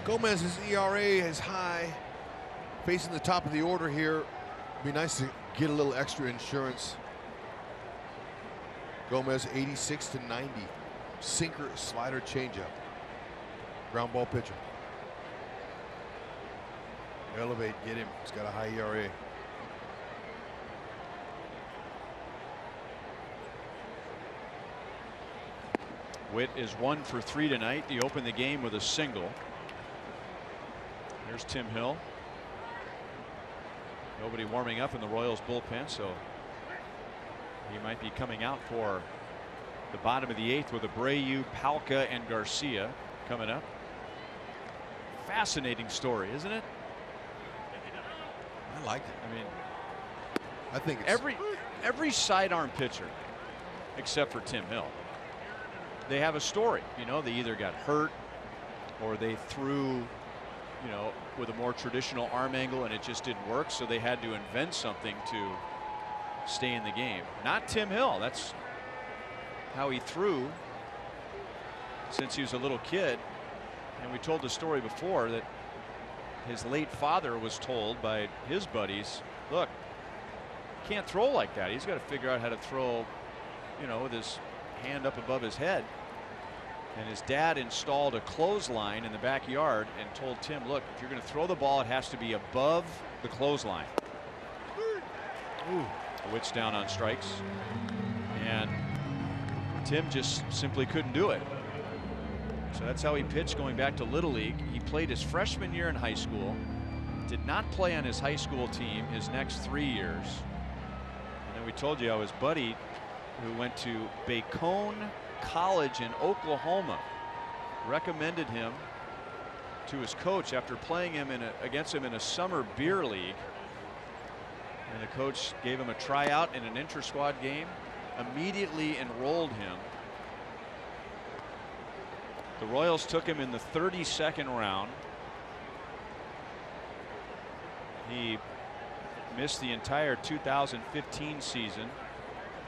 Gomez's ERA is high. Facing the top of the order here, be nice to get a little extra insurance. Gomez 86-90. Sinker, slider, changeup. Ground ball pitcher. Elevate, get him. He's got a high ERA. Witt is 1 for 3 tonight. He opened the game with a single. Here's Tim Hill. Nobody warming up in the Royals bullpen, so he might be coming out for the bottom of the 8th with Abreu, Palka, and Garcia coming up. Fascinating story, isn't it? I like it. I mean, I think it's every sidearm pitcher, except for Tim Hill, they have a story. You know, they either got hurt or they threw, you know, with a more traditional arm angle and it just didn't work, so they had to invent something to stay in the game. Not Tim Hill. That's how he threw since he was a little kid. And we told the story before that his late father was told by his buddies, look, he can't throw like that. He's got to figure out how to throw, you know, with his hand up above his head. And his dad installed a clothesline in the backyard and told Tim, look, if you're going to throw the ball, it has to be above the clothesline. Ooh. Witt's down on strikes. And Tim just simply couldn't do it. So that's how he pitched going back to Little League. He played his freshman year in high school, did not play on his high school team his next 3 years. And then we told you how his buddy, who went to Bacone College in Oklahoma, recommended him to his coach after playing him against him in a summer beer league. And the coach gave him a tryout in an inter-squad game, immediately enrolled him. The Royals took him in the 32nd round. He missed the entire 2015 season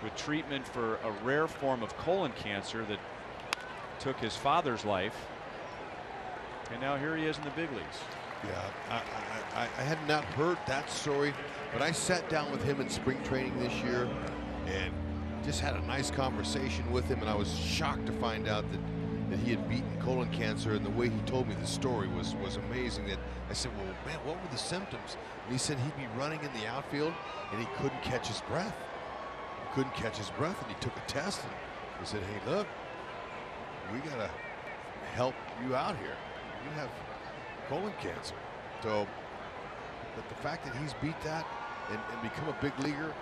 with treatment for a rare form of colon cancer that took his father's life. And now here he is in the big leagues. Yeah, I had not heard that story, but I sat down with him in spring training this year and just had a nice conversation with him, and I was shocked to find out that he had beaten colon cancer, and the way he told me the story was amazing. That I said, well, man, what were the symptoms? And he said he'd be running in the outfield and he couldn't catch his breath. He couldn't catch his breath, and he took a test and he said, hey, look, we gotta help you out here. You have colon cancer. So, but the fact that he's beat that and become a big leaguer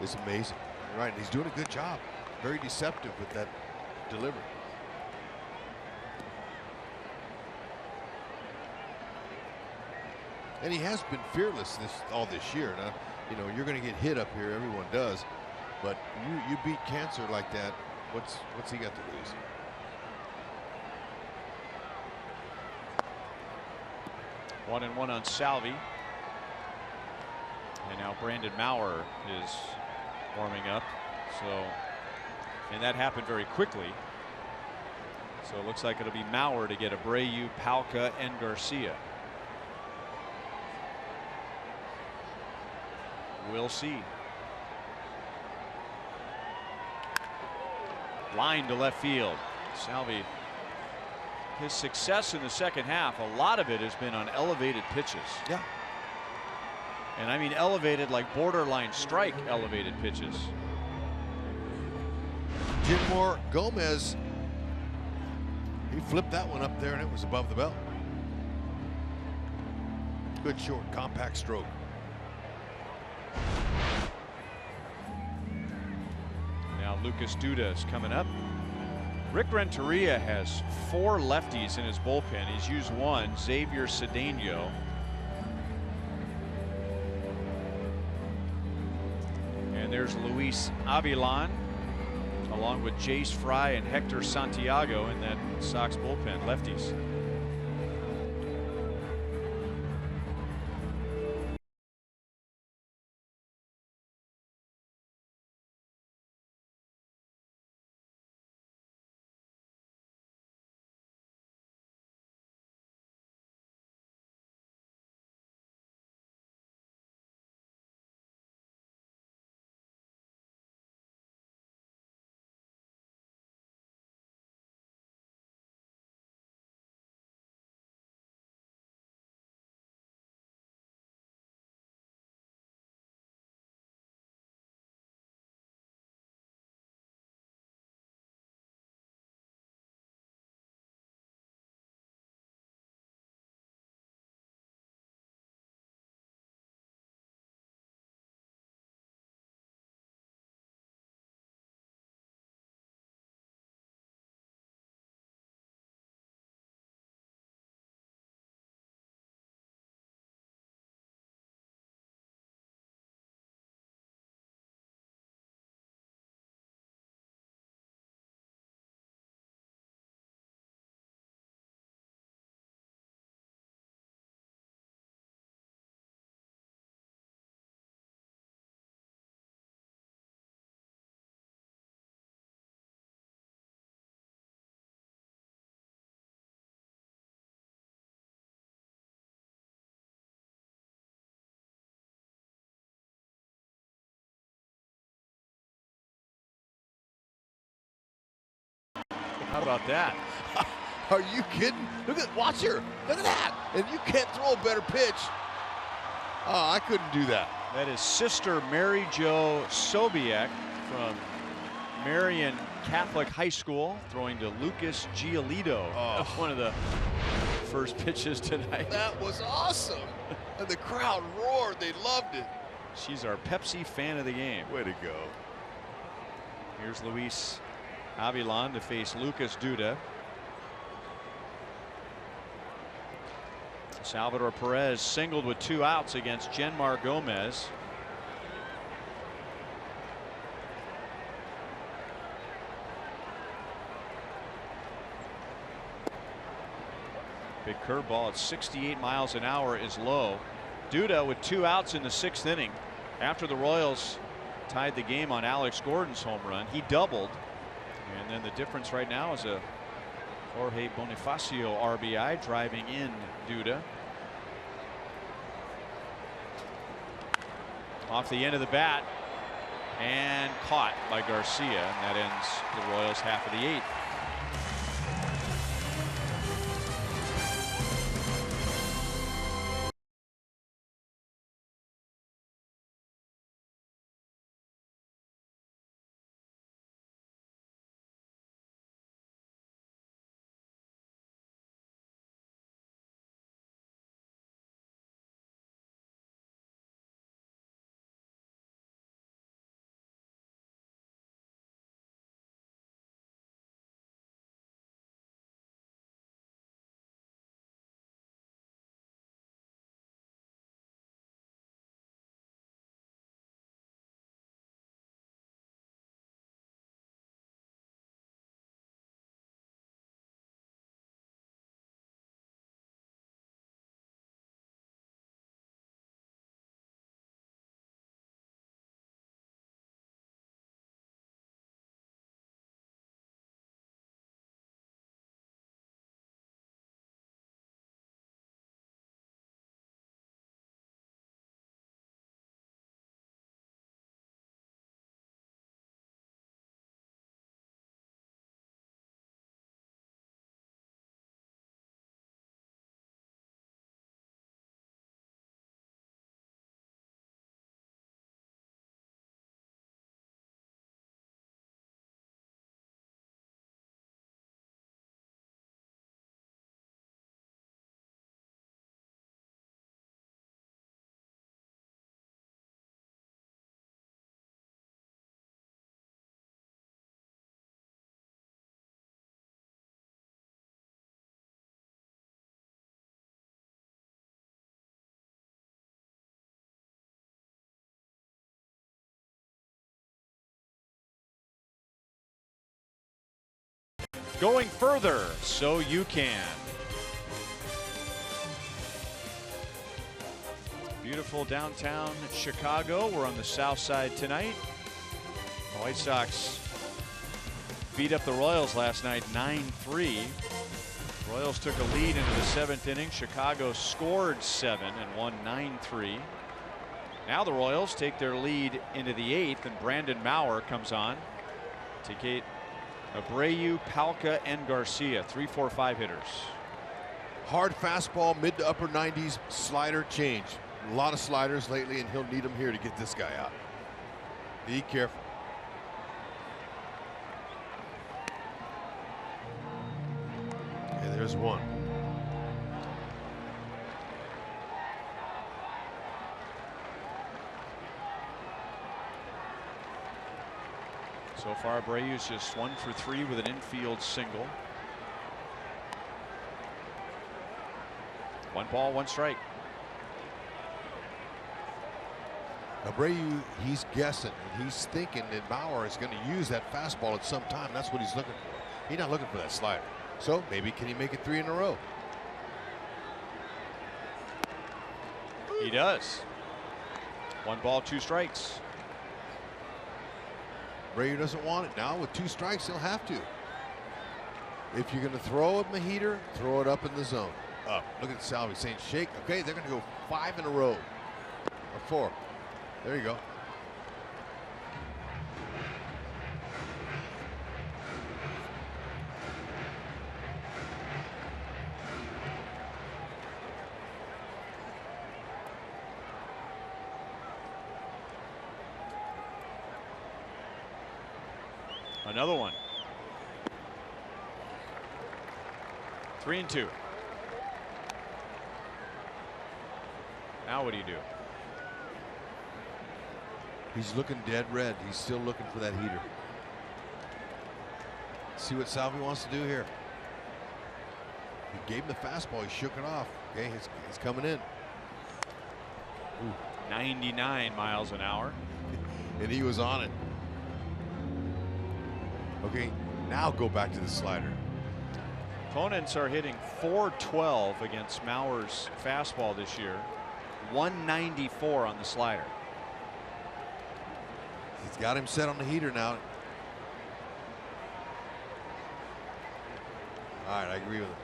is amazing. Right, and he's doing a good job. Very deceptive with that delivery. And he has been fearless all this year. Now, you know, you're going to get hit up here. Everyone does. But you beat cancer like that. What's he got to lose? 1-1 on Salvi. And now Brandon Maurer is warming up. So, and that happened very quickly. So it looks like it'll be Maurer to get Abreu, Palka, and Garcia. We'll see. Line to left field. Salvi, his success in the second half, a lot of it has been on elevated pitches. Yeah. And I mean elevated, like borderline strike elevated pitches. Gilmore Gomez, he flipped that one up there and it was above the belt. Good short, compact stroke. Now Lucas Duda is coming up. Rick Renteria has 4 lefties in his bullpen. He's used one, Xavier Cedeno. And there's Luis Avilan, along with Jace Fry and Hector Santiago in that Sox bullpen, lefties. How about that? Are you kidding? Look at, watch here. Look at that. And you can't throw a better pitch. Oh, I couldn't do that. That is Sister Mary Jo Sobiek from Marion Catholic High School, throwing to Lucas Giolito. Oh. One of the first pitches tonight. That was awesome. And the crowd roared. They loved it. She's our Pepsi fan of the game. Way to go. Here's Luis Avilan to face Lucas Duda. Salvador Perez singled with 2 outs against Genmar Gomez. Big curveball at 68 miles an hour is low. Duda with 2 outs in the 6th inning. After the Royals tied the game on Alex Gordon's home run, he doubled. And then the difference right now is a Jorge Bonifacio RBI driving in Duda. Off the end of the bat and caught by Garcia, and that ends the Royals' half of the 8th. Going further, so you can. Beautiful downtown Chicago. We're on the south side tonight. The White Sox beat up the Royals last night 9-3. Royals took a lead into the 7th inning. Chicago scored 7 and won 9-3. Now the Royals take their lead into the 8th, and Brandon Maurer comes on to take Abreu, Palka, and Garcia, 3-4-5 hitters. Hard fastball, mid to upper 90s, slider change. A lot of sliders lately, and he'll need them here to get this guy out. Be careful. Okay, there's one. So far, Abreu's just 1 for 3 with an infield single. 1 ball, 1 strike. Abreu, he's guessing, and he's thinking that Bauer is going to use that fastball at some time. That's what he's looking for. He's not looking for that slider. So maybe can he make it 3 in a row? He does. 1 ball, 2 strikes. Abreu doesn't want it now. With 2 strikes, he'll have to. If you're going to throw him a heater, throw it up in the zone. Up. Look at Salvi saying shake. Okay, they're going to go 5 in a row. Or 4. There you go. Another one. 3-2. Now what do you do? He's looking dead red. He's still looking for that heater. See what Salvi wants to do here. He gave him the fastball. He shook it off. Okay, he's coming in. Ooh. 99 miles an hour. And he was on it. Okay, now go back to the slider. Opponents are hitting .412 against Maurer's fastball this year. 194 on the slider. He's got him set on the heater now. All right, I agree with him.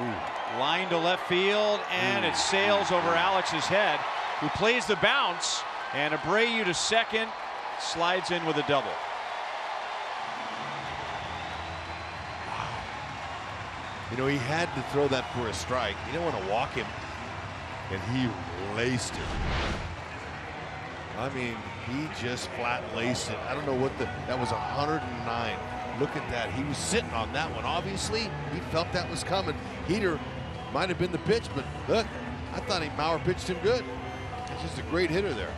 Ooh. Line to left field, and it sails over Alex's head. who plays the bounce, and Abreu to second, slides in with a double. You know, he had to throw that for a strike. You don't want to walk him, and he laced it. I mean, he just flat laced it. I don't know what that was 109. Look at that. He was sitting on that one. Obviously, he felt that was coming. Heater might have been the pitch, but look, I thought Mauer pitched him good. He's just a great hitter there.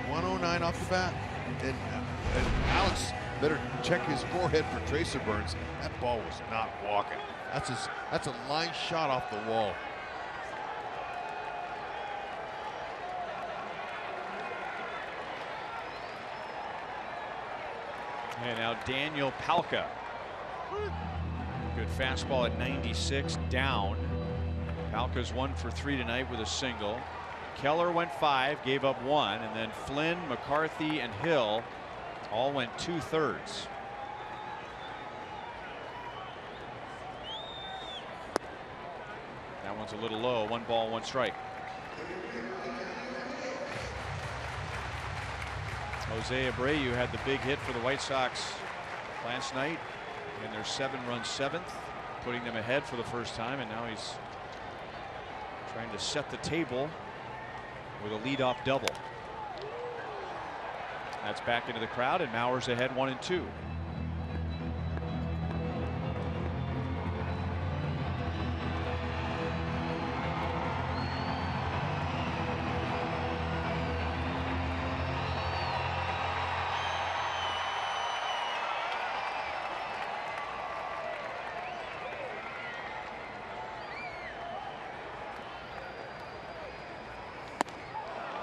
109 off the bat. And Alex better check his forehead for tracer burns. That ball was not walking. That's a line shot off the wall. And now Daniel Palka. Good fastball at 96 down. Palka's 1 for 3 tonight with a single. Keller went 5, gave up 1, and then Flynn, McCarthy, and Hill all went 2/3. That one's a little low. 1 ball, 1 strike. Jose Abreu had the big hit for the White Sox last night in their 7-run 7th, putting them ahead for the first time, and now he's trying to set the table with a leadoff double. That's back into the crowd, and Mauer's ahead 1-2.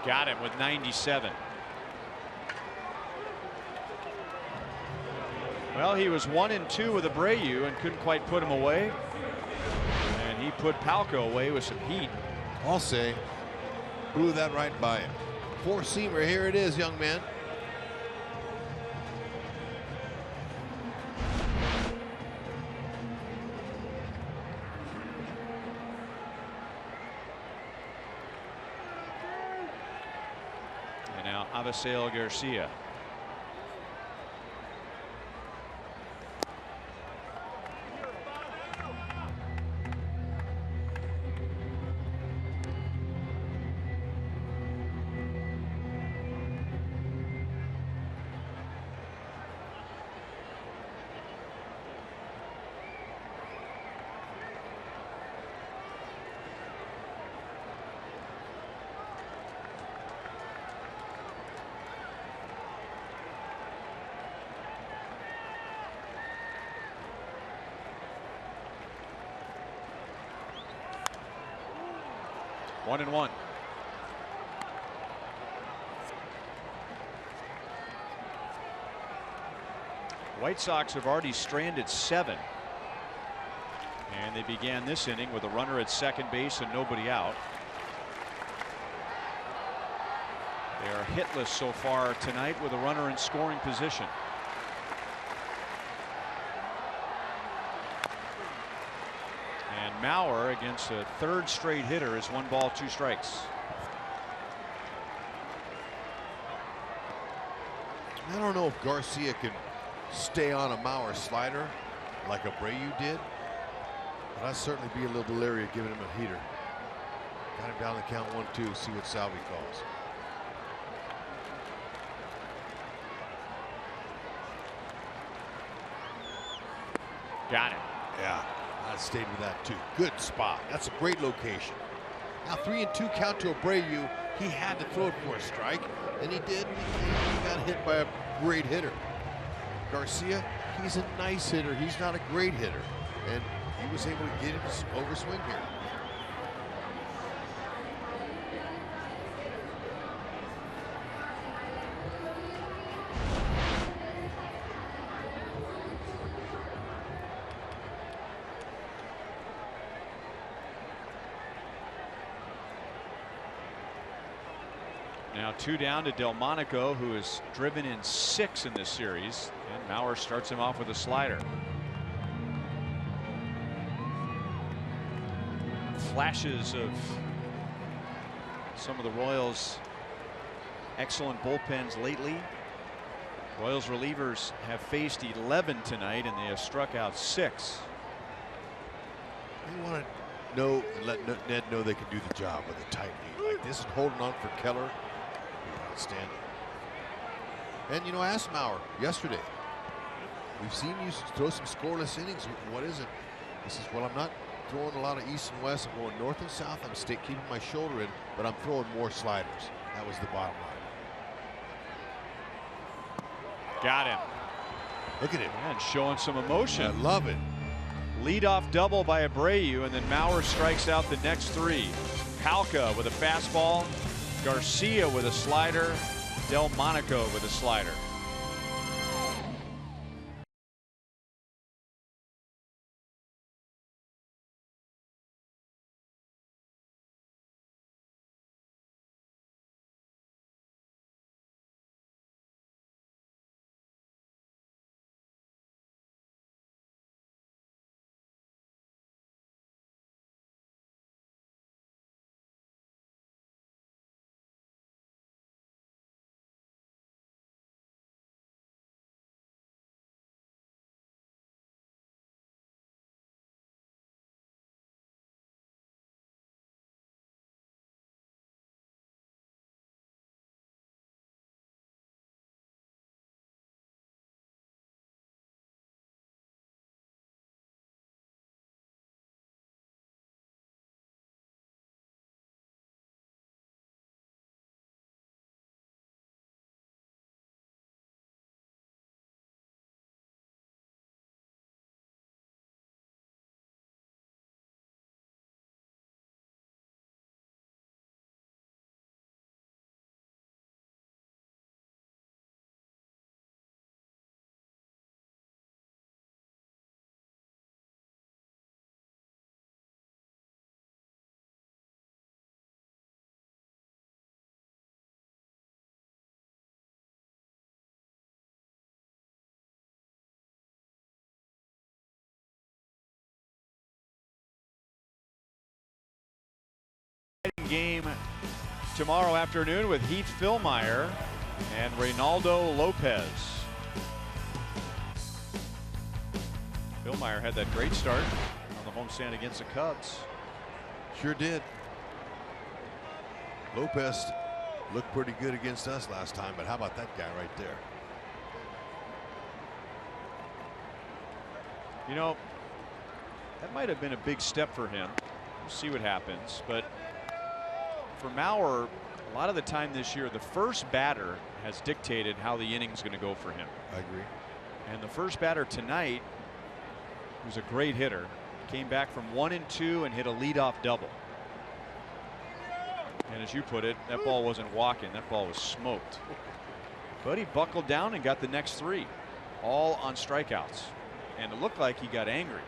Got him with 97. Well, he was 1-2 with Abreu and couldn't quite put him away. And he put Palka away with some heat. I'll say, blew that right by him. 4-seamer, here it is, young man. Avisail Garcia. One and one. White Sox have already stranded 7. And they began this inning with a runner at second base and nobody out. They are hitless so far tonight with a runner in scoring position. And Mauer, against a 3rd straight hitter, is 1 ball, 2 strikes. I don't know if Garcia can stay on a Mauer slider like Abreu did, but I'd certainly be a little leery of giving him a heater. Got him down the count 1-2, see what Salvi calls. Got it. Yeah, I stayed with that too. Good spot. That's a great location. Now 3-2 count to Abreu. He had to throw it for a strike, and he did. He got hit by a great hitter. Garcia, he's a nice hitter. He's not a great hitter, and he was able to get his overswing here. Now 2 down to Delmonico, who has driven in 6 in this series, and Mauer starts him off with a slider. Flashes of some of the Royals' excellent bullpens lately. Royals relievers have faced 11 tonight, and they have struck out 6. They want to know and let Ned know they can do the job with a tight lead like this, and holding on for Keller, outstanding. And you know, Asmauer yesterday, we've seen you throw some scoreless innings. What is it? He says, well, I'm not throwing a lot of east and west. I'm going north and south. I'm keeping my shoulder in, but I'm throwing more sliders. That was the bottom line. Got him. Look at him. And showing some emotion. I love it. Leadoff double by Abreu, and then Mauer strikes out the next 3. Palka with a fastball, Garcia with a slider, Delmonico with a slider. Game tomorrow afternoon with Heath Fillmyer and Reynaldo Lopez. Fillmyer had that great start on the homestand against the Cubs. Sure did. Lopez looked pretty good against us last time, but how about that guy right there? You know, that might have been a big step for him. We'll see what happens, but for Mauer, a lot of the time this year, the first batter has dictated how the inning's going to go for him. I agree. And the first batter tonight, who's a great hitter, came back from 1 and 2 and hit a leadoff double. And as you put it, that ball wasn't walking. That ball was smoked. But he buckled down and got the next 3, all on strikeouts. And it looked like he got angry.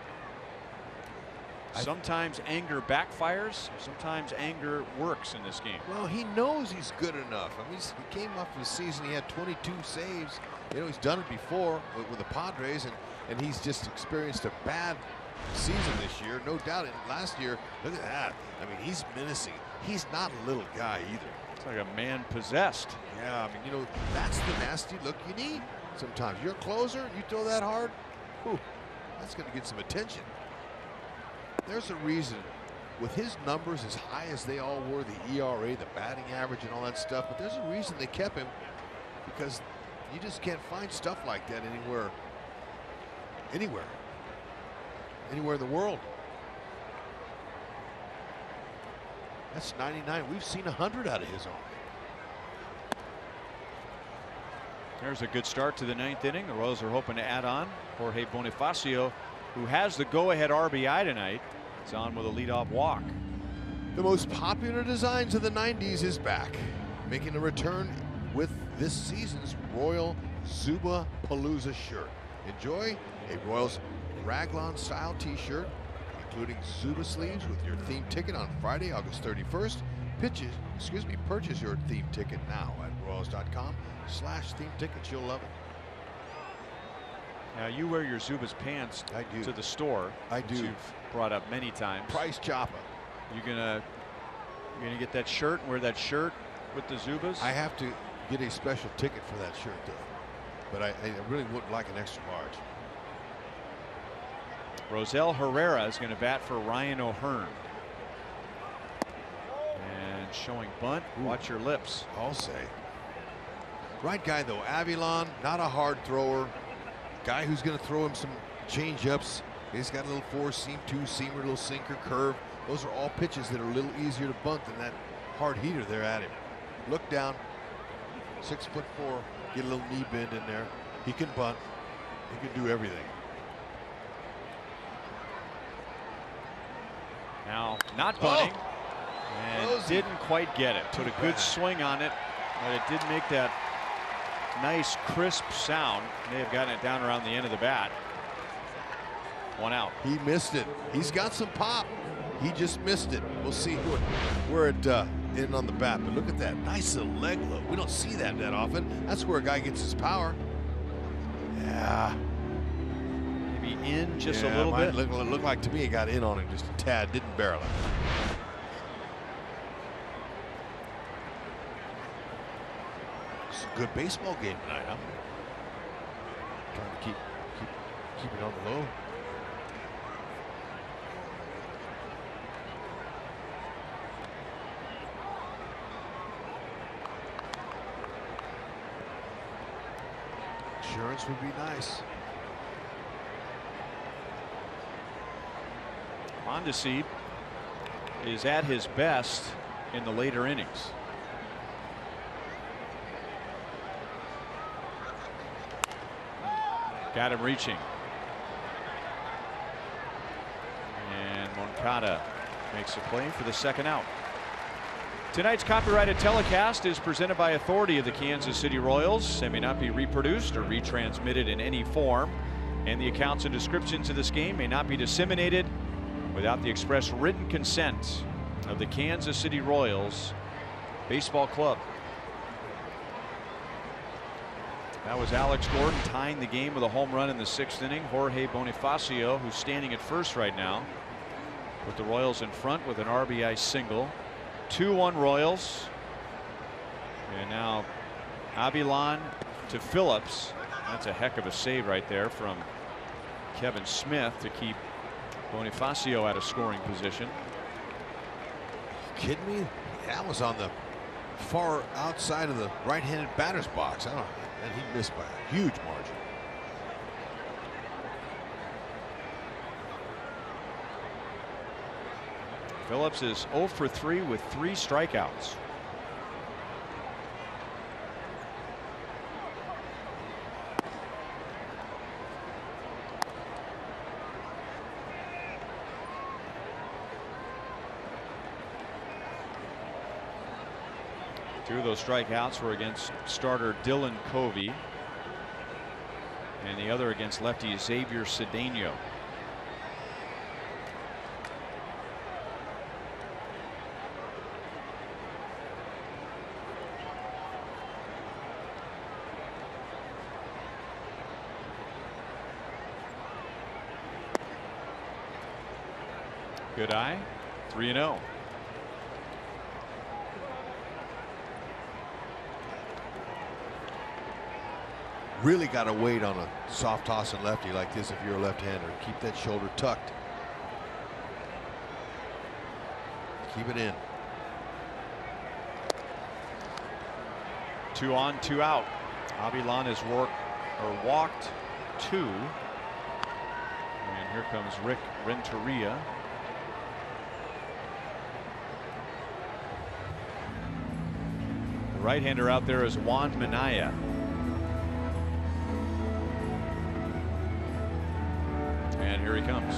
Sometimes anger backfires. Sometimes anger works in this game. Well, he knows he's good enough. I mean, he came off the season. He had 22 saves. You know, he's done it before with the Padres, and he's just experienced a bad season this year, no doubt. And last year, look at that. I mean, he's menacing. He's not a little guy either. It's like a man possessed. Yeah, I mean, you know, that's the nasty look you need. Sometimes you're a closer, you throw that hard, whew, that's going to get some attention. There's a reason, with his numbers as high as they all were, the ERA, the batting average, and all that stuff, but there's a reason they kept him, because you just can't find stuff like that anywhere in the world. That's 99. We've seen 100 out of his arm. There's a good start to the 9th inning. The Royals are hoping to add on. Jorge Bonifacio, who has the go-ahead RBI tonight, is on with a leadoff walk. The most popular designs of the 90s is back, making a return with this season's Royal Zuba Palooza shirt. Enjoy a Royals Raglan style t-shirt, including Zuba sleeves with your theme ticket on Friday, August 31st. Purchase your theme ticket now at royals.com/theme tickets. You'll love it. Now you wear your Zubaz pants to the store. I do. You've brought up many times. Price chopper. You gonna You're gonna get that shirt and wear that shirt with the Zubas? I have to get a special ticket for that shirt, though. But I really would like an extra large. Rosel Herrera is going to bat for Ryan O'Hearn. And showing bunt. Watch your lips. I'll say. Right guy, though. Avilon, not a hard thrower. Guy who's going to throw him some change-ups. He's got a little four-seam, two-seamer, little sinker, curve. Those are all pitches that are a little easier to bunt than that hard heater there at him. Look down. 6'4", get a little knee bend in there. He can bunt. He can do everything. Now, not bunting. And Rosie didn't quite get it. Put a good swing on it, but it didn't make that nice, crisp sound. May have gotten it down around the end of the bat. One out. He missed it. He's got some pop. He just missed it. We'll see where it in on the bat. But look at that nice little leg load. We don't see that often. That's where a guy gets his power. Yeah. Maybe in just yeah, a little bit. Look like to me it got in on him just a tad. Didn't barrel it. It's a good baseball game tonight, huh? Trying to keep it on the low. Insurance would be nice. Mondesi is at his best in the later innings. Got him reaching. And Moncada makes a play for the second out. Tonight's copyrighted telecast is presented by authority of the Kansas City Royals and may not be reproduced or retransmitted in any form. And the accounts and descriptions of this game may not be disseminated without the express written consent of the Kansas City Royals Baseball Club. That was Alex Gordon tying the game with a home run in the 6th inning. Jorge Bonifacio, who's standing at first right now, with the Royals in front with an RBI single. 2-1 Royals. And now Avilon to Phillips. That's a heck of a save right there from Kevin Smith to keep Bonifacio out of scoring position. Kidding me? That was on the far outside of the right-handed batter's box. And he missed by a huge margin. Phillips is 0 for 3 with 3 strikeouts. Two of those strikeouts were against starter Dylan Covey, and the other against lefty Xavier Cedeno. Good eye. 3-0. Really got to wait on a soft tossing lefty like this if you're a left-hander. Keep that shoulder tucked. Keep it in. 2 on, 2 out. Avilon has walked 2. And here comes Rick Renteria. The right-hander out there is Juan Minaya. And here he comes.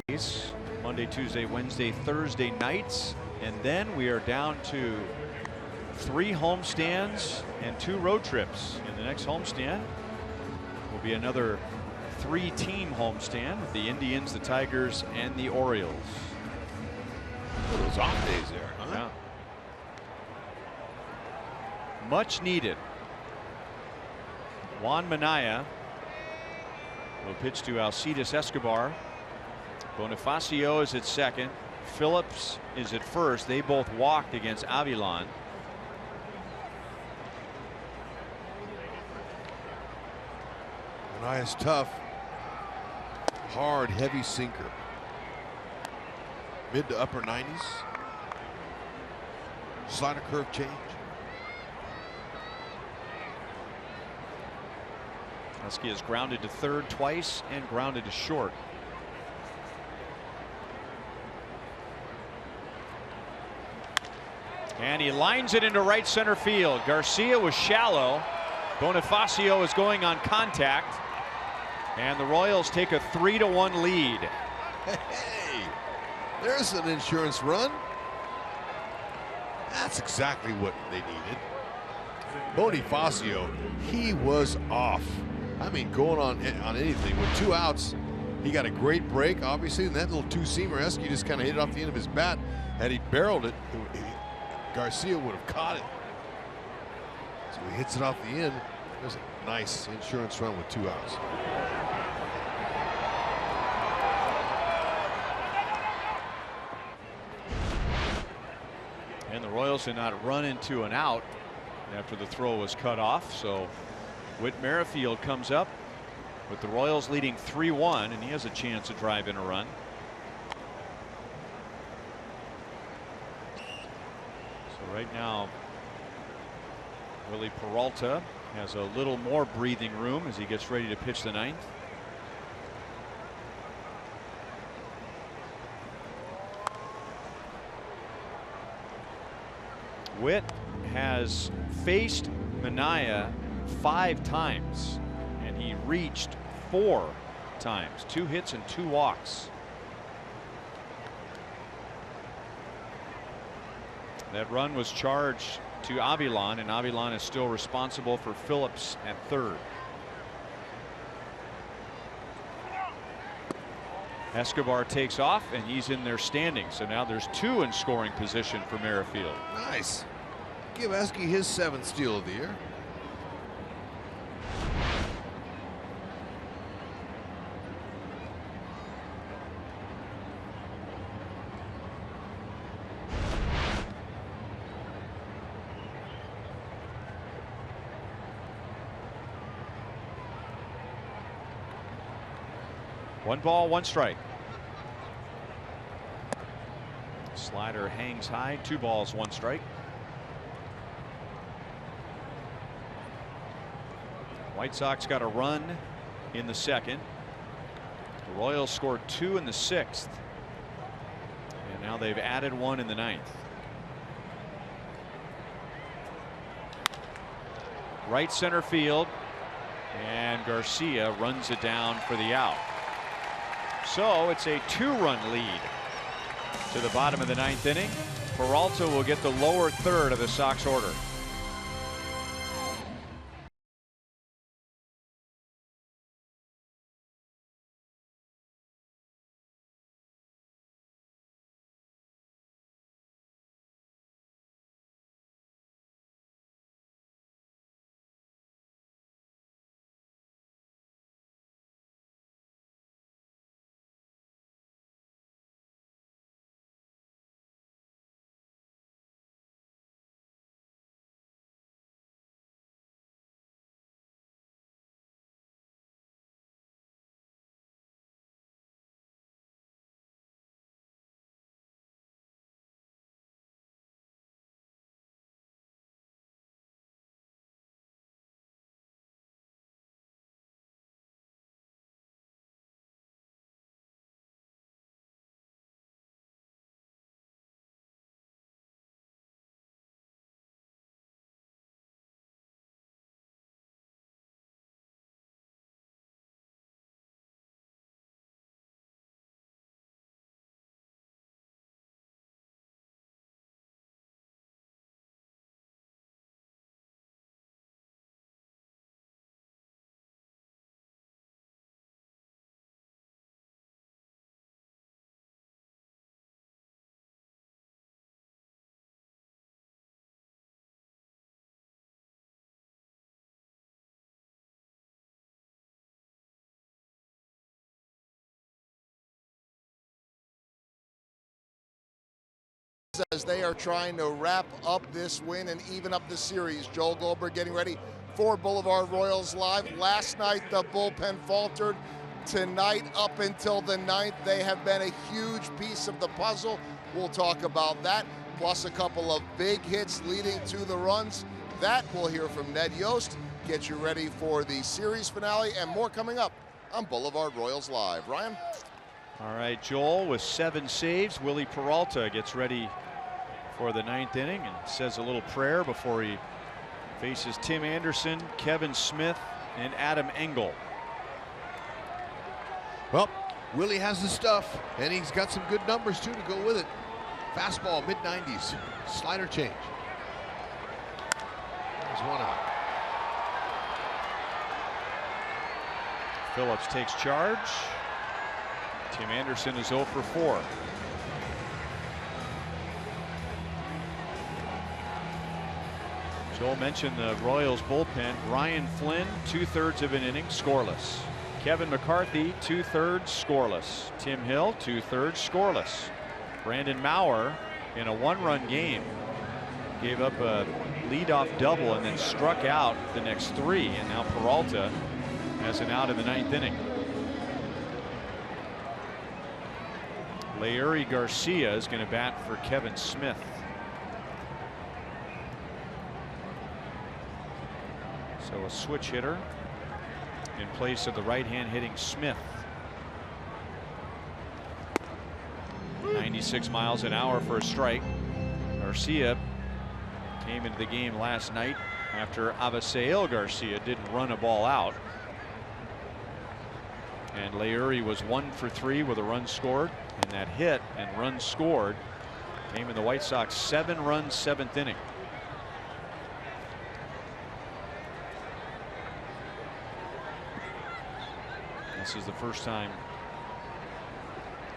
days, Monday, Tuesday, Wednesday, Thursday nights, and then we are down to 3 homestands and 2 road trips. In the next homestand will be another 3-team homestand with the Indians, the Tigers, and the Orioles. Those off days there, huh? Yeah. Much needed. Juan Minaya will pitch to Alcides Escobar. Bonifacio is at second. Phillips is at first. They both walked against Avilan. Manaya's tough. Hard, heavy sinker. Mid to upper 90s. Slider curve change. Husky is grounded to third twice and grounded to short. And he lines it into right center field. Garcia was shallow. Bonifacio is going on contact. And the Royals take a 3-1 lead. Hey, there's an insurance run. That's exactly what they needed. Bonifacio, he was off. I mean, going on anything with 2 outs. He got a great break, obviously, and that little 2-seamer, Esky just kind of hit it off the end of his bat. Had he barreled it, Garcia would have caught it. So he hits it off the end. There's a nice insurance run with 2 outs. And the Royals did not run into an out after the throw was cut off. So Whit Merrifield comes up with the Royals leading 3-1, and he has a chance to drive in a run. So right now, Willie Peralta has a little more breathing room as he gets ready to pitch the 9th. Whit has faced Minaya 5 times, and he reached 4 times. 2 hits and 2 walks. That run was charged to Avilan, and Avilan is still responsible for Phillips at third. Escobar takes off, and he's in their standings. So now there's 2 in scoring position for Merrifield. Nice. Give Esky his 7th steal of the year. One ball, 1 strike. Slider hangs high. 2 balls, 1 strike. White Sox got a run in the 2nd. The Royals scored 2 in the 6th. And now they've added 1 in the 9th. Right center field. And Garcia runs it down for the out. So it's a 2-run lead to the bottom of the 9th inning. Peralta will get the lower third of the Sox order. Royals as they are trying to wrap up this win and even up the series. Joel Goldberg getting ready for Boulevard Royals Live. Last night, the bullpen faltered. Tonight, up until the ninth, they have been a huge piece of the puzzle. We'll talk about that, plus a couple of big hits leading to the runs. That we'll hear from Ned Yost. Get you ready for the series finale and more coming up on Boulevard Royals Live. Ryan? All right, Joel with 7 saves. Willie Peralta gets ready for the 9th inning and says a little prayer before he faces Tim Anderson, Kevin Smith, and Adam Engel. Well, Willie has the stuff, and he's got some good numbers too to go with it. Fastball, mid-90s, slider change. There's one out. Phillips takes charge. Tim Anderson is 0 for 4. Joel mentioned the Royals bullpen. Ryan Flynn, 2/3 of an inning, scoreless. Kevin McCarthy, 2/3 scoreless. Tim Hill, 2/3 scoreless. Brandon Maurer, in a 1-run game, gave up a leadoff double and then struck out the next 3. And now Peralta has an out in the 9th inning. Leury Garcia is going to bat for Kevin Smith. So a switch hitter in place of the right-hand hitting Smith. 96 miles an hour for a strike. Garcia came into the game last night after Avisail Garcia didn't run a ball out. And Leury was 1 for 3 with a run scored. And that hit and run scored came in the White Sox 7-run 7th inning. This is the first time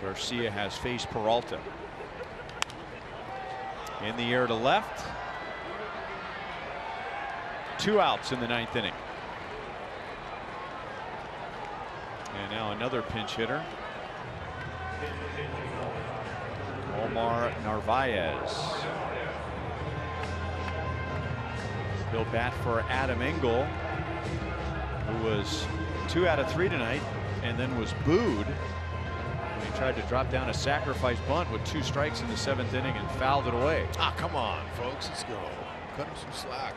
Garcia has faced Peralta. In the air to left. 2 outs in the 9th inning. And now another pinch hitter. Omar Narvaez. He'll bat for Adam Engel, who was 2 out of 3 tonight and then was booed when he tried to drop down a sacrifice bunt with 2 strikes in the 7th inning and fouled it away. Ah, come on, folks, let's go. Cut him some slack.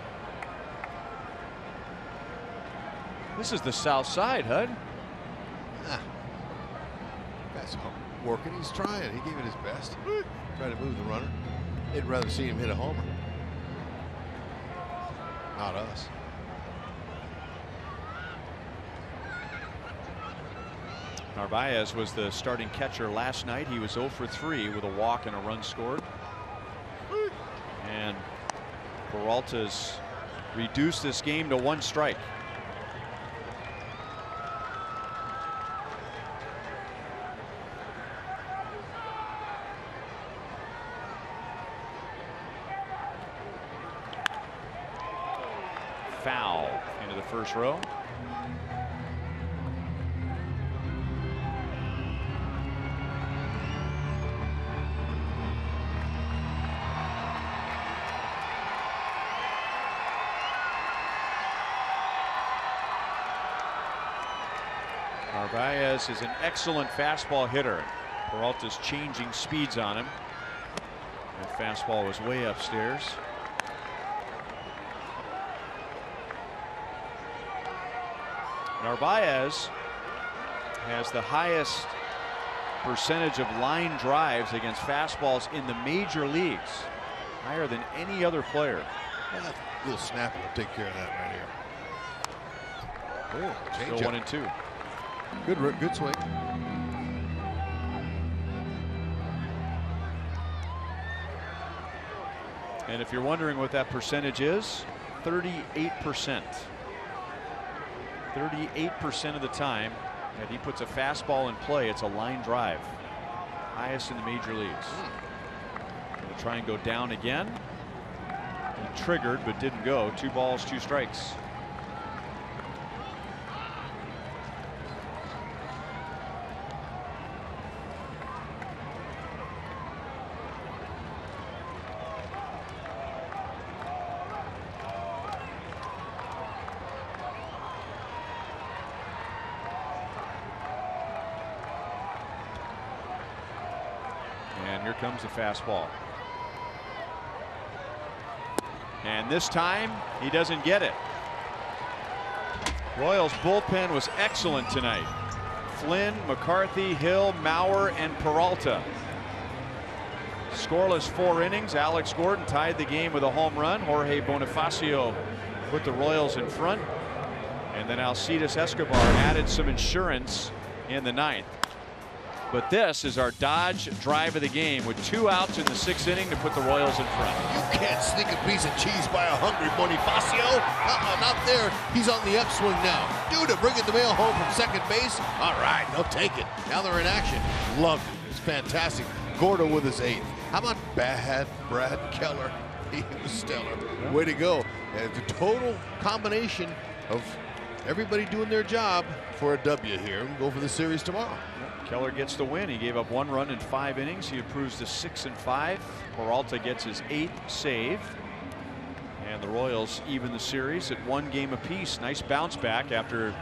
This is the South Side, Hud. Ah. That's working. He's trying. He gave it his best. Tried to move the runner. They'd rather see him hit a homer. Not us. Narvaez was the starting catcher last night. He was 0 for 3 with a walk and a run scored. And Peralta's reduced this game to 1 strike. Foul into the first row. Narvaez is an excellent fastball hitter. Peralta's changing speeds on him. That fastball was way upstairs. Narvaez has the highest percentage of line drives against fastballs in the major leagues, higher than any other player. That little snapper will take care of that right here. Oh, change Still up. 1-2. Good swing. And if you're wondering what that percentage is, 38%. 38% of the time that he puts a fastball in play, it's a line drive. Highest in the major leagues. Gonna try and go down again. He triggered but didn't go. 2 balls, 2 strikes. comes the fastball. And this time he doesn't get it. Royals bullpen was excellent tonight. Flynn, McCarthy, Hill, Maurer, and Peralta. Scoreless 4 innings. Alex Gordon tied the game with a home run. Jorge Bonifacio put the Royals in front. And then Alcides Escobar added some insurance in the 9th. But this is our Dodge drive of the game with 2 outs in the 6th inning to put the Royals in front. You can't sneak a piece of cheese by a hungry Bonifacio. Not there. He's on the upswing now. Duda bringing the mail home from second base. All right, they'll take it. Now they're in action. Loved it. It's fantastic. Gordo with his 8th. How about bad Brad Keller? He was stellar. Yeah. Way to go. And the total combination of everybody doing their job for a W here. We'll go for the series tomorrow. Keller gets the win. He gave up 1 run in 5 innings. He improves to 6-5. Peralta gets his 8th save. And the Royals even the series at 1 game apiece. Nice bounce back after